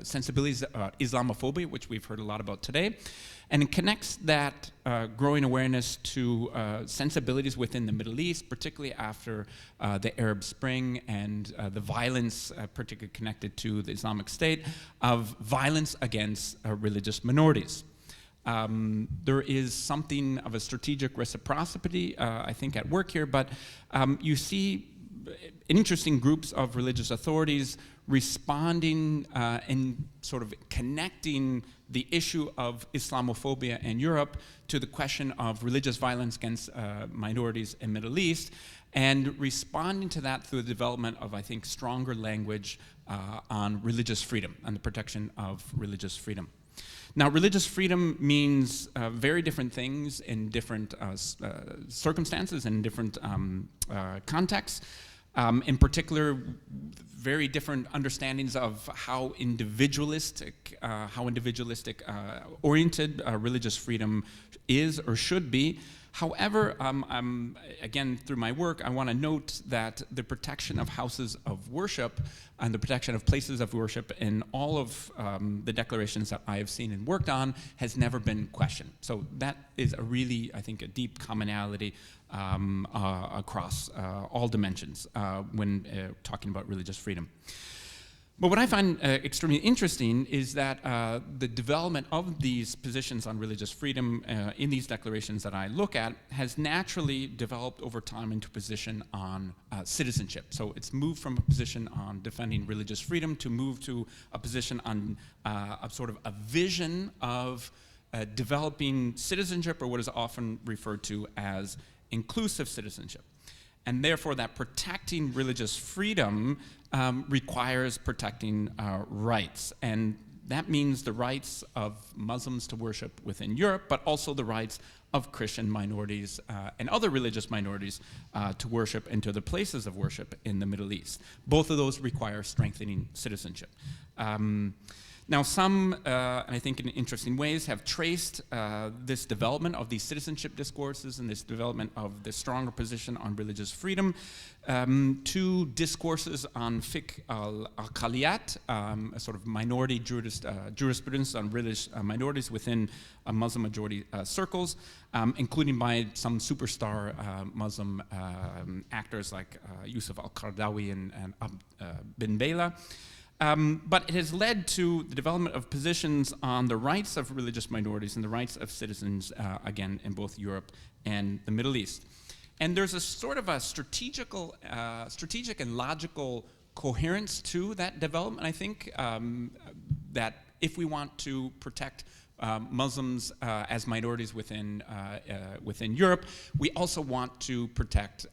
sensibilities about Islamophobia, which we've heard a lot about today, and it connects that growing awareness to sensibilities within the Middle East, particularly after the Arab Spring and the violence, particularly connected to the Islamic State, of violence against religious minorities. There is something of a strategic reciprocity, I think, at work here, but you see interesting groups of religious authorities responding and sort of connecting the issue of Islamophobia in Europe to the question of religious violence against minorities in the Middle East, and responding to that through the development of, I think, stronger language on religious freedom and the protection of religious freedom. Now, religious freedom means very different things in different circumstances and different contexts. In particular, very different understandings of how individualistic oriented religious freedom is or should be. However, again, through my work, I want to note that the protection of houses of worship and the protection of places of worship in all of the declarations that I have seen and worked on has never been questioned. So that is a really, I think, a deep commonality across all dimensions when talking about religious freedom. But what I find extremely interesting is that the development of these positions on religious freedom in these declarations that I look at has naturally developed over time into a position on citizenship. So it's moved from a position on defending religious freedom to move to a position on a sort of a vision of developing citizenship, or what is often referred to as inclusive citizenship. And therefore, that protecting religious freedom requires protecting rights. And that means the rights of Muslims to worship within Europe, but also the rights of Christian minorities and other religious minorities to worship and to the places of worship in the Middle East. Both of those require strengthening citizenship. Now some, and I think in interesting ways, have traced this development of these citizenship discourses and this development of the stronger position on religious freedom to discourses on fiqh al-aqaliyat, a sort of minority jurisprudence on religious minorities within Muslim majority circles, including by some superstar Muslim actors like Yusuf al-Qaradawi and bin Bela. But it has led to the development of positions on the rights of religious minorities and the rights of citizens, again, in both Europe and the Middle East. And there's a sort of a strategic and logical coherence to that development, I think, that if we want to protect Muslims as minorities within Europe, we also want to protect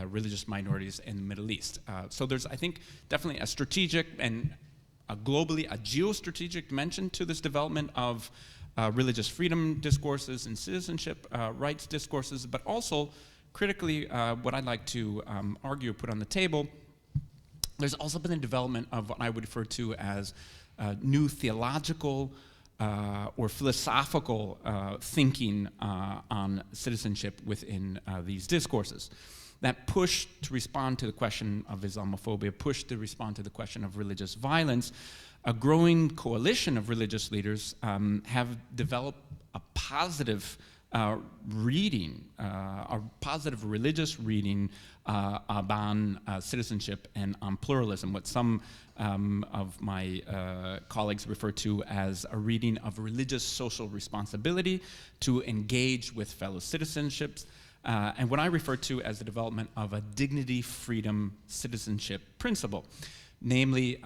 religious minorities in the Middle East. So there's, I think, definitely a strategic and globally a geostrategic dimension to this development of religious freedom discourses and citizenship rights discourses, but also critically, what I'd like to argue, put on the table, there's also been a development of what I would refer to as new theological or philosophical thinking on citizenship within these discourses. That push to respond to the question of Islamophobia, push to respond to the question of religious violence, a growing coalition of religious leaders have developed a positive reading, a positive religious reading on citizenship and on pluralism, what some of my colleagues refer to as a reading of religious social responsibility to engage with fellow citizenships, and what I refer to as the development of a dignity, freedom, citizenship principle. Namely,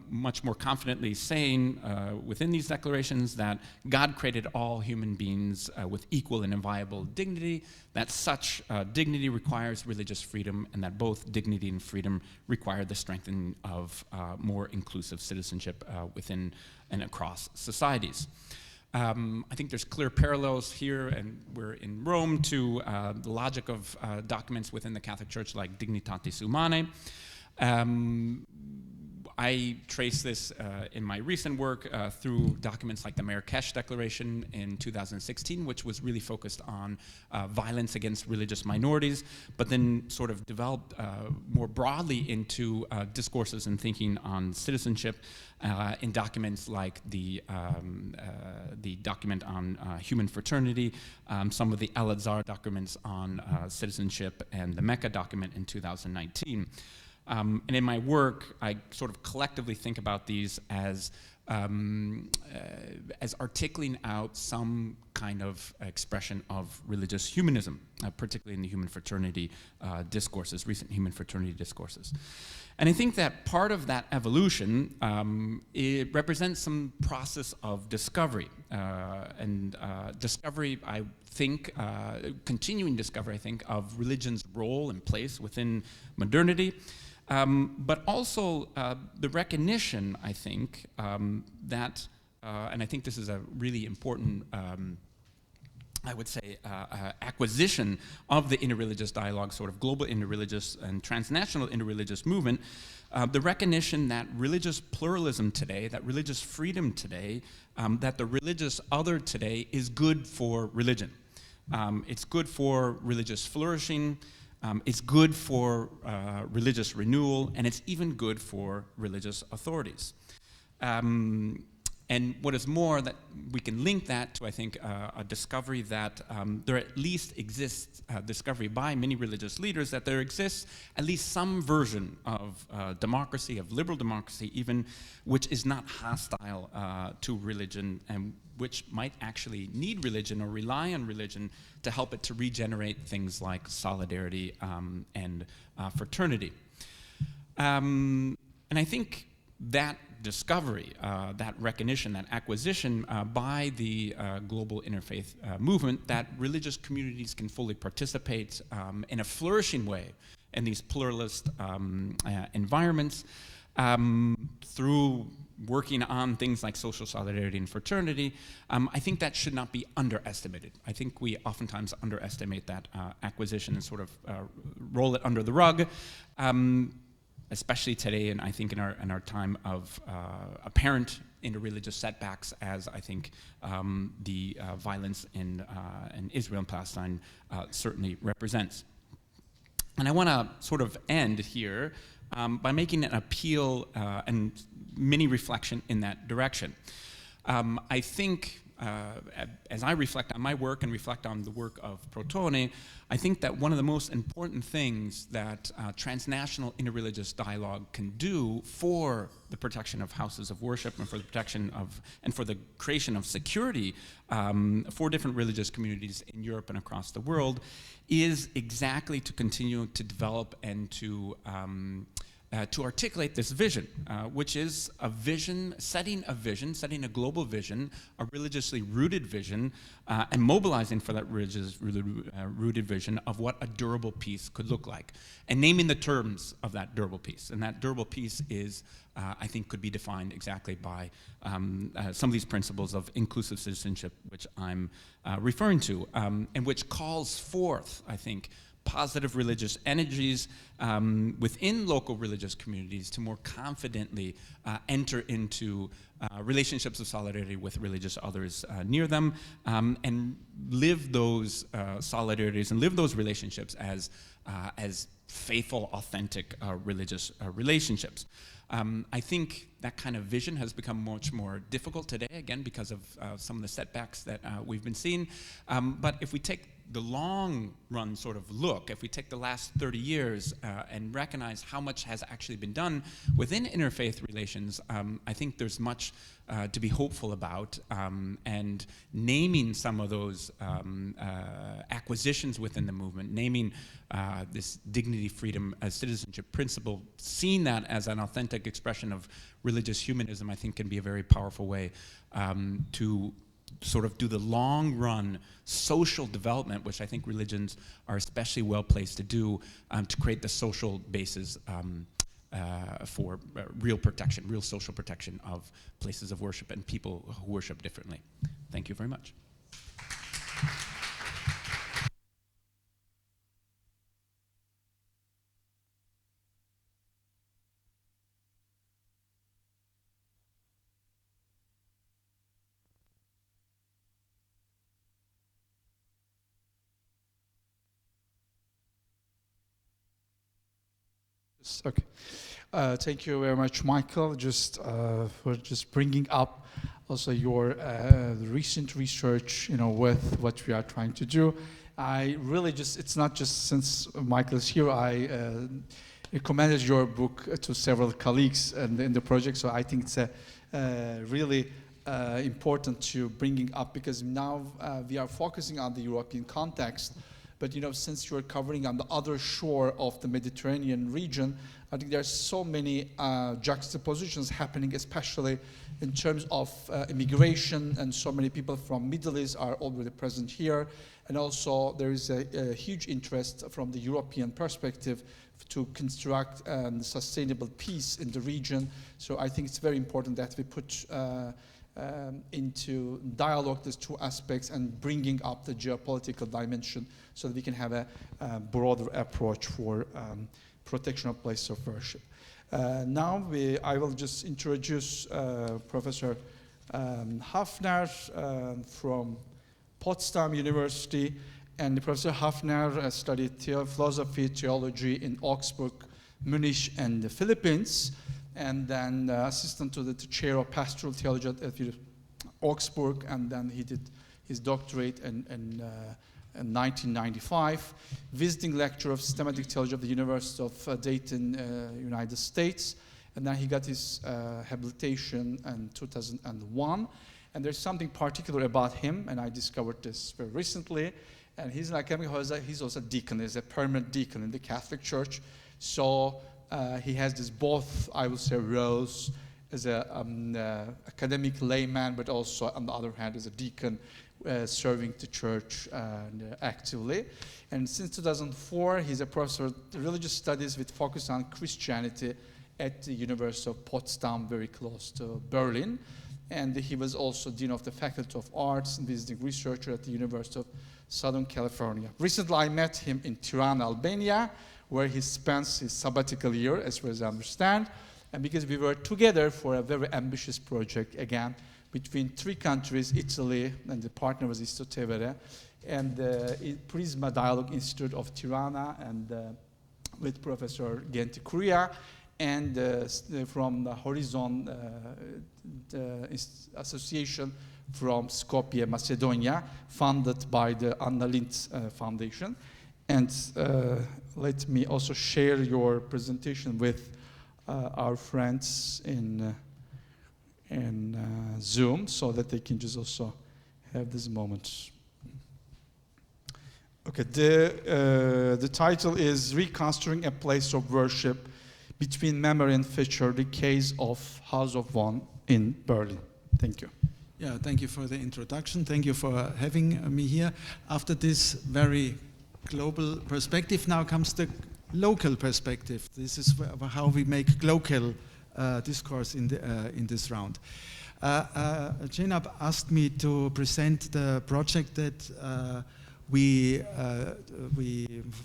much more confidently saying within these declarations that God created all human beings with equal and inviolable dignity, that such dignity requires religious freedom, and that both dignity and freedom require the strengthening of more inclusive citizenship within and across societies. I think there's clear parallels here, and we're in Rome, to the logic of documents within the Catholic Church like Dignitatis Humanae. I trace this in my recent work through documents like the Marrakesh Declaration in 2016, which was really focused on violence against religious minorities, but then sort of developed more broadly into discourses and thinking on citizenship in documents like the document on human fraternity, some of the Al-Azhar documents on citizenship, and the Mecca document in 2019. And in my work, I sort of collectively think about these as articulating out some kind of expression of religious humanism, particularly in the human fraternity discourses, recent human fraternity discourses. And I think that part of that evolution, it represents some process of discovery. Discovery, I think, continuing discovery, I think, of religion's role and place within modernity. But also the recognition, I think, that, and I think this is a really important, I would say, acquisition of the interreligious dialogue, sort of global interreligious and transnational interreligious movement, the recognition that religious pluralism today, that religious freedom today, that the religious other today is good for religion. It's good for religious flourishing. It's good for religious renewal, and it's even good for religious authorities. And what is more, that we can link that to, I think, a discovery that there at least exists, discovery by many religious leaders, that there exists at least some version of democracy, of liberal democracy even, which is not hostile to religion, and which might actually need religion or rely on religion to help it to regenerate things like solidarity and fraternity. And I think that discovery, that recognition, that acquisition by the global interfaith movement, that religious communities can fully participate in a flourishing way in these pluralist environments through working on things like social solidarity and fraternity, I think that should not be underestimated. I think we oftentimes underestimate that acquisition and sort of roll it under the rug, especially today, and I think in our time of apparent interreligious setbacks, as I think the violence in Israel and Palestine certainly represents. And I want to sort of end here by making an appeal and mini reflection in that direction. I think, as I reflect on my work and reflect on the work of Protone, I think that one of the most important things that transnational interreligious dialogue can do for the protection of houses of worship and for the protection of, and for the creation of security for different religious communities in Europe and across the world is exactly to continue to develop and to articulate this vision, which is a vision, setting a global vision, a religiously rooted vision, and mobilizing for that religiously rooted vision of what a durable peace could look like, and naming the terms of that durable peace. And that durable peace is, I think, could be defined exactly by some of these principles of inclusive citizenship, which I'm referring to, and which calls forth, I think, positive religious energies within local religious communities to more confidently enter into relationships of solidarity with religious others near them, and live those solidarities and live those relationships as faithful, authentic religious relationships. I think that kind of vision has become much more difficult today, again, because of some of the setbacks that we've been seeing. But if we take the long run sort of look, if we take the last 30 years and recognize how much has actually been done within interfaith relations, I think there's much to be hopeful about, and naming some of those acquisitions within the movement, naming this dignity, freedom, citizenship principle, seeing that as an authentic expression of religious humanism, I think can be a very powerful way to sort of do the long run social development, which I think religions are especially well placed to do, to create the social basis for real protection, real social protection of places of worship and people who worship differently. Thank you very much. Okay. Thank you very much, Michael, for just bringing up also your recent research, with what we are trying to do. I really it's not just since Michael is here, I recommended your book to several colleagues in the project, so I think it's really important to bringing up, because now we are focusing on the European context. But since you're covering on the other shore of the Mediterranean region, I think there's so many juxtapositions happening, especially in terms of immigration, and so many people from Middle East are already present here. And also there is a huge interest from the European perspective to construct sustainable peace in the region. So I think it's very important that we put into dialogue these two aspects and bringing up the geopolitical dimension so that we can have a broader approach for protection of places of worship. Now I will just introduce Professor Hafner from Potsdam University. And Professor Hafner studied philosophy, theology in Augsburg, Munich, and the Philippines. And then assistant to the chair of pastoral theology at Augsburg, and then he did his doctorate in 1995, visiting lecturer of systematic theology of the University of Dayton, United States, and then he got his habilitation in 2001. And there's something particular about him, and I discovered this very recently. And he's an academic, he's also a deacon, he's a permanent deacon in the Catholic Church. So he has this both, I would say, roles as an academic layman, but also on the other hand as a deacon serving the church actively. And since 2004, he's a professor of religious studies with focus on Christianity at the University of Potsdam, very close to Berlin. And he was also Dean of the Faculty of Arts and visiting researcher at the University of Southern California. Recently, I met him in Tirana, Albania, where he spends his sabbatical year, as far as I understand. And because we were together for a very ambitious project, again, between 3 countries, Italy, and the partner was Istituto Tevere, and Prisma Dialogue Institute of Tirana, and with Professor Genti Kuria, and from the Horizon Association from Skopje, Macedonia, funded by the Anna Lindh Foundation. And let me also share your presentation with our friends in Zoom, so that they can just also have this moment. Okay, the title is Reconstructing a Place of Worship Between Memory and Future, the Case of House of One in Berlin. Thank you. Yeah, thank you for the introduction. Thank you for having me here. After this very global perspective, now comes the local perspective. This is how we make local discourse in this round. Jenab asked me to present the project that we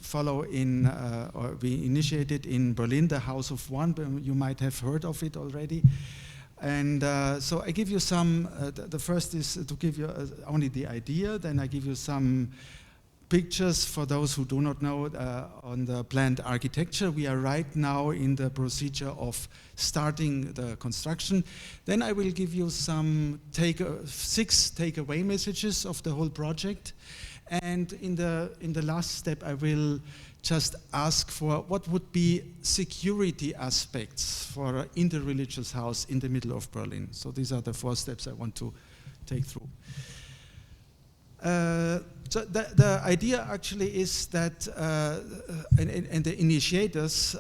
follow or we initiated in Berlin, the House of One. You might have heard of it already. And so I give you some, the first is to give you only the idea, then I give you some pictures for those who do not know on the planned architecture. We are right now in the procedure of starting the construction. Then I will give you some 6 takeaway messages of the whole project. And in the last step, I will just ask for what would be security aspects for an interreligious house in the middle of Berlin. So these are the 4 steps I want to take through. So the idea actually is that, and the initiators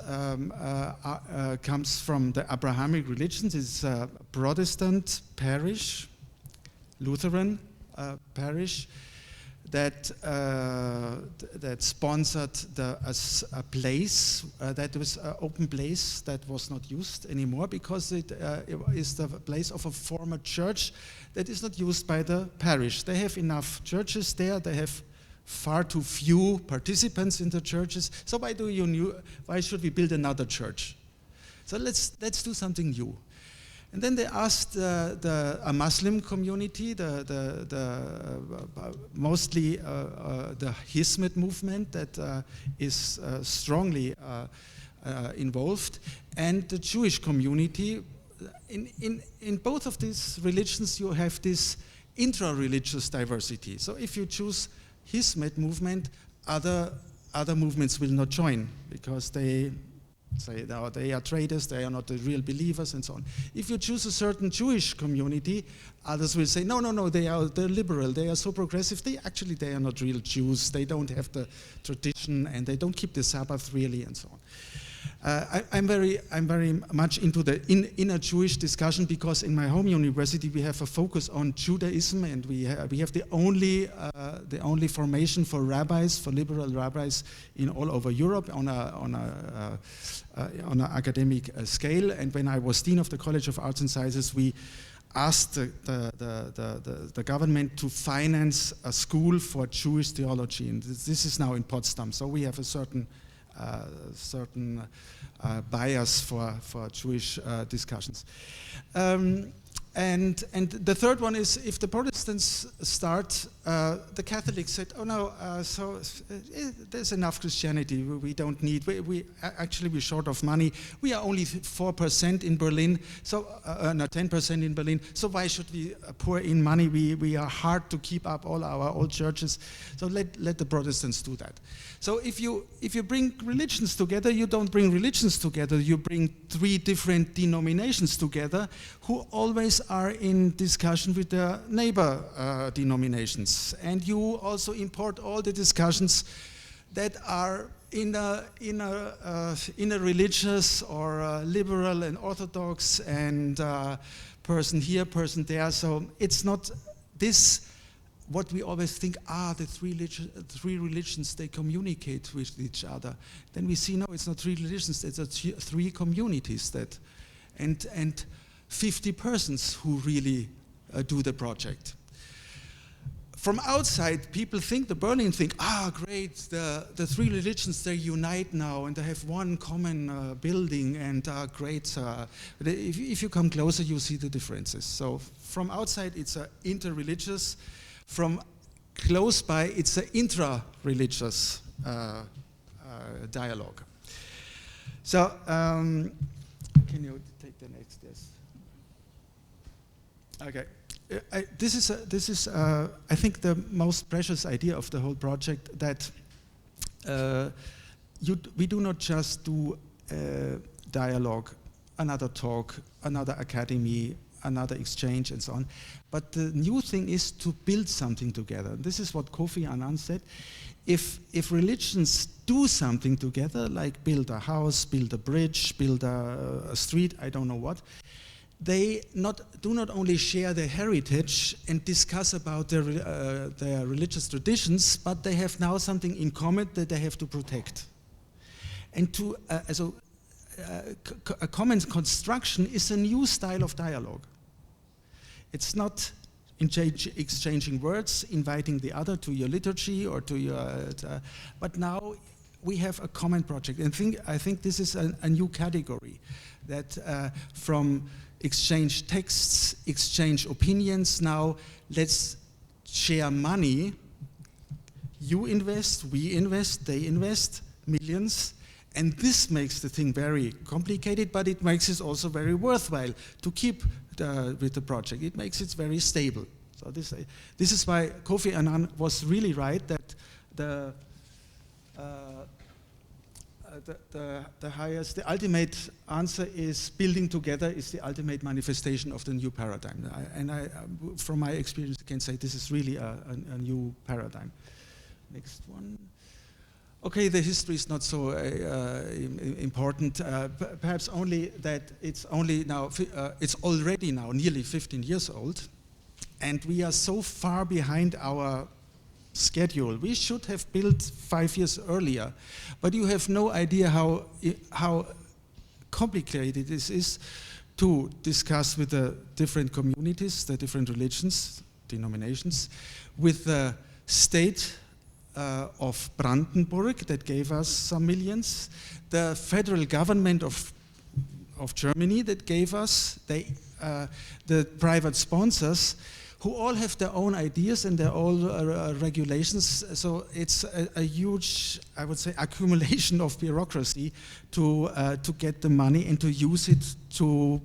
comes from the Abrahamic religions. It's a Protestant parish, Lutheran parish, that sponsored a place that was an open place that was not used anymore, because it is the place of a former church that is not used by the parish. They have enough churches there. They have far too few participants in the churches. So why should we build another church? So let's do something new. And then they asked a Muslim community, mostly the Hizmet movement that is strongly involved, and the Jewish community. In both of these religions, you have this intra-religious diversity. So if you choose Hizmet movement, other movements will not join, because they say they are traitors, they are not the real believers, and so on. If you choose a certain Jewish community, others will say, no, they're liberal, they are so progressive, they are not real Jews, they don't have the tradition, and they don't keep the Sabbath really, and so on. I'm very much into the inner Jewish discussion, because in my home university we have a focus on Judaism, and we have the only formation for rabbis, for liberal rabbis in all over Europe on an academic scale. And when I was dean of the College of Arts and Sciences, we asked the government to finance a school for Jewish theology, and this is now in Potsdam. So we have a certain bias for Jewish discussions. And the third one is, if the Protestants start, the Catholics said, oh no, there's enough Christianity, we don't need, we're short of money, we are only 4% in Berlin, so no, 10% in Berlin, so why should we pour in money? We are hard to keep up all our old churches, so let the Protestants do that. So if you bring religions together, you don't bring religions together, you bring 3 different denominations together who always are in discussion with their neighbor denominations. And you also import all the discussions that are in a religious or liberal and orthodox and person here, person there. So it's not this what we always think, the three religions, they communicate with each other. Then we see, no, it's not three religions, it's three communities and 50 persons who really do the project. From outside, people think, Berlin think, great, the three religions, they unite now and they have one common building and great. If you come closer, you see the differences. So from outside, it's interreligious. From close by, it's an intra-religious dialogue. So, can you take the next? Yes. Okay. This is I think the most precious idea of the whole project, that we do not just do dialogue, another talk, another academy, another exchange and so on, but the new thing is to build something together. This is what Kofi Annan said. If religions do something together, like build a house, build a bridge, build a street, I don't know what, they do not only share their heritage and discuss about their religious traditions, but they have now something in common that they have to protect. And a common construction is a new style of dialogue. It's not exchanging words, inviting the other to your liturgy or to your, but now we have a common project. And I think this is a new category, that from exchange texts, exchange opinions, now let's share money. You invest, we invest, they invest, millions, and this makes the thing very complicated, but it makes it also very worthwhile to keep with the project. It makes it very stable. So this is why Kofi Annan was really right, that the ultimate answer is building together is the ultimate manifestation of the new paradigm. From my experience, I can say this is really a new paradigm. Next one. Okay, the history is not so important. Perhaps only that it's already now nearly 15 years old, and we are so far behind our schedule. We should have built 5 years earlier, but you have no idea how complicated this is to discuss with the different communities, the different religions, denominations, with the state of Brandenburg that gave us some millions, the federal government of Germany that gave us, the private sponsors, who all have their own ideas and their own regulations. So it's a huge, I would say, accumulation of bureaucracy to get the money and to use it to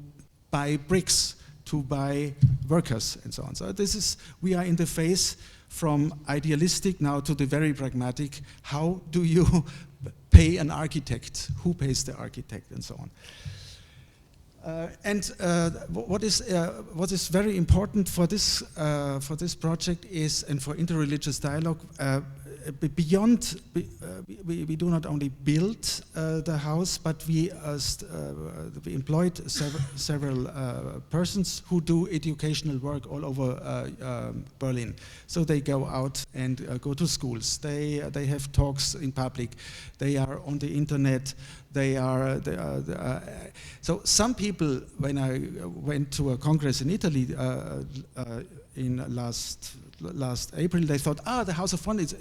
buy bricks, to buy workers and so on. So we are in the phase from idealistic now to the very pragmatic. How do you pay an architect? Who pays the architect and so on? What is very important for this project is, and for interreligious dialogue, beyond we do not only build the house, but we employed several persons who do educational work all over Berlin. So they go out and go to schools. They have talks in public. They are on the internet. So some people, when I went to a congress in Italy in last April, they thought, the House of Fun is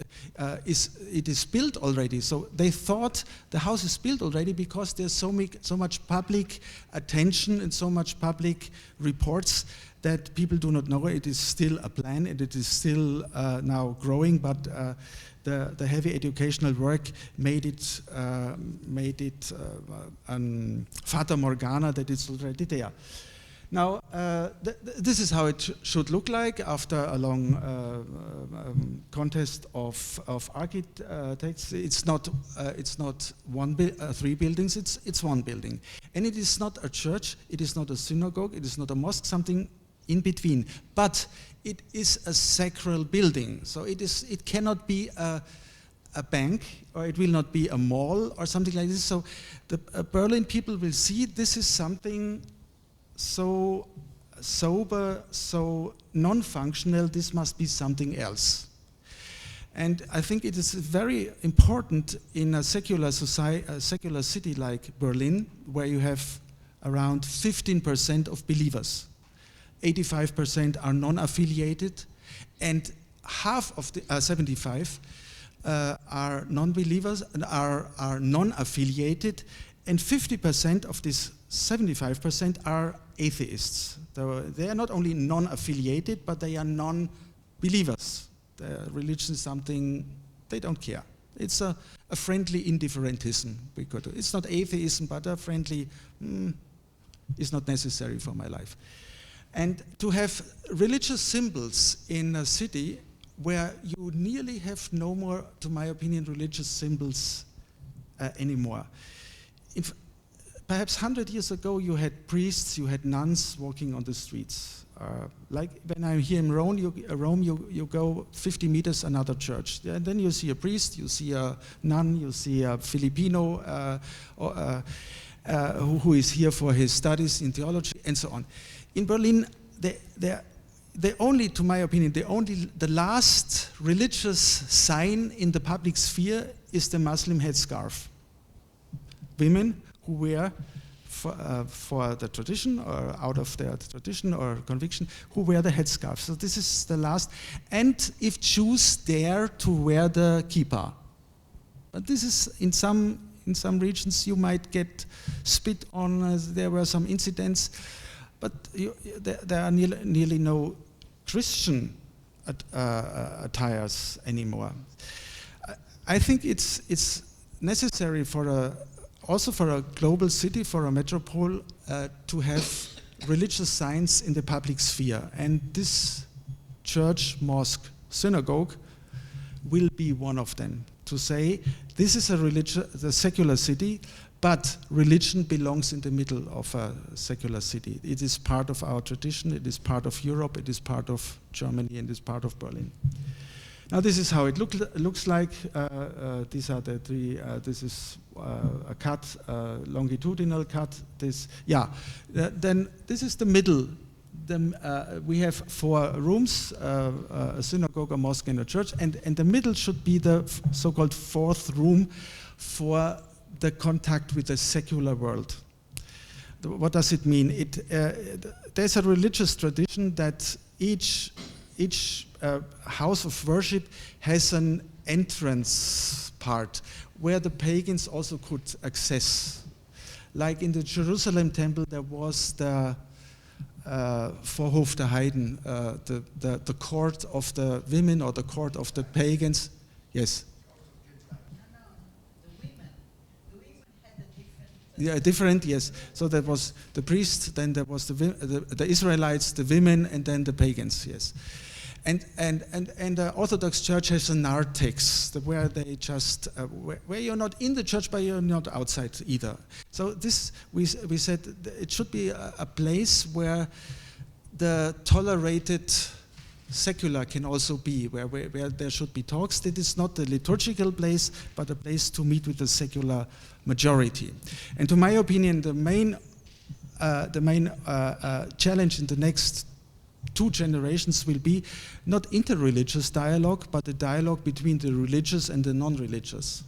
built already. So they thought the house is built already because there's so much public attention and so much public reports that people do not know it is still a plan and it is still now growing, but the heavy educational work made it Fata Morgana that it's already there. Now, this is how it should look like after a long contest of architects. It's not 3 buildings. It's 1 building, and it is not a church. It is not a synagogue. It is not a mosque. Something in between, but it is a sacral building. So it cannot be a bank, or it will not be a mall or something like this. So the Berlin people will see this is something so sober, so non-functional, this must be something else. And I think it is very important in a secular society, a secular city like Berlin, where you have around 15% of believers. 85% are non-affiliated, and half of the 75 are non-believers and are non-affiliated, and 50% of this 75% are atheists. They are not only non-affiliated, but they are non-believers. Their religion is something they don't care. It's a friendly indifferentism. It's not atheism, but a friendly, is not necessary for my life. And to have religious symbols in a city where you nearly have no more, to my opinion, religious symbols anymore. Perhaps 100 years ago, you had priests, you had nuns walking on the streets. Like when I'm here in Rome, you go 50 meters another church. And then you see a priest, you see a nun, you see a Filipino who is here for his studies in theology, and so on. In Berlin, they only, to my opinion, the last religious sign in the public sphere is the Muslim headscarf. Women who wear for the tradition or out of their tradition or conviction, who wear the headscarf. So this is the last. And if Jews dare to wear the kippah. But this is, in some regions you might get spit on. There were some incidents. But there are nearly no Christian attires anymore. I think it's necessary also for a global city, for a metropole, to have religious signs in the public sphere. And this church, mosque, synagogue will be one of them. To say, this is the secular city, but religion belongs in the middle of a secular city. It is part of our tradition, it is part of Europe, it is part of Germany, and it is part of Berlin. Now this is how it looks like. These are the three, this is a cut, longitudinal cut. Then this is the middle. We have 4 rooms, a synagogue, a mosque, and a church, and the middle should be the so-called 4th room for the contact with the secular world. What does it mean? There's a religious tradition that each house of worship has an entrance part where the pagans also could access. Like in the Jerusalem temple, there was the Vorhof der Heiden, the court of the women or the court of the pagans. Yes. Yeah, different, yes. So there was the priest, then there was the Israelites, the women, and then the pagans, yes. And the Orthodox Church has a narthex, where they just, where you're not in the church, but you're not outside either. So this, we said it should be a place where the tolerated secular can also be, where there should be talks. That is not the liturgical place, but a place to meet with the secular majority. And to my opinion, the main challenge in the next 2 generations will be not interreligious dialogue, but the dialogue between the religious and the non-religious,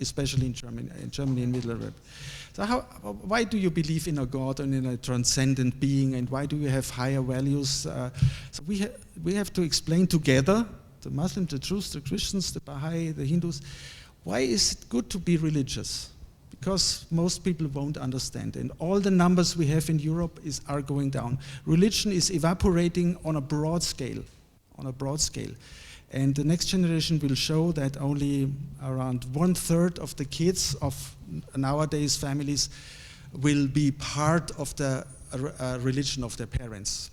especially in Germany and Middle Europe. So why do you believe in a God and in a transcendent being, and why do you have higher values? So we have to explain together, the Muslims, the Jews, the Christians, the Baha'i, the Hindus, why is it good to be religious? Because most people won't understand. And all the numbers we have in Europe are going down. Religion is evaporating on a broad scale, And the next generation will show that only around 1/3 of the kids of nowadays families will be part of the religion of their parents.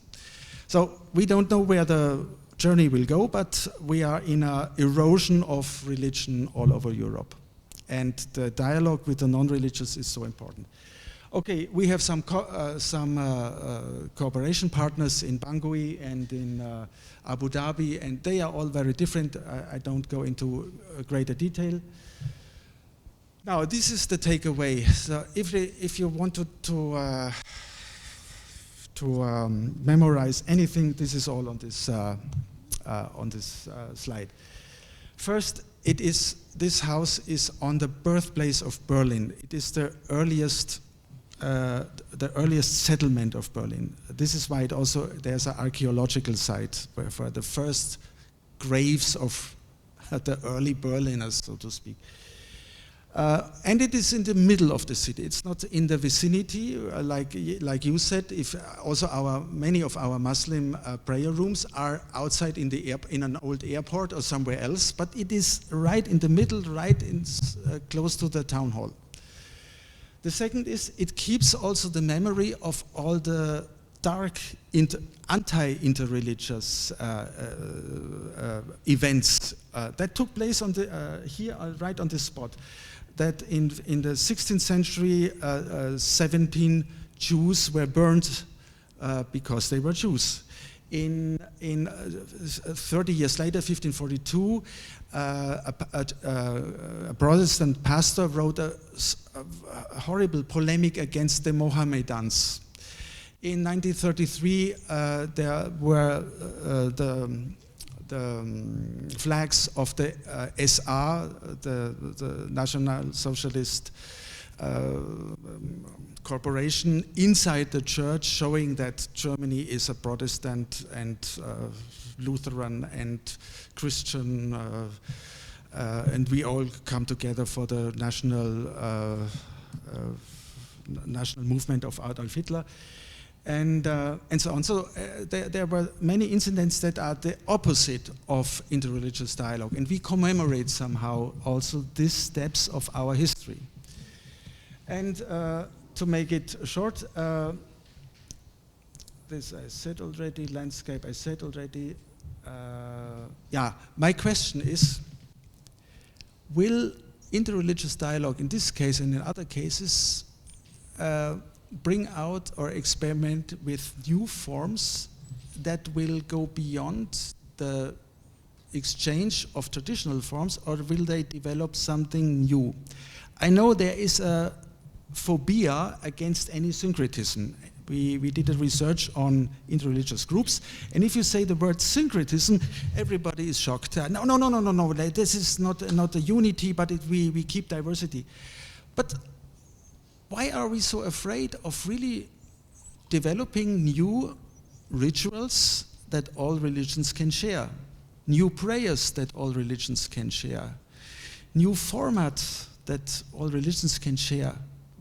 So we don't know where the journey will go, but we are in an erosion of religion all over Europe. And the dialogue with the non-religious is so important. Okay, we have some cooperation partners in Bangui and in Abu Dhabi, and they are all very different. I don't go into greater detail. Now, this is the takeaway. So if you want to memorize anything. This is all on this slide. First, this house is on the birthplace of Berlin. It is the earliest settlement of Berlin. This is why there's an archaeological site for the first graves of the early Berliners, so to speak. And it is in the middle of the city. It's not in the vicinity, like you said. If also many of our Muslim prayer rooms are outside in an old airport or somewhere else, but it is right in the middle, close to the town hall. The second is it keeps also the memory of all the dark anti-interreligious events that took place here right on this spot. That in the 16th century, 17 Jews were burned because they were Jews. In 30 years later, 1542, a Protestant pastor wrote a horrible polemic against the Mohammedans. In 1933, there were the flags of the SR, the National Socialist Corporation, inside the church, showing that Germany is a Protestant and Lutheran and Christian, and we all come together for the national movement of Adolf Hitler. And so on. So there were many incidents that are the opposite of interreligious dialogue, and we commemorate somehow also these steps of our history. And to make it short, this I said already, landscape I said already. Yeah, my question is, will interreligious dialogue in this case and in other cases bring out or experiment with new forms that will go beyond the exchange of traditional forms, or will they develop something new? I know there is a phobia against any syncretism. We did a research on interreligious groups, and if you say the word syncretism, everybody is shocked. No, this is not a unity, but we keep diversity. But why are we so afraid of really developing new rituals that all religions can share, new prayers that all religions can share, new formats that all religions can share,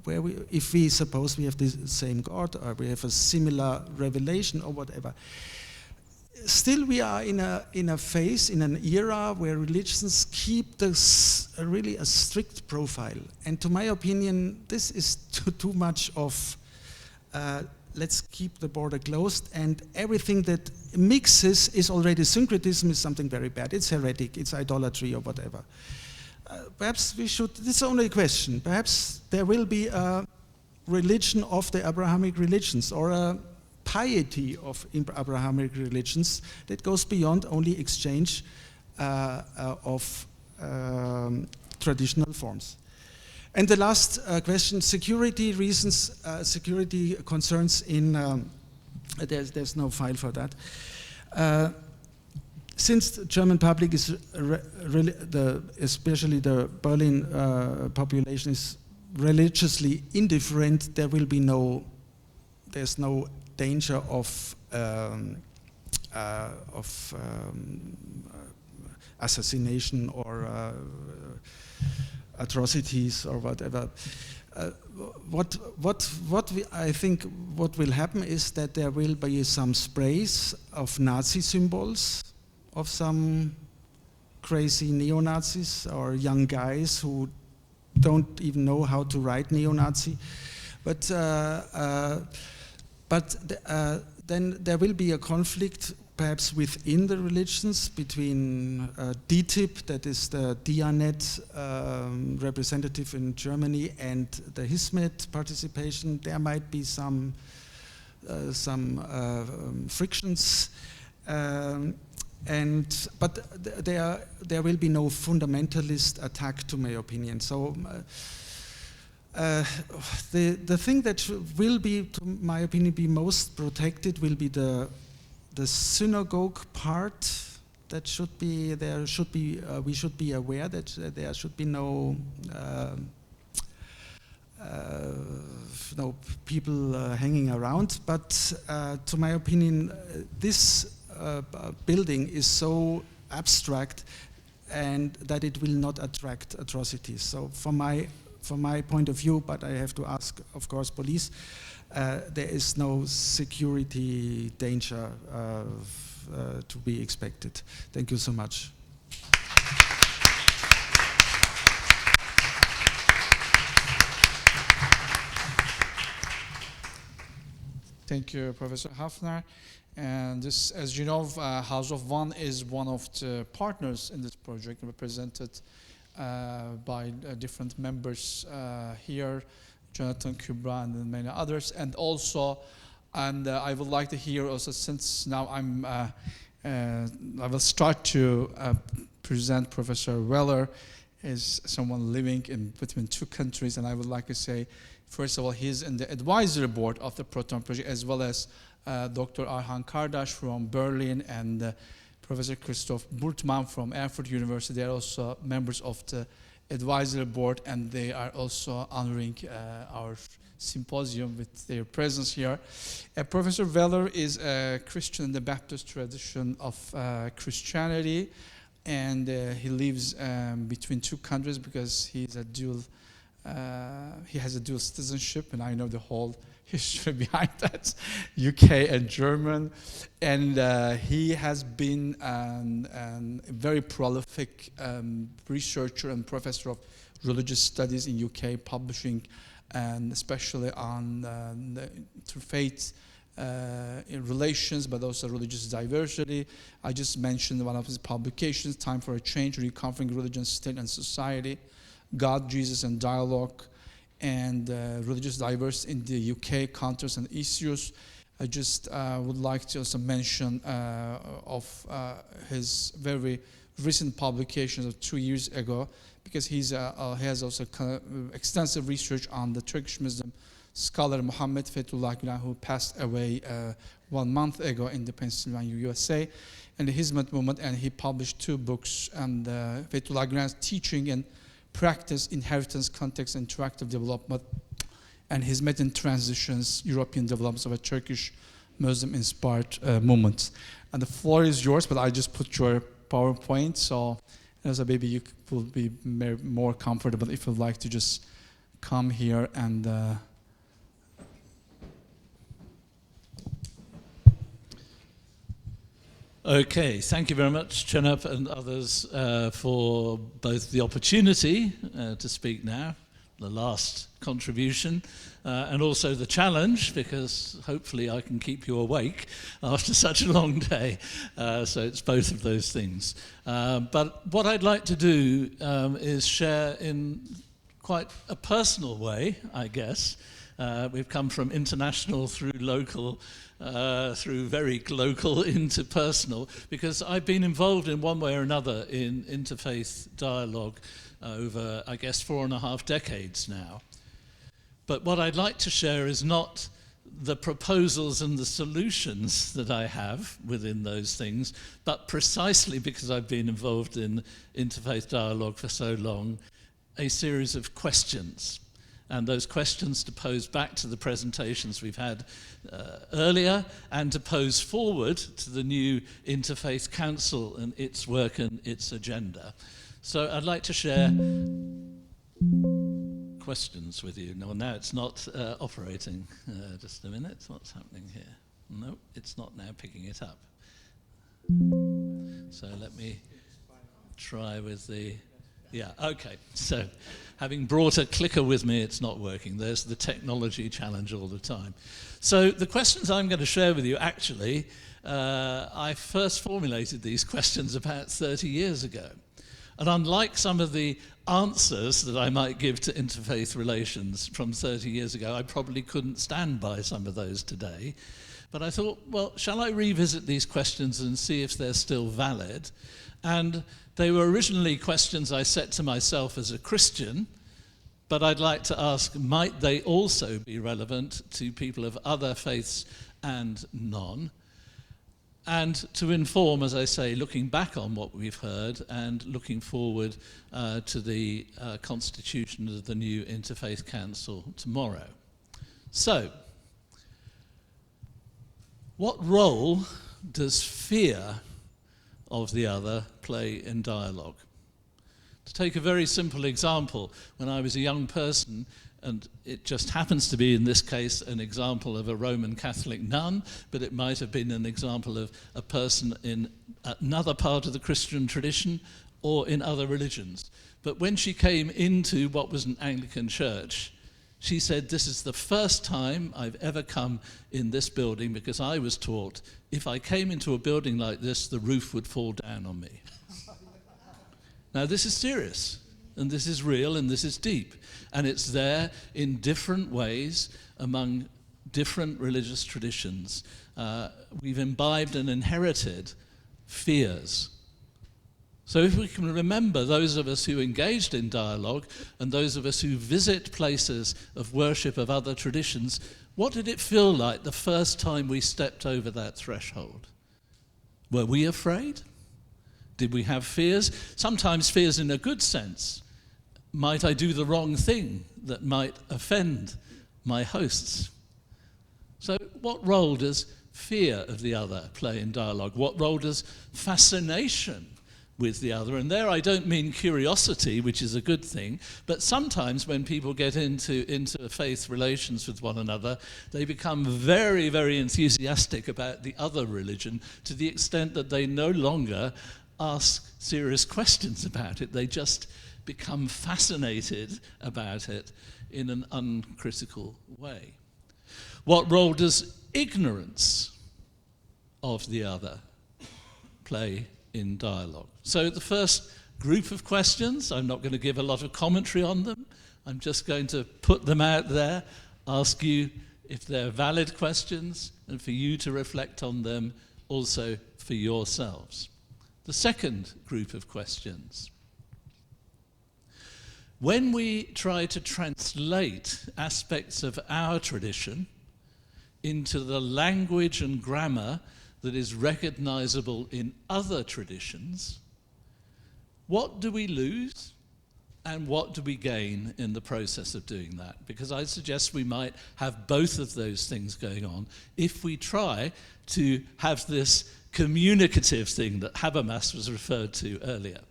where if we suppose we have the same God or we have a similar revelation or whatever. Still we are in a phase, in an era where religions keep this really a strict profile. And to my opinion, this is too much of let's keep the border closed, and everything that mixes is already syncretism, is something very bad. It's heretic, it's idolatry or whatever. Perhaps we should, this is only a question, perhaps there will be a religion of the Abrahamic religions, or a piety of Abrahamic religions that goes beyond only exchange of traditional forms. And the last question, security reasons, security concerns in, there's no file for that. Since the German public is, especially the Berlin population is religiously indifferent, there's no danger of assassination or atrocities or whatever. I think what will happen is that there will be some sprays of Nazi symbols of some crazy neo-Nazis or young guys who don't even know how to write neo-Nazi. But then there will be a conflict perhaps within the religions between DTIP, that is the Dianet representative in Germany, and the Hismet participation. There might be some frictions. But there will be no fundamentalist attack, to my opinion. So The thing that will be, to my opinion, be most protected will be the synagogue part. That should be, there should be, we should be aware that there should be no people hanging around. But to my opinion, this building is so abstract and that it will not attract atrocities. So from my point of view, but I have to ask, of course, police, there is no security danger to be expected. Thank you so much. Thank you, Professor Hafner. And this, as you know, House of One is one of the partners in this project, represented by different members here, Jonathan, Kubra, and many others. And also, I would like to hear also, since now I will start to present Professor Weller as someone living in between two countries, and I would like to say, first of all, he's in the advisory board of the Protone Project, as well as Dr. Arhan Kardash from Berlin and Professor Christoph Burtmann from Erfurt University. They are also members of the advisory board, and they are also honoring our symposium with their presence here. Professor Weller is a Christian in the Baptist tradition of Christianity, and he lives between two countries because he's a dual. He has a dual citizenship, and I know the whole history behind that, UK and German. And he has been a very prolific researcher and professor of religious studies in UK, publishing and especially on interfaith relations, but also religious diversity. I just mentioned one of his publications, Time for a Change, Recovering Religion, State and Society, God, Jesus and Dialogue, and religious diversity in the UK, Counters and Issues. I just would like to also mention of his very recent publications of 2 years ago, because he has also extensive research on the Turkish Muslim scholar Muhammad Fethullah Gülen, who passed away 1 month ago in the Pennsylvania, USA, and the Hizmet movement, and he published 2 books on Fethullah Gülen's teaching and practice, inheritance, context, interactive development, and Hizmet in transitions, European developments of a Turkish Muslim-inspired movement. And the floor is yours, but I just put your PowerPoint, so as a baby you will be more comfortable if you'd like to just come here and Okay, thank you very much, Chenab and others, for both the opportunity to speak now, the last contribution, and also the challenge, because hopefully I can keep you awake after such a long day. So it's both of those things. But what I'd like to do is share in quite a personal way, I guess. We've come from international through local, through very local into personal, because I've been involved in one way or another in interfaith dialogue over, I guess, 4.5 decades now. But what I'd like to share is not the proposals and the solutions that I have within those things, but precisely because I've been involved in interfaith dialogue for so long, a series of questions. And those questions to pose back to the presentations we've had earlier, and to pose forward to the new Interfaith Council and its work and its agenda. So I'd like to share questions with you. No, now it's not operating. Just a minute, what's happening here? No, it's not now picking it up. So let me try with the... Yeah, okay. So, having brought a clicker with me, it's not working. There's the technology challenge all the time. So, the questions I'm going to share with you, actually, I first formulated these questions about 30 years ago. And unlike some of the answers that I might give to interfaith relations from 30 years ago, I probably couldn't stand by some of those today. But I thought, well, shall I revisit these questions and see if they're still valid? And they were originally questions I set to myself as a Christian, but I'd like to ask, might they also be relevant to people of other faiths and none? And to inform, as I say, looking back on what we've heard and looking forward to the constitution of the new Interfaith Council tomorrow. So, what role does fear of the other play in dialogue? To take a very simple example, when I was a young person, and it just happens to be in this case an example of a Roman Catholic nun, but it might have been an example of a person in another part of the Christian tradition or in other religions. But when she came into what was an Anglican church, she said, "This is the first time I've ever come in this building because I was taught if I came into a building like this, the roof would fall down on me." Now this is serious, and this is real, and this is deep. And it's there in different ways among different religious traditions. We've imbibed and inherited fears. So if we can remember those of us who engaged in dialogue and those of us who visit places of worship of other traditions, what did it feel like the first time we stepped over that threshold? Were we afraid? Did we have fears? Sometimes fears in a good sense. Might I do the wrong thing that might offend my hosts? So what role does fear of the other play in dialogue? What role does fascination with the other? And there I don't mean curiosity, which is a good thing, but sometimes when people get into faith relations with one another, they become very, very enthusiastic about the other religion to the extent that they no longer ask serious questions about it. They just become fascinated about it in an uncritical way. What role does ignorance of the other play in dialogue? So the first group of questions, I'm not going to give a lot of commentary on them. I'm just going to put them out there, ask you if they're valid questions, and for you to reflect on them also for yourselves. The second group of questions. When we try to translate aspects of our tradition into the language and grammar that is recognizable in other traditions, what do we lose and what do we gain in the process of doing that? Because I suggest we might have both of those things going on if we try to have this communicative thing that Habermas was referred to earlier.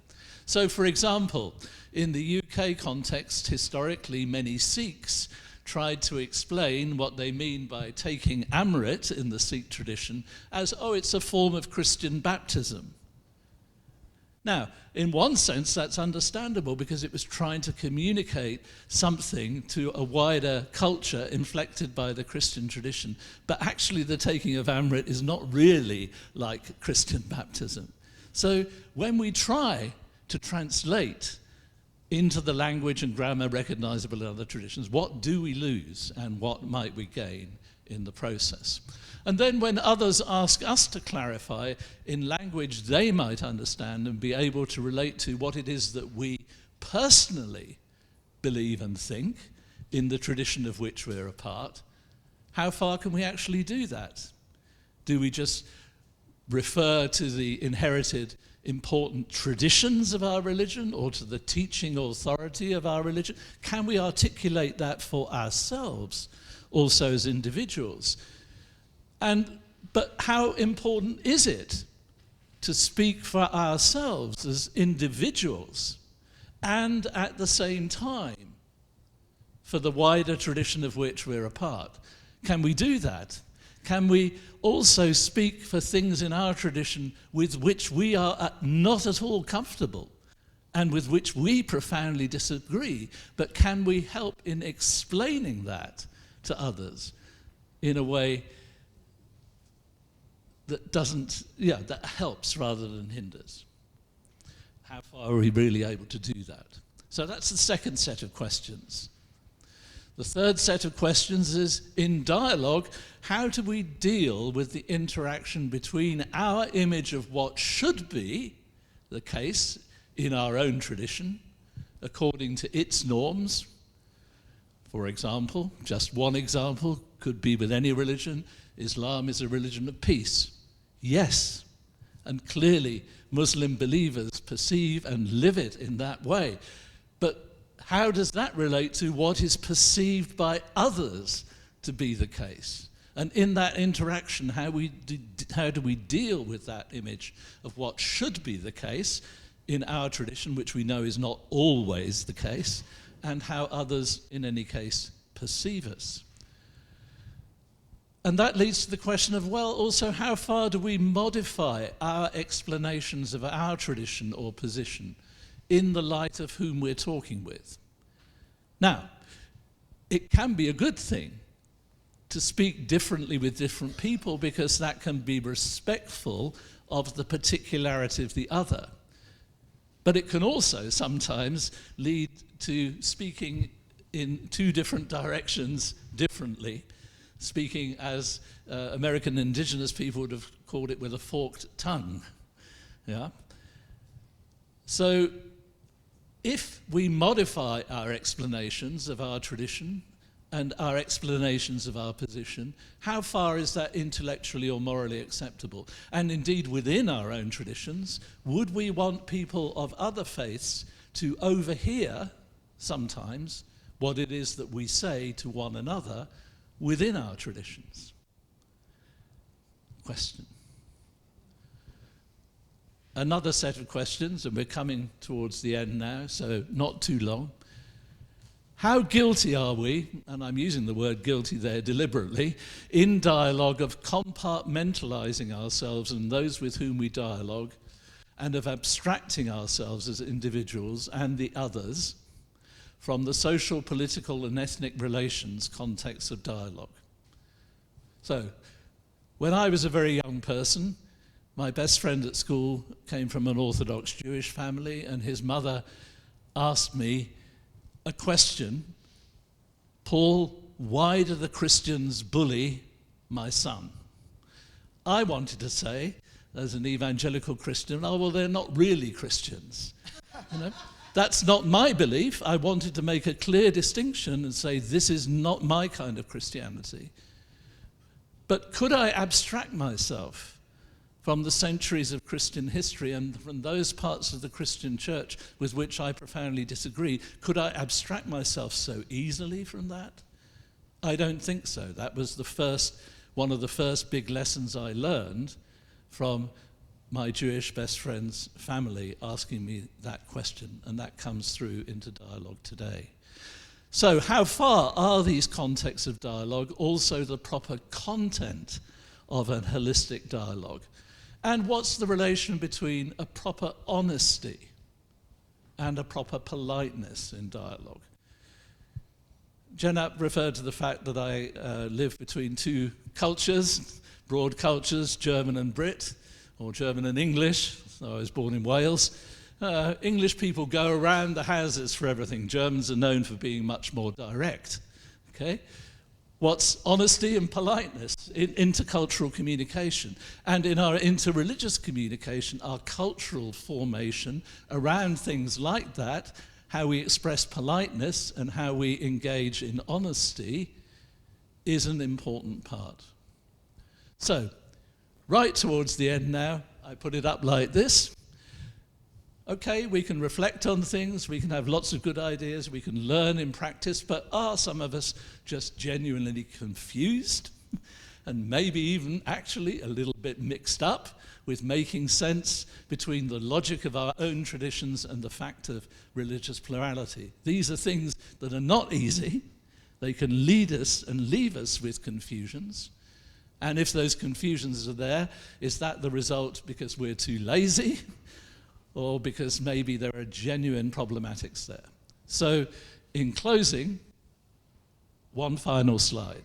So, for example, in the UK context, historically, many Sikhs tried to explain what they mean by taking Amrit in the Sikh tradition as, oh, it's a form of Christian baptism. Now, in one sense, that's understandable because it was trying to communicate something to a wider culture inflected by the Christian tradition. But actually, the taking of Amrit is not really like Christian baptism. So when we try to translate into the language and grammar recognizable in other traditions, what do we lose and what might we gain in the process? And then when others ask us to clarify in language they might understand and be able to relate to what it is that we personally believe and think in the tradition of which we're a part, how far can we actually do that? Do we just refer to the inherited important traditions of our religion or to the teaching authority of our religion? Can we articulate that for ourselves also as individuals? But how important is it to speak for ourselves as individuals and at the same time for the wider tradition of which we're a part? Can we do that? Can we also speak for things in our tradition with which we are not at all comfortable and with which we profoundly disagree, but can we help in explaining that to others in a way that that helps rather than hinders? How far are we really able to do that? So that's the second set of questions. The third set of questions is, in dialogue, how do we deal with the interaction between our image of what should be the case in our own tradition, according to its norms, For example, just one example could be with any religion, Islam is a religion of peace. Yes, and clearly Muslim believers perceive and live it in that way. But how does that relate to what is perceived by others to be the case? And in that interaction, how do we deal with that image of what should be the case in our tradition, which we know is not always the case, and how others, in any case, perceive us? And that leads to the question of, well, also, how far do we modify our explanations of our tradition or position in the light of whom we're talking with? Now, it can be a good thing to speak differently with different people, because that can be respectful of the particularity of the other. But it can also sometimes lead to speaking in two different directions differently, speaking as American indigenous people would have called it, with a forked tongue. Yeah? So if we modify our explanations of our tradition and our explanations of our position, how far is that intellectually or morally acceptable? And indeed, within our own traditions, would we want people of other faiths to overhear sometimes what it is that we say to one another within our traditions? Question. Another set of questions, and we're coming towards the end now, so not too long. How guilty are we, and I'm using the word guilty there deliberately, in dialogue of compartmentalizing ourselves and those with whom we dialogue, and of abstracting ourselves as individuals and the others from the social, political, and ethnic relations context of dialogue? So, when I was a very young person, my best friend at school came from an Orthodox Jewish family, and his mother asked me a question: Paul, why do the Christians bully my son? I wanted to say, as an evangelical Christian, oh, well, they're not really Christians. You know? That's not my belief. I wanted to make a clear distinction and say, this is not my kind of Christianity. But could I abstract myself from the centuries of Christian history and from those parts of the Christian church with which I profoundly disagree? Could I abstract myself so easily from that? I don't think so. That was one of the first big lessons I learned from my Jewish best friend's family asking me that question, and that comes through into dialogue today. So how far are these contexts of dialogue also the proper content of a holistic dialogue? And what's the relation between a proper honesty and a proper politeness in dialogue? Jenab referred to the fact that I live between two cultures, broad cultures, German and Brit, or German and English. So I was born in Wales. English people go around the houses for everything. Germans are known for being much more direct. Okay? What's honesty and politeness in intercultural communication? And in our interreligious communication, our cultural formation around things like that, how we express politeness and how we engage in honesty, is an important part. So, right towards the end now, I put it up like this. Okay, we can reflect on things, we can have lots of good ideas, we can learn in practice, but are some of us just genuinely confused and maybe even actually a little bit mixed up with making sense between the logic of our own traditions and the fact of religious plurality? These are things that are not easy. They can lead us and leave us with confusions. And if those confusions are there, is that the result because we're too lazy? Or because maybe there are genuine problematics there? So, in closing, one final slide.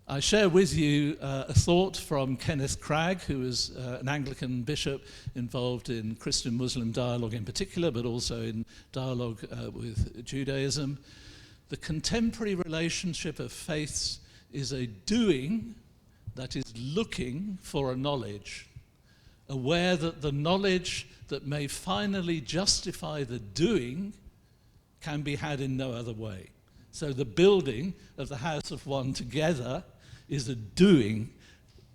I share with you a thought from Kenneth Cragg, who is an Anglican bishop involved in Christian-Muslim dialogue in particular, but also in dialogue with Judaism. The contemporary relationship of faiths is a doing that is looking for a knowledge, aware that the knowledge that may finally justify the doing can be had in no other way. So the building of the house of one together is a doing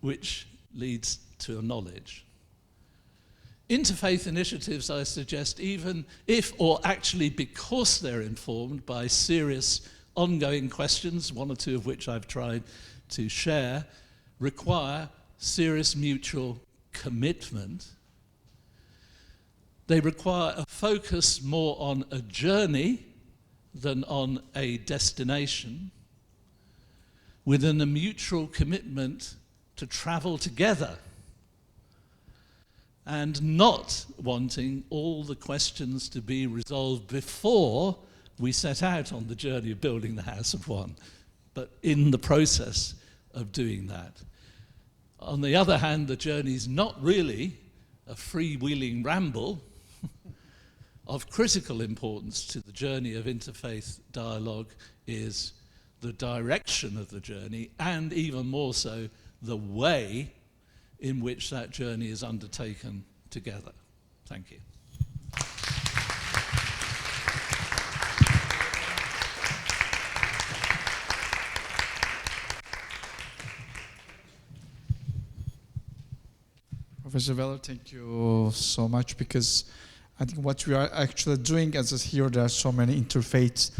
which leads to a knowledge. Interfaith initiatives, I suggest, even if or actually because they're informed by serious ongoing questions, one or two of which I've tried to share, require serious mutual commitment. They require a focus more on a journey than on a destination, within a mutual commitment to travel together, and not wanting all the questions to be resolved before we set out on the journey of building the house of one, but in the process of doing that. On the other hand, the journey is not really a freewheeling ramble. Of critical importance to the journey of interfaith dialogue is the direction of the journey, and even more so, the way in which that journey is undertaken together. Thank you. Professor Weller, thank you so much, because I think what we are actually doing, as is here, there are so many interfaith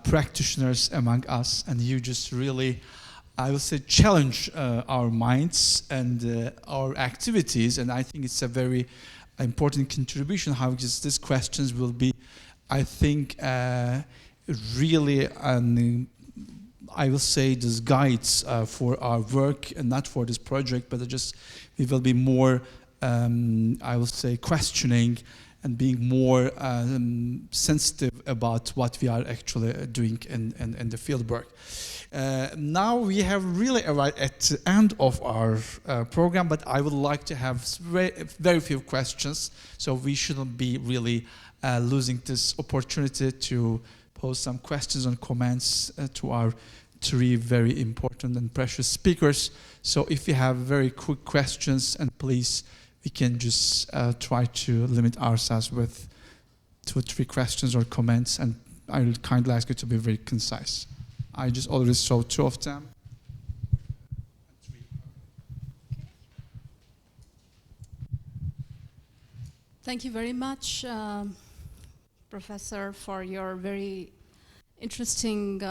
practitioners among us, and you just really, I will say, challenge our minds and our activities, and I think it's a very important contribution how just these questions will be, I think, really, I will say, these guides for our work, and not for this project, but just we will be more, I will say, questioning and being more sensitive about what we are actually doing in the field work. Now we have really arrived at the end of our program, but I would like to have very few questions, so we shouldn't be really losing this opportunity to pose some questions and comments to our three very important and precious speakers. So if you have very quick questions, and please, we can just try to limit ourselves with 2 or 3 questions or comments, and I will kindly ask you to be very concise. I just already saw 2 of them. Thank you very much, Professor, for your very interesting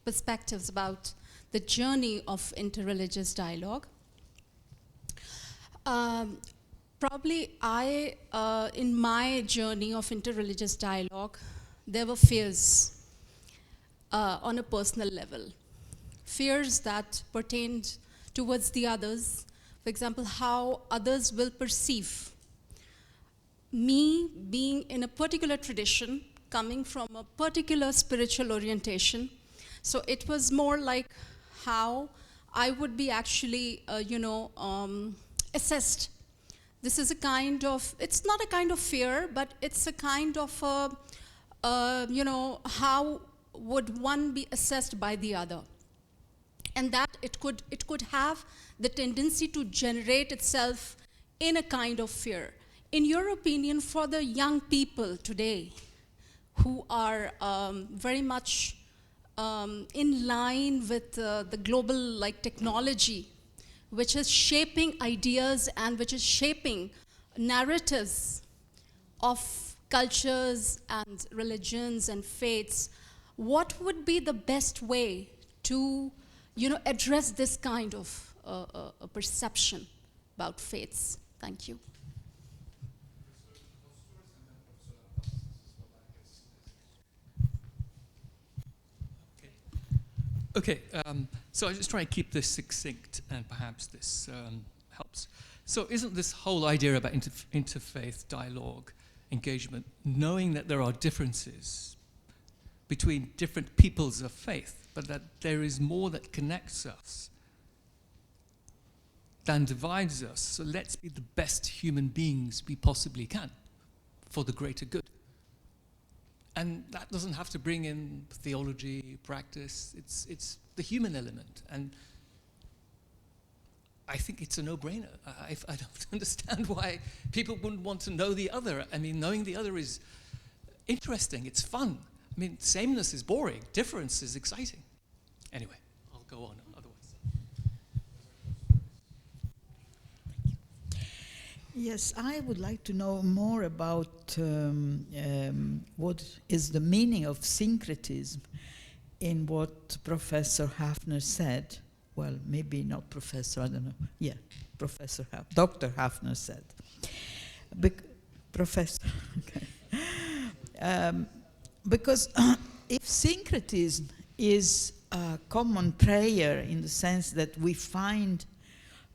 perspectives about the journey of interreligious dialogue. Probably in my journey of interreligious dialogue, there were fears on a personal level. Fears that pertained towards the others. For example, how others will perceive me being in a particular tradition, coming from a particular spiritual orientation. So it was more like how I would be actually, assessed. This is a kind of, it's not a kind of fear, but it's a kind of, how would one be assessed by the other? And that it could have the tendency to generate itself in a kind of fear. In your opinion, for the young people today who are very much in line with the global technology, which is shaping ideas and which is shaping narratives of cultures and religions and faiths, what would be the best way to, address this kind of a perception about faiths? Thank you. Okay, so I just try and keep this succinct, and perhaps this helps. So isn't this whole idea about interfaith dialogue, engagement, knowing that there are differences between different peoples of faith, but that there is more that connects us than divides us, so let's be the best human beings we possibly can for the greater good. And that doesn't have to bring in theology, practice, it's the human element. And I think it's a no-brainer. I don't understand why people wouldn't want to know the other. I mean, knowing the other is interesting, it's fun. I mean, sameness is boring, difference is exciting. Anyway, I'll go on otherwise. Yes, I would like to know more about what is the meaning of syncretism in what Professor Hafner said. Well, maybe not Professor, I don't know. Yeah, Dr. Hafner said. Professor, okay. Because if syncretism is a common prayer in the sense that we find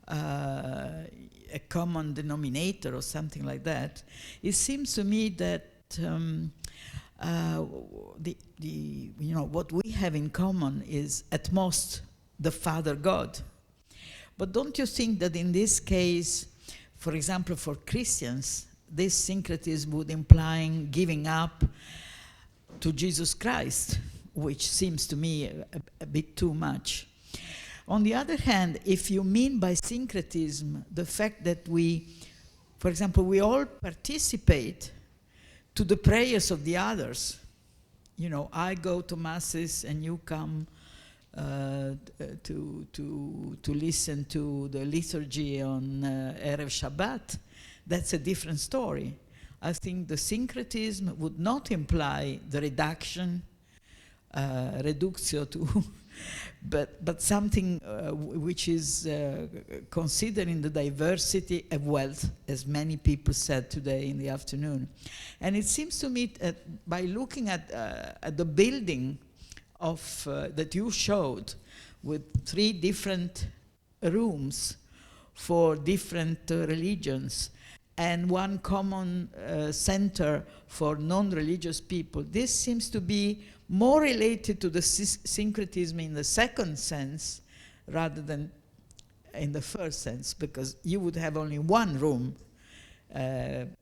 a common denominator or something like that, it seems to me that what we have in common is at most the Father God. But don't you think that in this case, for example, for Christians, this syncretism would imply giving up to Jesus Christ, which seems to me a bit too much. On the other hand, if you mean by syncretism the fact that we, for example, we all participate to the prayers of the others. You know, I go to masses and you come to listen to the liturgy on Erev Shabbat. That's a different story. I think the syncretism would not imply the reductio to, but something which is considering the diversity of wealth, as many people said today in the afternoon. And it seems to me by looking at the building of that you showed with 3 different rooms for different religions, and 1 common center for non-religious people. This seems to be more related to the syncretism in the second sense rather than in the first sense, because you would have only 1 room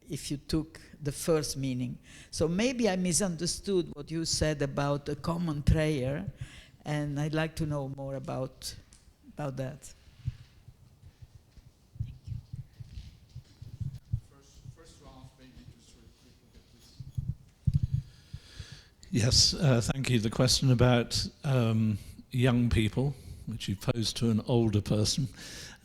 if you took the first meaning. So maybe I misunderstood what you said about a common prayer, and I'd like to know more about that. Yes, thank you. The question about young people, which you posed to an older person,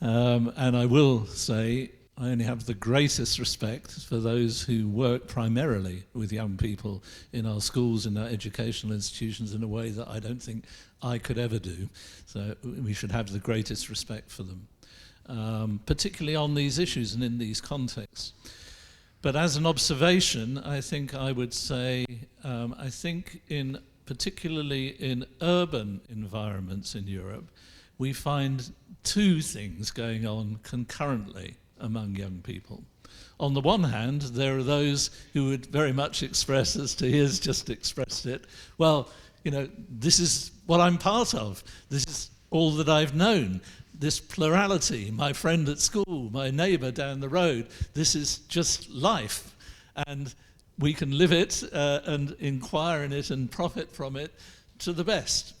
and I will say I only have the greatest respect for those who work primarily with young people in our schools, in our educational institutions, in a way that I don't think I could ever do. So we should have the greatest respect for them, particularly on these issues and in these contexts. But as an observation, I think I would say, I think particularly in urban environments in Europe, we find 2 things going on concurrently among young people. On the one hand, there are those who would very much express, as Tahir's just expressed it, well, you know, this is what I'm part of. This is all that I've known. This plurality, my friend at school, my neighbor down the road, this is just life. And we can live it and inquire in it and profit from it to the best.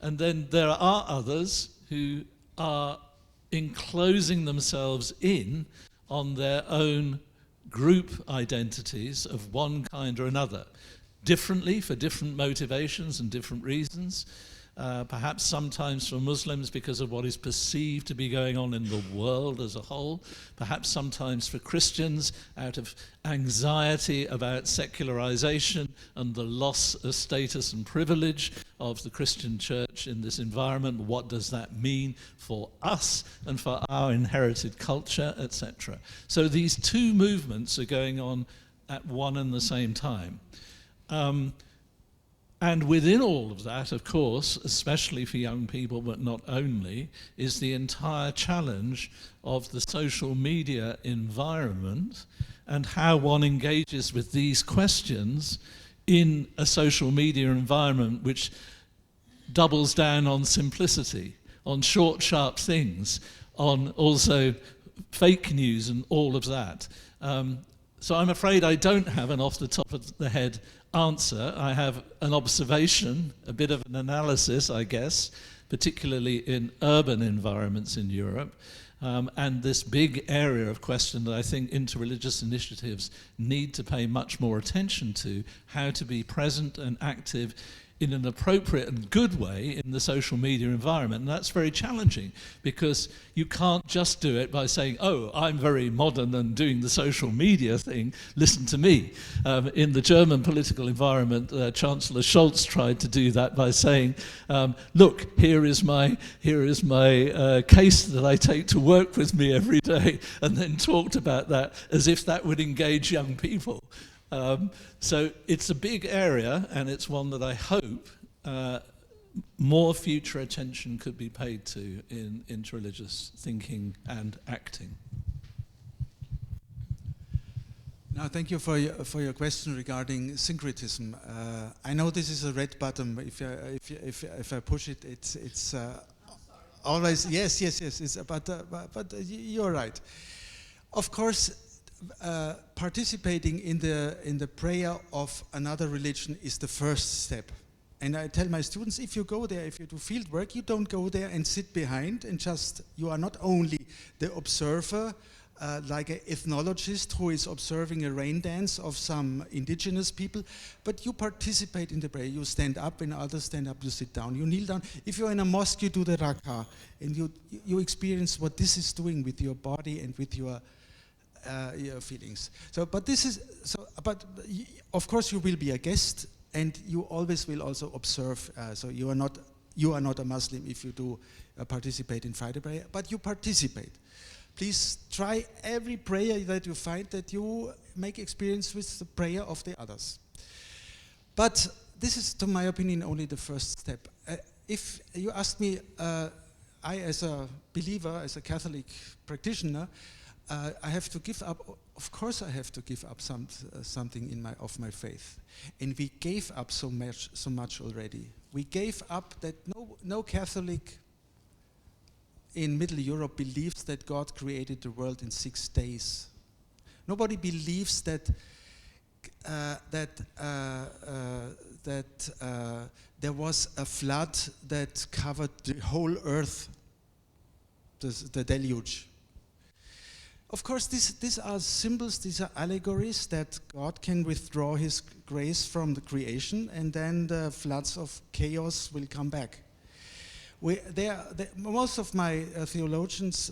And then there are others who are enclosing themselves in on their own group identities of one kind or another, differently for different motivations and different reasons. Perhaps sometimes for Muslims because of what is perceived to be going on in the world as a whole, perhaps sometimes for Christians out of anxiety about secularization and the loss of status and privilege of the Christian church in this environment. What does that mean for us and for our inherited culture, etc.? So these 2 movements are going on at one and the same time. And within all of that, of course, especially for young people, but not only, is the entire challenge of the social media environment and how one engages with these questions in a social media environment which doubles down on simplicity, on short, sharp things, on also fake news and all of that. So I'm afraid I don't have an off the top of the head answer. I have an observation, a bit of an analysis, I guess, particularly in urban environments in Europe. And this big area of question that I think interreligious initiatives need to pay much more attention to, how to be present and active in an appropriate and good way in the social media environment. And that's very challenging, because you can't just do it by saying, oh, I'm very modern and doing the social media thing, listen to me. In the German political environment, Chancellor Scholz tried to do that by saying, look, here is my case that I take to work with me every day, and then talked about that as if that would engage young people. So it's a big area, and it's one that I hope more future attention could be paid to in interreligious thinking and acting. Now, thank you for your question regarding syncretism. I know this is a red button. If I push it, it's always yes. But you're right. Of course. Participating in the prayer of another religion is the first step. And I tell my students, if you go there, if you do field work, you don't go there and sit behind and just, you are not only the observer, like an ethnologist who is observing a rain dance of some indigenous people, but you participate in the prayer. You stand up, when others stand up, you sit down, you kneel down. If you're in a mosque, you do the rak'ah, and you experience what this is doing with your body and with your feelings. But of course you will be a guest, and you always will also observe. So you are not a Muslim if you do participate in Friday prayer, but you participate. Please try every prayer that you find, that you make experience with the prayer of the others. But this is, to my opinion, only the first step. If you ask me, I as a believer, as a Catholic practitioner, I have to give up. Of course, I have to give up something of my faith, and we gave up so much already. We gave up that no Catholic in Middle Europe believes that God created the world in 6 days. Nobody believes that there was a flood that covered the whole earth, the deluge. Of course, these are symbols, these are allegories that God can withdraw His grace from the creation, and then the floods of chaos will come back. Most of my theologians,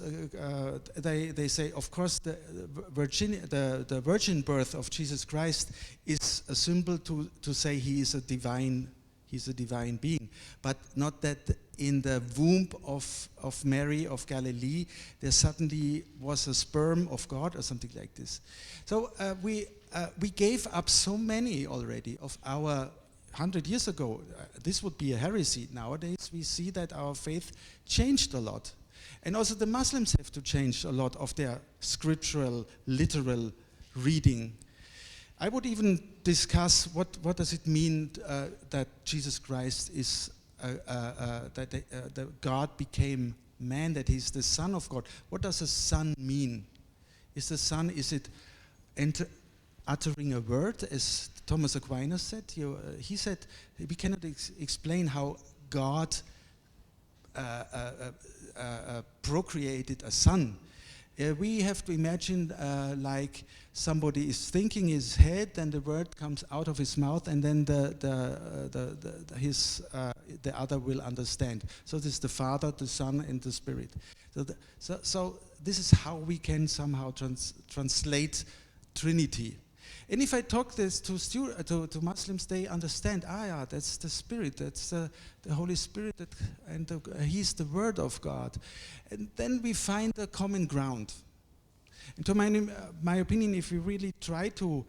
they say, of course, the virgin birth of Jesus Christ is a symbol to say He is a divine being, but not that in the womb of Mary of Galilee there suddenly was a sperm of God or something like this. So we gave up so many already of our 100 years ago. This would be a heresy. Nowadays we see that our faith changed a lot, and also the Muslims have to change a lot of their scriptural, literal reading. I would even discuss what does it mean that Jesus Christ is that God became man, that He's the Son of God. What does a son mean? Is it uttering a word, as Thomas Aquinas said? He said we cannot explain how God procreated a son. We have to imagine like somebody is thinking in his head, and the word comes out of his mouth, and then the other will understand. So this is the Father, the Son, and the Spirit. So this is how we can somehow translate Trinity. And if I talk this to Muslims, they understand. Yeah, that's the Spirit. That's the Holy Spirit, and He's the Word of God. And then we find a common ground. And to my opinion, if we really try to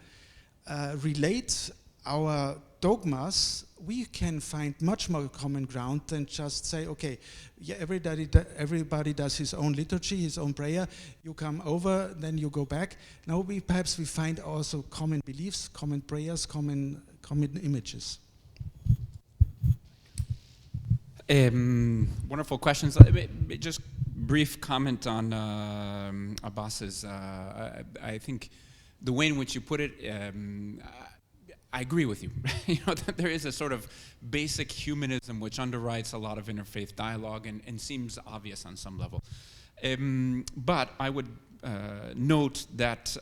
relate our dogmas, we can find much more common ground than just say, okay, yeah, everybody does his own liturgy, his own prayer. You come over, then you go back. Now perhaps we find also common beliefs, common prayers, common images. Wonderful questions. Just brief comment on Abbas's. I think the way in which you put it, I agree with you. That there is a sort of basic humanism which underwrites a lot of interfaith dialogue and seems obvious on some level. But I would note that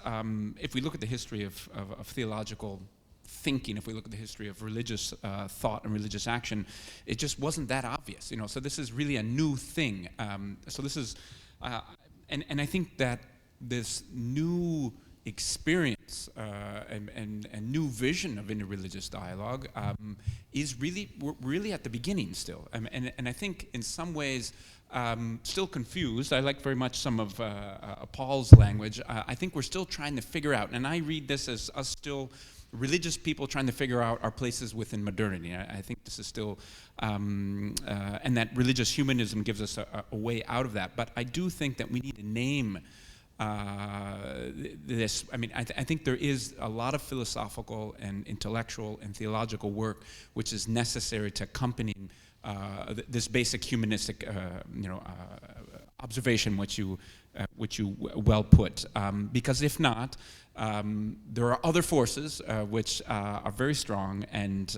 if we look at the history of theological thinking, if we look at the history of religious thought and religious action, it just wasn't that obvious, you know. So this is really a new thing. So this is, and I think that this new experience and new vision of interreligious dialogue is really, we're really at the beginning still. And I think in some ways, still confused. I like very much some of Paul's language. I think we're still trying to figure out, and I read this as us still religious people trying to figure out our places within modernity. I think this is still, and that religious humanism gives us a way out of that. But I do think that we need to name this. I mean, I think there is a lot of philosophical and intellectual and theological work which is necessary to accompany this basic humanistic, observation, which you well put. Because if not, there are other forces which are very strong and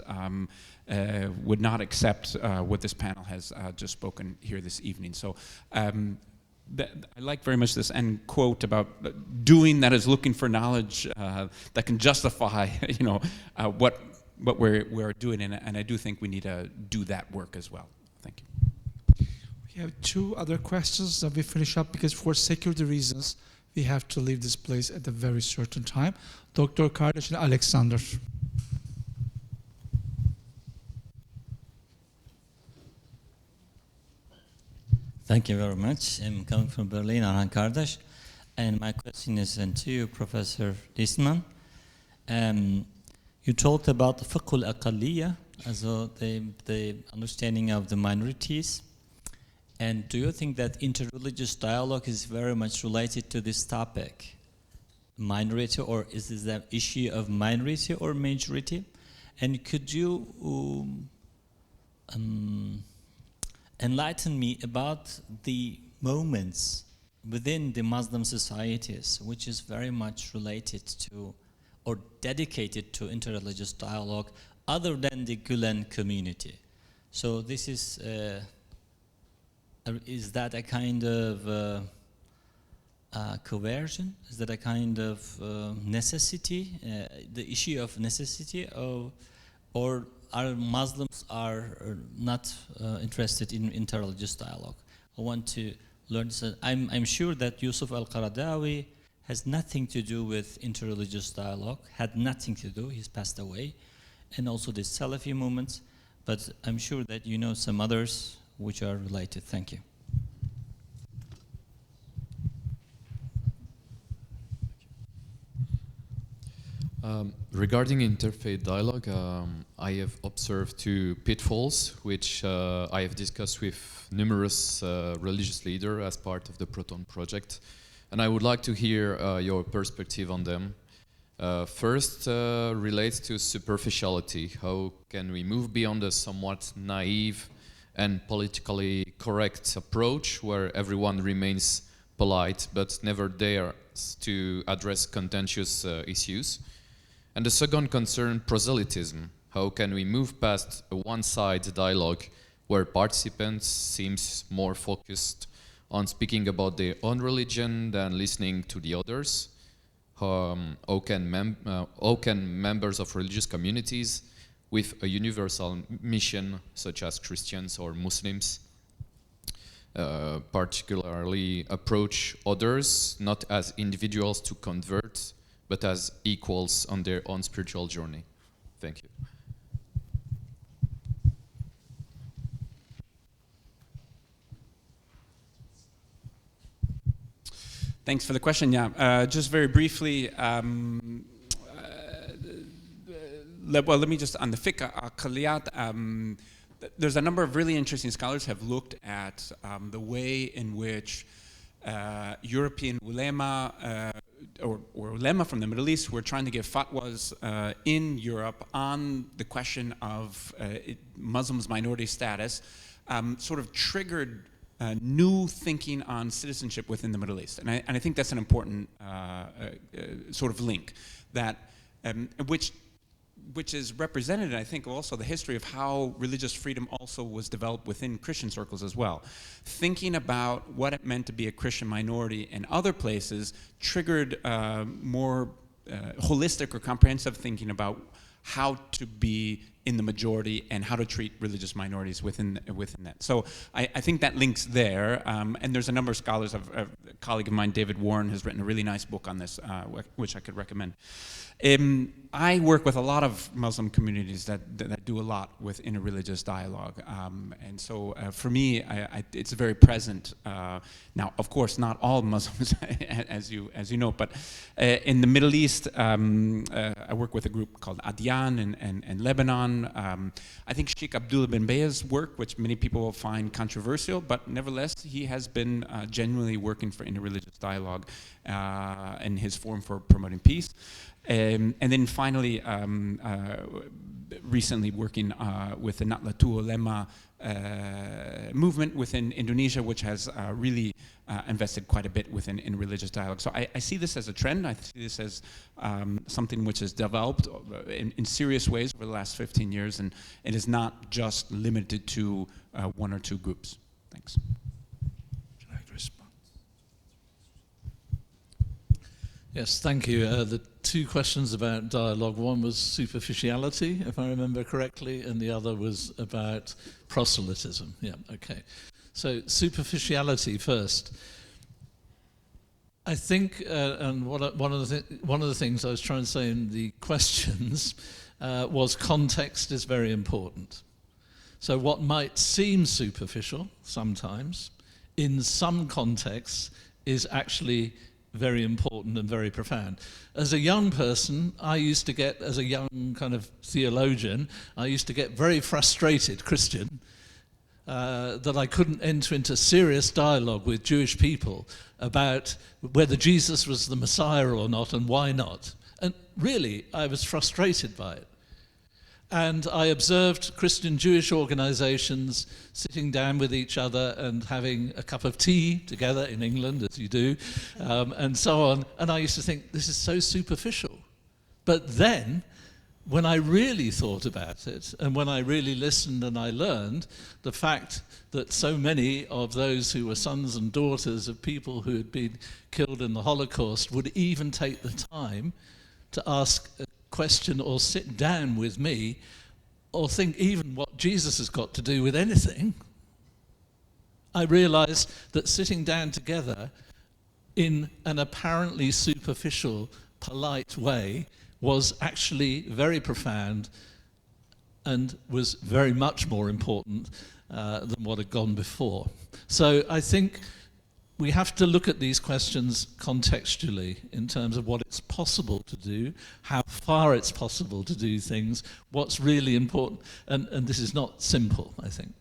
would not accept what this panel has just spoken here this evening. So. I like very much this end quote about doing that is looking for knowledge that can justify, what we're doing, and I do think we need to do that work as well. Thank you. We have two other questions that we finish up because for security reasons we have to leave this place at a very certain time. Dr. Kardeş and Alexander. Thank you very much. I'm coming from Berlin, Arhan Kardeş, and my question is to you, Professor Liesman. You talked about the fiqh al-aqaliyya, also the understanding of the minorities. And do you think that interreligious dialogue is very much related to this topic? Minority, or is this an issue of minority or majority? And could you enlighten me about the moments within the Muslim societies which is very much related to or dedicated to interreligious dialogue other than the Gülen community? So this is that a kind of coercion? Is that a kind of necessity, the issue of necessity, or our Muslims are not interested in interreligious dialogue? I want to learn. I'm sure that Yusuf al-Qaradawi has nothing to do with interreligious dialogue, had nothing to do, he's passed away, and also the Salafi movements, but I'm sure that you know some others which are related. Thank you. Regarding interfaith dialogue, I have observed two pitfalls, which I have discussed with numerous religious leaders as part of the Protone Project, and I would like to hear your perspective on them. First, relates to superficiality. How can we move beyond a somewhat naive and politically correct approach where everyone remains polite but never dares to address contentious issues? And the second concern proselytism. How can we move past a one-sided dialogue where participants seems more focused on speaking about their own religion than listening to the others? How can members of religious communities with a universal mission, such as Christians or Muslims, particularly approach others not as individuals to convert, but as equals on their own spiritual journey? Thank you. Thanks for the question. Yeah, just very briefly. Let me just on the fiqh al-aqaliyat. There's a number of really interesting scholars have looked at the way in which European ulema or ulema from the Middle East who are trying to give fatwas in Europe on the question of Muslims' minority status sort of triggered new thinking on citizenship within the Middle East. And I think that's an important sort of link that which which is represented, I think, also the history of how religious freedom also was developed within Christian circles as well. Thinking about what it meant to be a Christian minority in other places triggered more holistic or comprehensive thinking about how to be in the majority and how to treat religious minorities within that. So I think that links there, and there's a number of scholars. A colleague of mine, David Warren, has written a really nice book on this, which I could recommend. I work with a lot of Muslim communities that do a lot with interreligious dialogue, and so for me, it's very present. Now, of course, not all Muslims, as you know, but in the Middle East, I work with a group called Adyan in Lebanon. I think Sheikh Abdullah bin Bay's work, which many people will find controversial, but nevertheless, he has been genuinely working for interreligious dialogue in his forum for promoting peace. And then finally, recently working with the Nahdlatul Ulama movement within Indonesia, which has really invested quite a bit within in religious dialogue. So I see this as a trend. I see this as something which has developed in serious ways over the last 15 years, and it is not just limited to one or two groups. Thanks. Can I respond? Yes, thank you. The two questions about dialogue. One was superficiality, if I remember correctly, and the other was about proselytism. Yeah, okay. So superficiality first. I think, and one of the things I was trying to say in the questions was context is very important. So what might seem superficial sometimes, in some contexts, is actually very important and very profound. As a young person, I used to get, as a young kind of theologian, I used to get very frustrated, Christian, that I couldn't enter into serious dialogue with Jewish people about whether Jesus was the Messiah or not and why not. And really, I was frustrated by it. And I observed Christian Jewish organizations sitting down with each other and having a cup of tea together in England, as you do, and so on. And I used to think, this is so superficial. But then, when I really thought about it, and when I really listened and I learned, the fact that so many of those who were sons and daughters of people who had been killed in the Holocaust would even take the time to ask a question or sit down with me or think even what Jesus has got to do with anything, I realized that sitting down together in an apparently superficial, polite way was actually very profound and was very much more important than what had gone before. So I think we have to look at these questions contextually in terms of what it's possible to do, how far it's possible to do things, what's really important, and this is not simple, I think.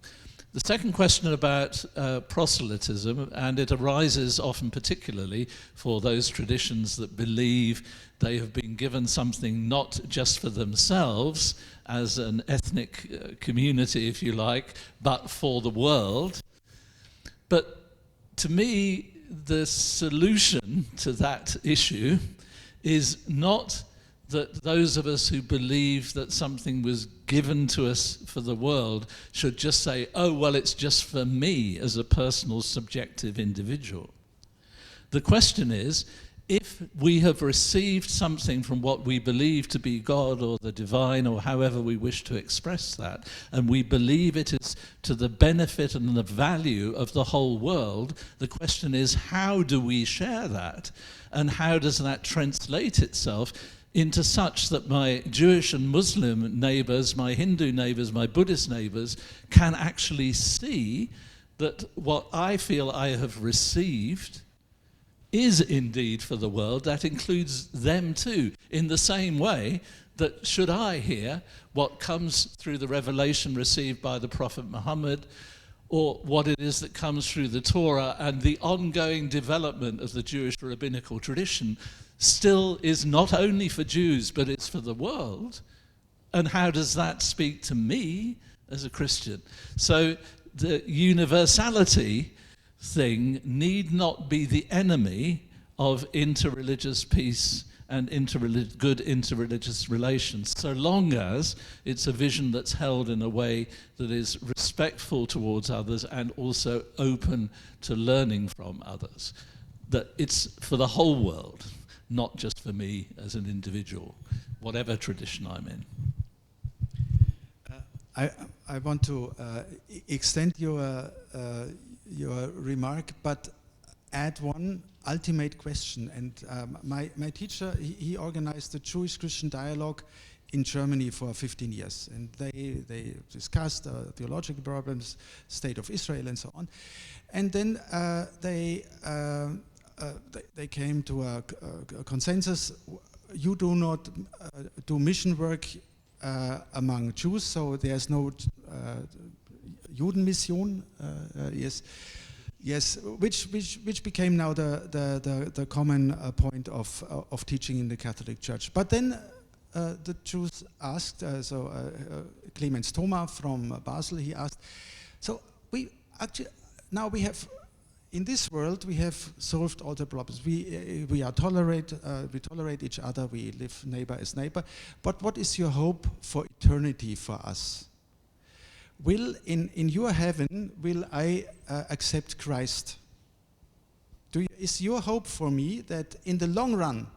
The second question about proselytism, and it arises often particularly for those traditions that believe they have been given something not just for themselves as an ethnic community, if you like, but for the world. But to me, the solution to that issue is not that those of us who believe that something was given to us for the world should just say, oh, well, it's just for me as a personal, subjective individual. The question is, if we have received something from what we believe to be God or the divine or however we wish to express that, and we believe it is to the benefit and the value of the whole world, the question is, how do we share that? And how does that translate itself into such that my Jewish and Muslim neighbors, my Hindu neighbors, my Buddhist neighbors can actually see that what I feel I have received is indeed for the world, that includes them too, in the same way that should I hear what comes through the revelation received by the Prophet Muhammad, or what it is that comes through the Torah and the ongoing development of the Jewish rabbinical tradition, still is not only for Jews, but it's for the world. And how does that speak to me as a Christian? So the universality thing need not be the enemy of interreligious peace and good interreligious relations, so long as it's a vision that's held in a way that is respectful towards others and also open to learning from others. That it's for the whole world, not just for me as an individual, whatever tradition I'm in. I want to extend your remark, but add one ultimate question. And my teacher, he organized the Jewish-Christian dialogue in Germany for 15 years. And they discussed theological problems, state of Israel and so on. And then they came to a consensus. You do not do mission work among Jews, so there's no Judenmission, yes, which became now the common point of teaching in the Catholic Church. But then the Jews asked, Clemens Thoma from Basel, he asked, so now we have, in this world, we have solved all the problems. We tolerate each other. We live neighbor as neighbor. But what is your hope for eternity for us? In your heaven, will I accept Christ? Is your hope for me that in the long run,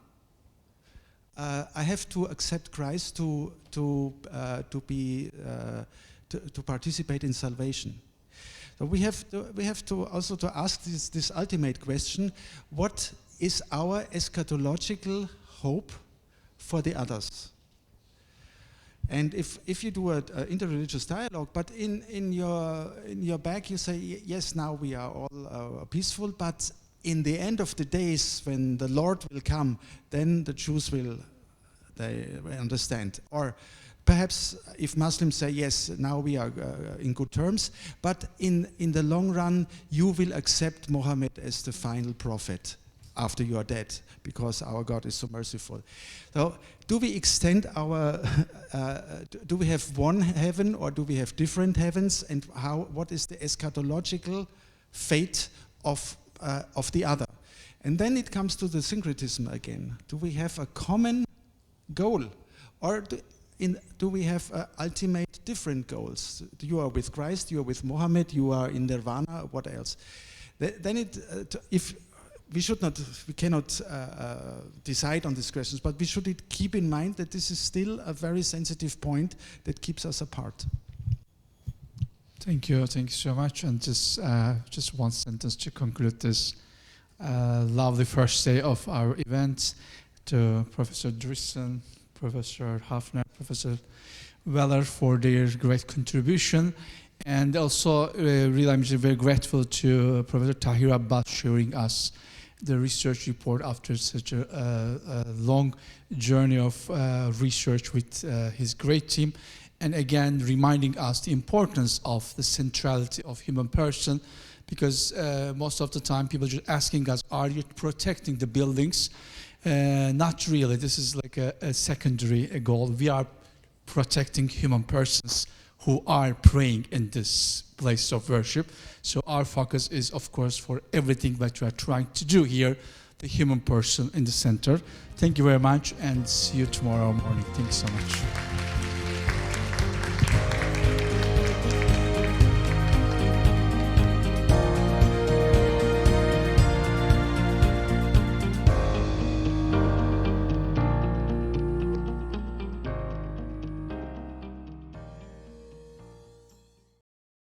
I have to accept Christ to participate in salvation? So we have to also ask this ultimate question: what is our eschatological hope for the others? And if you do an interreligious dialogue, but in your back you say, yes, now we are all peaceful, but in the end of the days, when the Lord will come, then the Jews they understand. Or perhaps if Muslims say, yes, now we are in good terms, but in the long run, you will accept Muhammad as the final prophet after you are dead, because our God is so merciful. So do we extend our, do we have one heaven or do we have different heavens? And what is the eschatological fate of the other? And then it comes to the syncretism again. Do we have a common goal? Or do we have ultimate different goals? You are with Christ, you are with Muhammad, you are in Nirvana, what else? Then we cannot decide on these questions, but we should keep in mind that this is still a very sensitive point that keeps us apart. Thank you so much. And just one sentence to conclude this lovely first day of our event. To Professor Drissen, Professor Hafner, Professor Weller for their great contribution. And also, really, I'm very grateful to Professor Tahir Abbas sharing us the research report after such a long journey of research with his great team. And again, reminding us the importance of the centrality of human person, because most of the time people are just asking us, are you protecting the buildings? Not really. This is like a secondary goal. We are protecting human persons who are praying in this place of worship. So our focus is, of course, for everything that we are trying to do here, the human person in the center. Thank you very much, and see you tomorrow morning. Thanks so much.